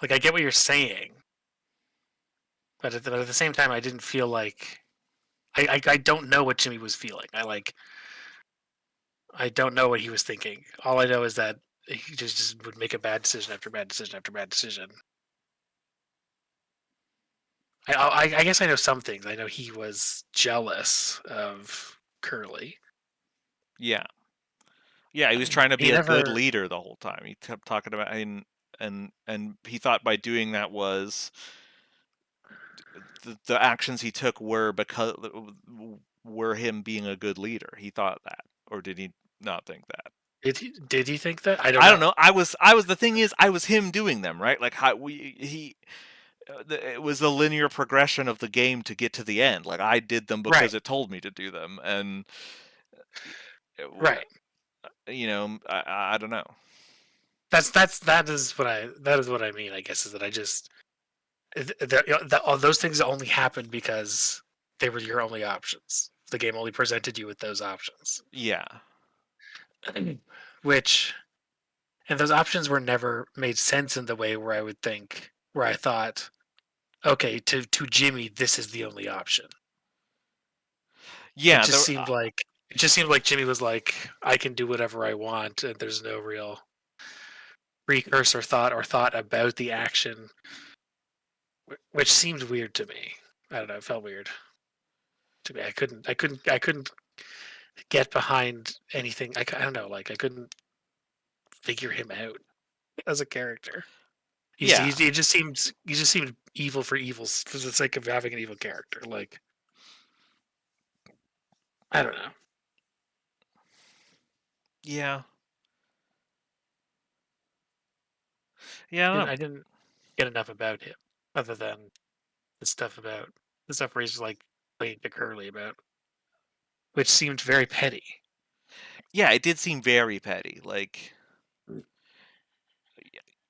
like I get what you're saying, but at the same time, I didn't feel like I don't know what Jimmy was feeling. I don't know what he was thinking. All I know is that he just would make a bad decision after bad decision after bad decision. I guess I know some things. I know he was jealous of Curly. Yeah, yeah, he was trying to He be a good never. leader the whole time. He kept talking about, and he thought by doing that was the actions he took were him being a good leader. He thought that, or did he not think that? Did he think that? I don't I don't know. know. I was the thing is I was him doing them, right? Like how we he it was a linear progression of the game to get to the end. Like I did them Right, because it told me to do them, and right. I don't know. That is what I mean. I guess is that I just all those things only happened because they were your only options. The game only presented you with those options, Yeah, which and those options were never made sense in the way where I would think where I thought, okay, to Jimmy, this is the only option. It yeah. just seemed like it just seemed like Jimmy was like, I can do whatever I want, and there's no real precursor thought or thought about the action, which seemed weird to me. I don't know. It felt weird to me. I couldn't get behind anything. I don't know. Like I couldn't figure him out as a character. Yeah, He just seemed evil for the sake of having an evil character. Like I don't know. yeah, yeah. I don't know. I didn't get enough about him other than the stuff where he's like playing to Curly about, which seemed very petty. Yeah, it did seem very petty. Like,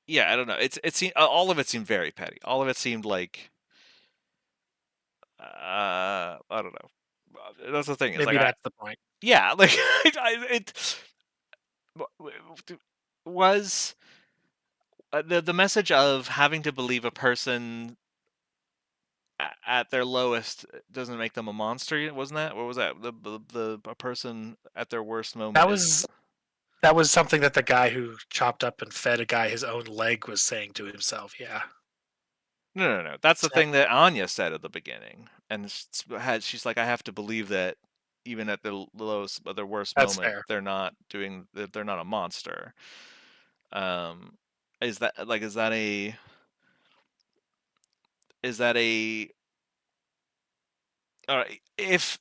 yeah, I don't know. It seemed all of it seemed very petty. All of it seemed like I don't know. That's the thing. It's like Maybe that's the point. yeah, like it was the message of having to believe a person at their lowest doesn't make them a monster. Wasn't that? What was that? The a person at their worst That moment is. was that was something that the guy who chopped up and fed a guy his own leg was saying to himself. Yeah, No, no, no. That's the that, thing that Anya said at the beginning, and she's like, I have to believe that even at the lowest, their worst that's moment, fair. they're not a monster. Um, is that like is that a all right? If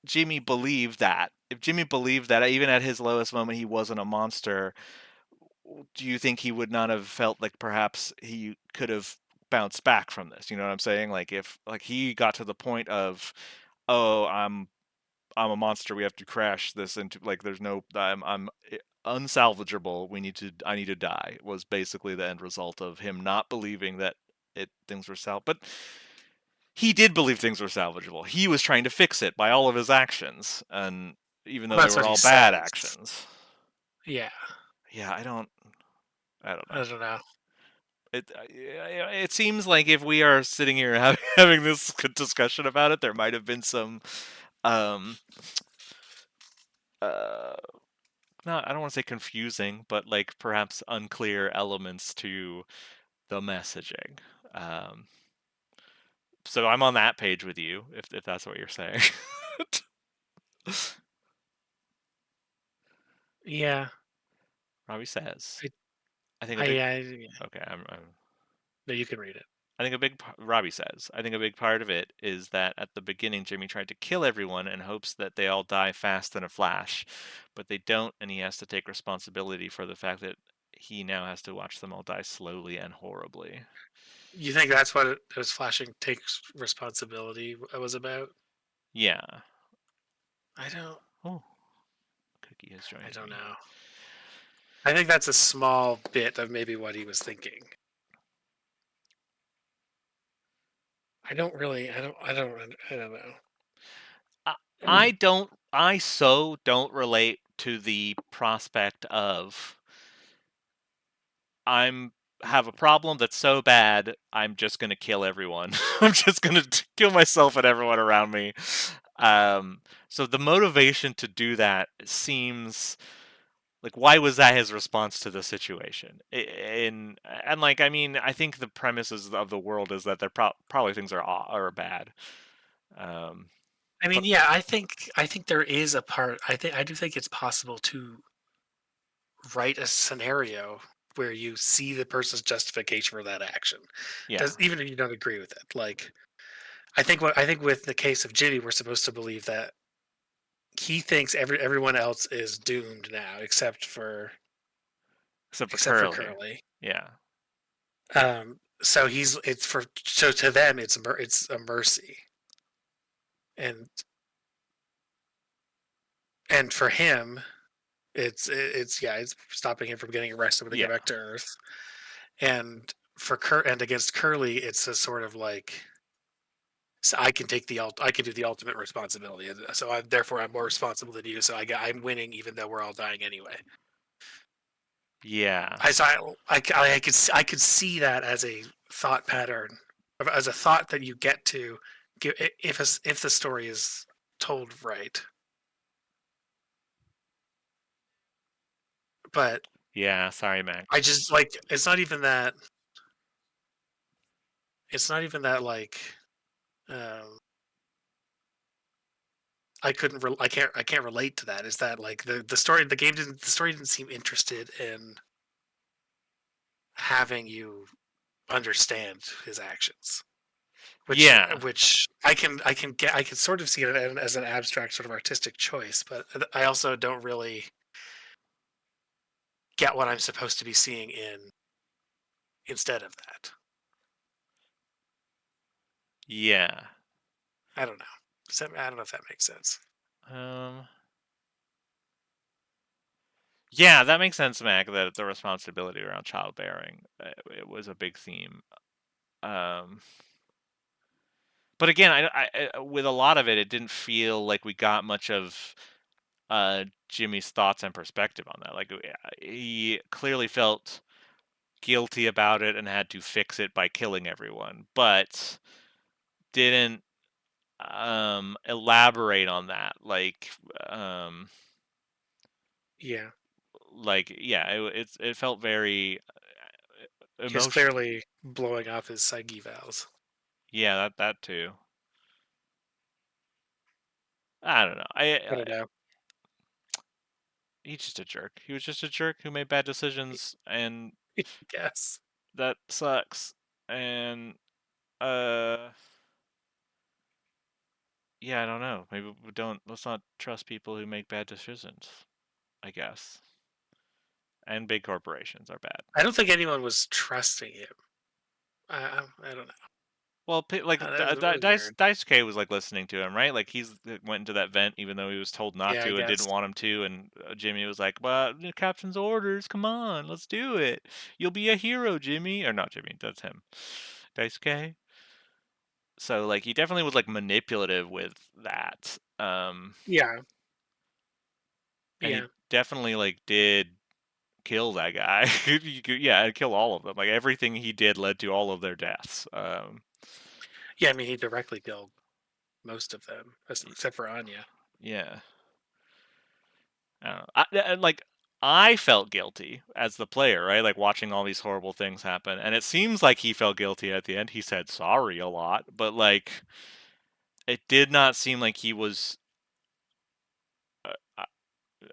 Jimmy believed that, if Jimmy believed that even at his lowest moment he wasn't a monster, do you think he would not have felt like perhaps he could have bounced back from this? You know what I'm saying? Like if like he got to the point of, oh, I'm a monster. We have to crash this into like there's no I'm unsalvageable. I need to die. Was basically the end result of him not believing that things were but he did believe things were salvageable. He was trying to fix it by all of his actions, and even though Well, they that's were what he all bad says. actions. Yeah, Yeah, I don't know. I don't know. It seems like if we are sitting here having this discussion about it, there might have been some um uh not I don't want to say confusing, but like perhaps unclear elements to the messaging. Um, so I'm on that page with you, if that's what you're saying. Yeah, Robbie says, I, I think a big I yeah. okay. No, you can read it. I think a big Robbie says, I think a big part of it is that at the beginning Jimmy tried to kill everyone in hopes that they all die fast in a flash, but they don't, and he has to take responsibility for the fact that he now has to watch them all die slowly and horribly. You think that's what it was flashing takes responsibility was about? Yeah. I don't. Oh, Cookie has I joined don't me. know. I think that's a small bit of maybe what he was thinking. I don't really. I don't. I don't. I don't know. I so don't relate to the prospect of I'm have a problem that's so bad I'm just gonna kill everyone. I'm just gonna kill myself and everyone around me. So the motivation to do that seems like why was that his response to the situation? And like I mean I think the premises of the world is that they're probably things are bad. Um, I mean, but yeah. I think there is a part. I do think it's possible to write a scenario where you see the person's justification for that action. yeah, Does even if you don't agree with it. Like I think with the case of Ginny, we're supposed to believe that he thinks everyone else is doomed now, except for except for Curly. Curly. Yeah. So so to them it's a mercy, and for him it's stopping him from getting arrested when they get Yeah. back to Earth, and and against Curly it's a sort of like, so I can do the ultimate responsibility, so therefore I'm more responsible than you, so I'm winning even though we're all dying anyway. Yeah. I saw I could see that as a thought pattern, as a thought that you get to if the story is told right. But Yeah. Sorry, I Max. just like it's not even that like um I can't relate to that. Is that like the story didn't seem interested in having you understand his actions, Yeah. which I can sort of see it as an abstract sort of artistic choice, but I also don't really get what I'm supposed to be seeing instead of that. Yeah. I don't know. I don't know if that makes sense. Um. Yeah, that makes sense, Mac. That the responsibility around childbearing it was a big theme. Um. But again, with a lot of it, it didn't feel like we got much of Jimmy's thoughts and perspective on that. Like he clearly felt guilty about it and had to fix it by killing everyone, but didn't elaborate on that um Yeah, yeah it felt very he was emotion clearly blowing off his psyche valves. yeah that too. I don't know I don't know. he's just a jerk. He was just a jerk who made bad decisions, and I guess. that sucks. And uh Yeah, I don't know. Maybe we don't. Let's not trust people who make bad decisions. I guess. And big corporations are bad. I don't think anyone was trusting him. I don't know. Well, like That was weird. Daisuke was like listening to him, right? Like he's went into that vent even though he was told not Yeah, I to and guess. didn't want him to, and Jimmy was like, "Well, the captain's orders. Come on, let's do it. You'll be a hero, Jimmy." Or not Jimmy. That's him, Daisuke. So like he definitely was like manipulative with that, Yeah, and he yeah, definitely like did kill that guy. Yeah, and kill all of them. Like everything he did led to all of their deaths. yeah. I mean, he directly killed most of them, except for Anya. Yeah. I don't know. Like I felt guilty as the player, right? Like watching all these horrible things happen, and it seems like he felt guilty at the end. He said sorry a lot, but like it did not seem like he was. I,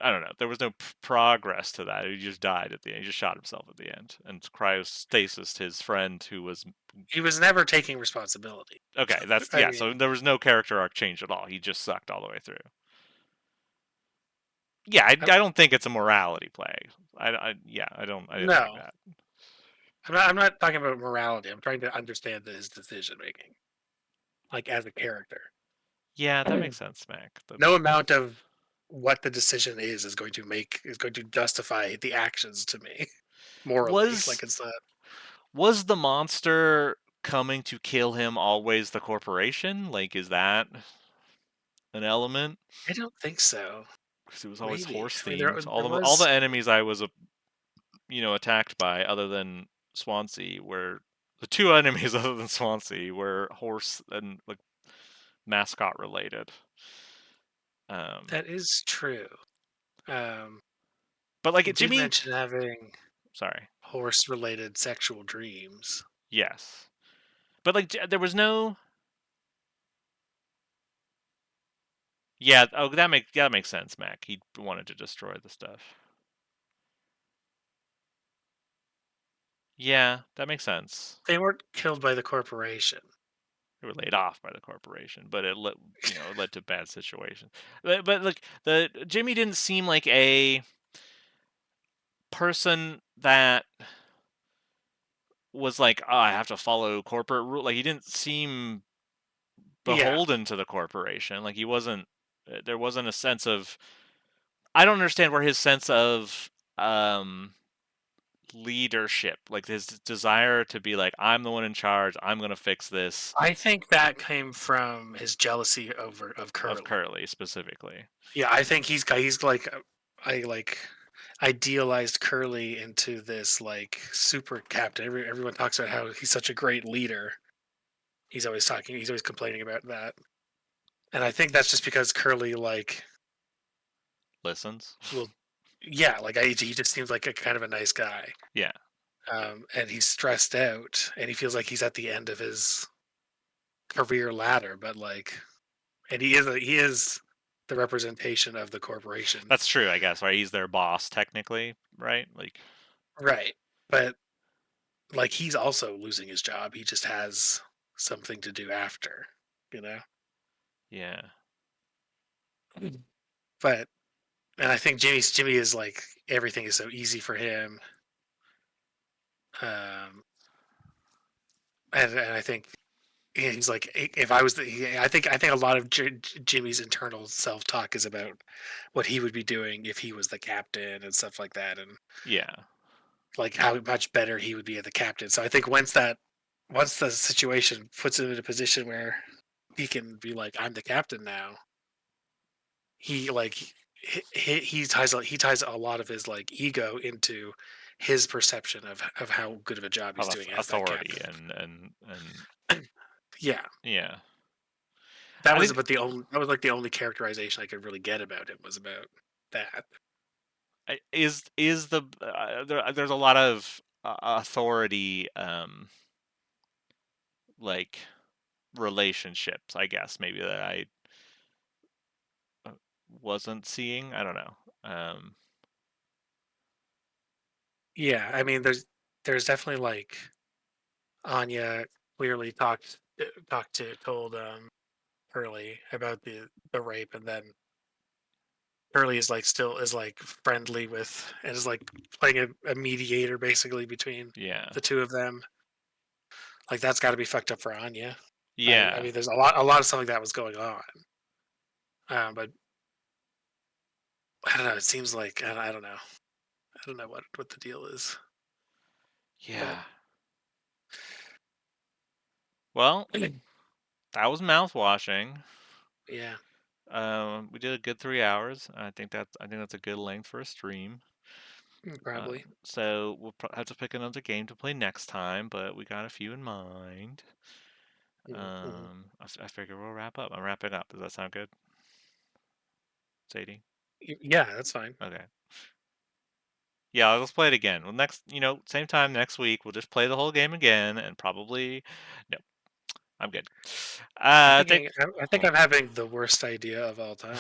I don't know. There was no progress to that. He just died at the end. He just shot himself at the end, and cryostasis his friend who was He was never taking responsibility. okay. That's I yeah. mean, So there was no character arc change at all. He just sucked all the way through. Yeah, I I, don't think it's a morality play. Yeah, I don't. I didn't think no, that. I'm not talking about morality. I'm trying to understand his decision making, like as a character. Yeah, that makes sense, Mac. No That's amount of what the decision is going to justify the actions to me morally. was Like it's not. was the monster coming to kill him always the corporation? Like, is that an element? I don't think so. Because it was always Maybe. horse I mean, there themed. there All was. the enemies I was attacked by, other than Swansea, were the two enemies other than Swansea were horse and like mascot related. Um, That is true. Um, but like he did Jimmy, mention having sorry, horse-related sexual dreams. yes, but like there was no. Yeah, oh that makes sense, Mac. He wanted to destroy the stuff. Yeah, that makes sense. They weren't killed by the corporation. They were laid off by the corporation, but it led to bad situations. But like the Jimmy didn't seem like a person that was like, oh, I have to follow corporate rule. Like he didn't seem Yeah, beholden to the corporation. Like he wasn't. There wasn't a sense of. I don't understand where his sense of leadership, like his desire to be like, I'm the one in charge. I'm gonna fix this. I think that came from his jealousy over of Of Curly. Curly specifically. Yeah, I think he's like I like idealized Curly into this like super captain. Everyone talks about how he's such a great leader. He's always complaining about that. And I think that's just because Curly like Listens. will yeah, like he just seems like a kind of a nice guy. Yeah. And he's stressed out and he feels like he's at the end of his career ladder, but like and he is the representation of the corporation. That's true, I guess, right? He's their boss technically, right? Like Right. But like he's also losing his job. He just has something to do after, you know? yeah. But and I think Jimmy is like everything is so easy for him. Um and I think he's like if I was I think a lot of Jimmy's internal self-talk is about what he would be doing if he was the captain and stuff like that and Yeah. like how much better he would be as the captain. So I think once the situation puts him in a position where he can be like I'm the captain now, he like he ties a lot of his like ego into his perception of how good of a job he's Of doing as that authority captain. and Yeah, yeah. that I was think about the only that was like the only characterization I could really get about him was about that. is there's a lot of authority like relationships, I guess, maybe that I uh, wasn't seeing. I don't know. Yeah, I mean, there's definitely like Anya clearly talked to told Hurley about the rape, and then Hurley is like still is like friendly with and is like playing a mediator basically between Yeah. the two of them. Like that's got to be fucked up for Anya. I Yeah. mean, there's a lot of stuff like that was going on, but I don't know. It seems like I don't know. I don't know what the deal is, but Yeah. Well, that was mouthwashing. yeah, We did a good 3 hours. I think that's a good length for a stream. probably. So we'll have to pick another game to play next time, but we got a few in mind. Mm-hmm. I figure we'll wrap up. I'm wrapping up. Does that sound good, Sadie? Yeah, that's fine. Okay. Yeah, let's play it again. Well, same time next week, we'll just play the whole game again, and probably, no, I'm good. I Uh, think thank. I think I'm having the worst idea of all time.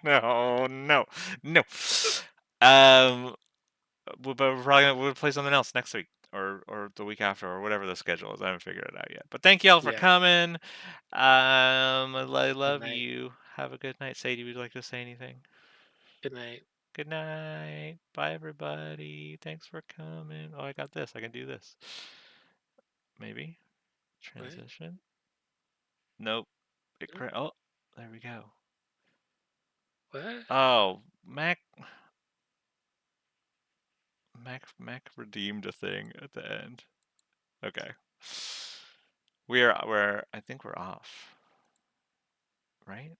No, no, no. Um, but we're probably we'll play something else next week or the week after or whatever the schedule is. I haven't figured it out yet. But thank y'all for Yeah. coming. I Good love night. you. Have a good night. Sadie, would you like to say anything? Good night. Good night. Bye, everybody. Thanks for coming. Oh, I got this. I can do this. Maybe. What? Transition. Nope. Oh, there we go. What? Oh, Mac redeemed a thing at the end. Okay. I think we're off. Right?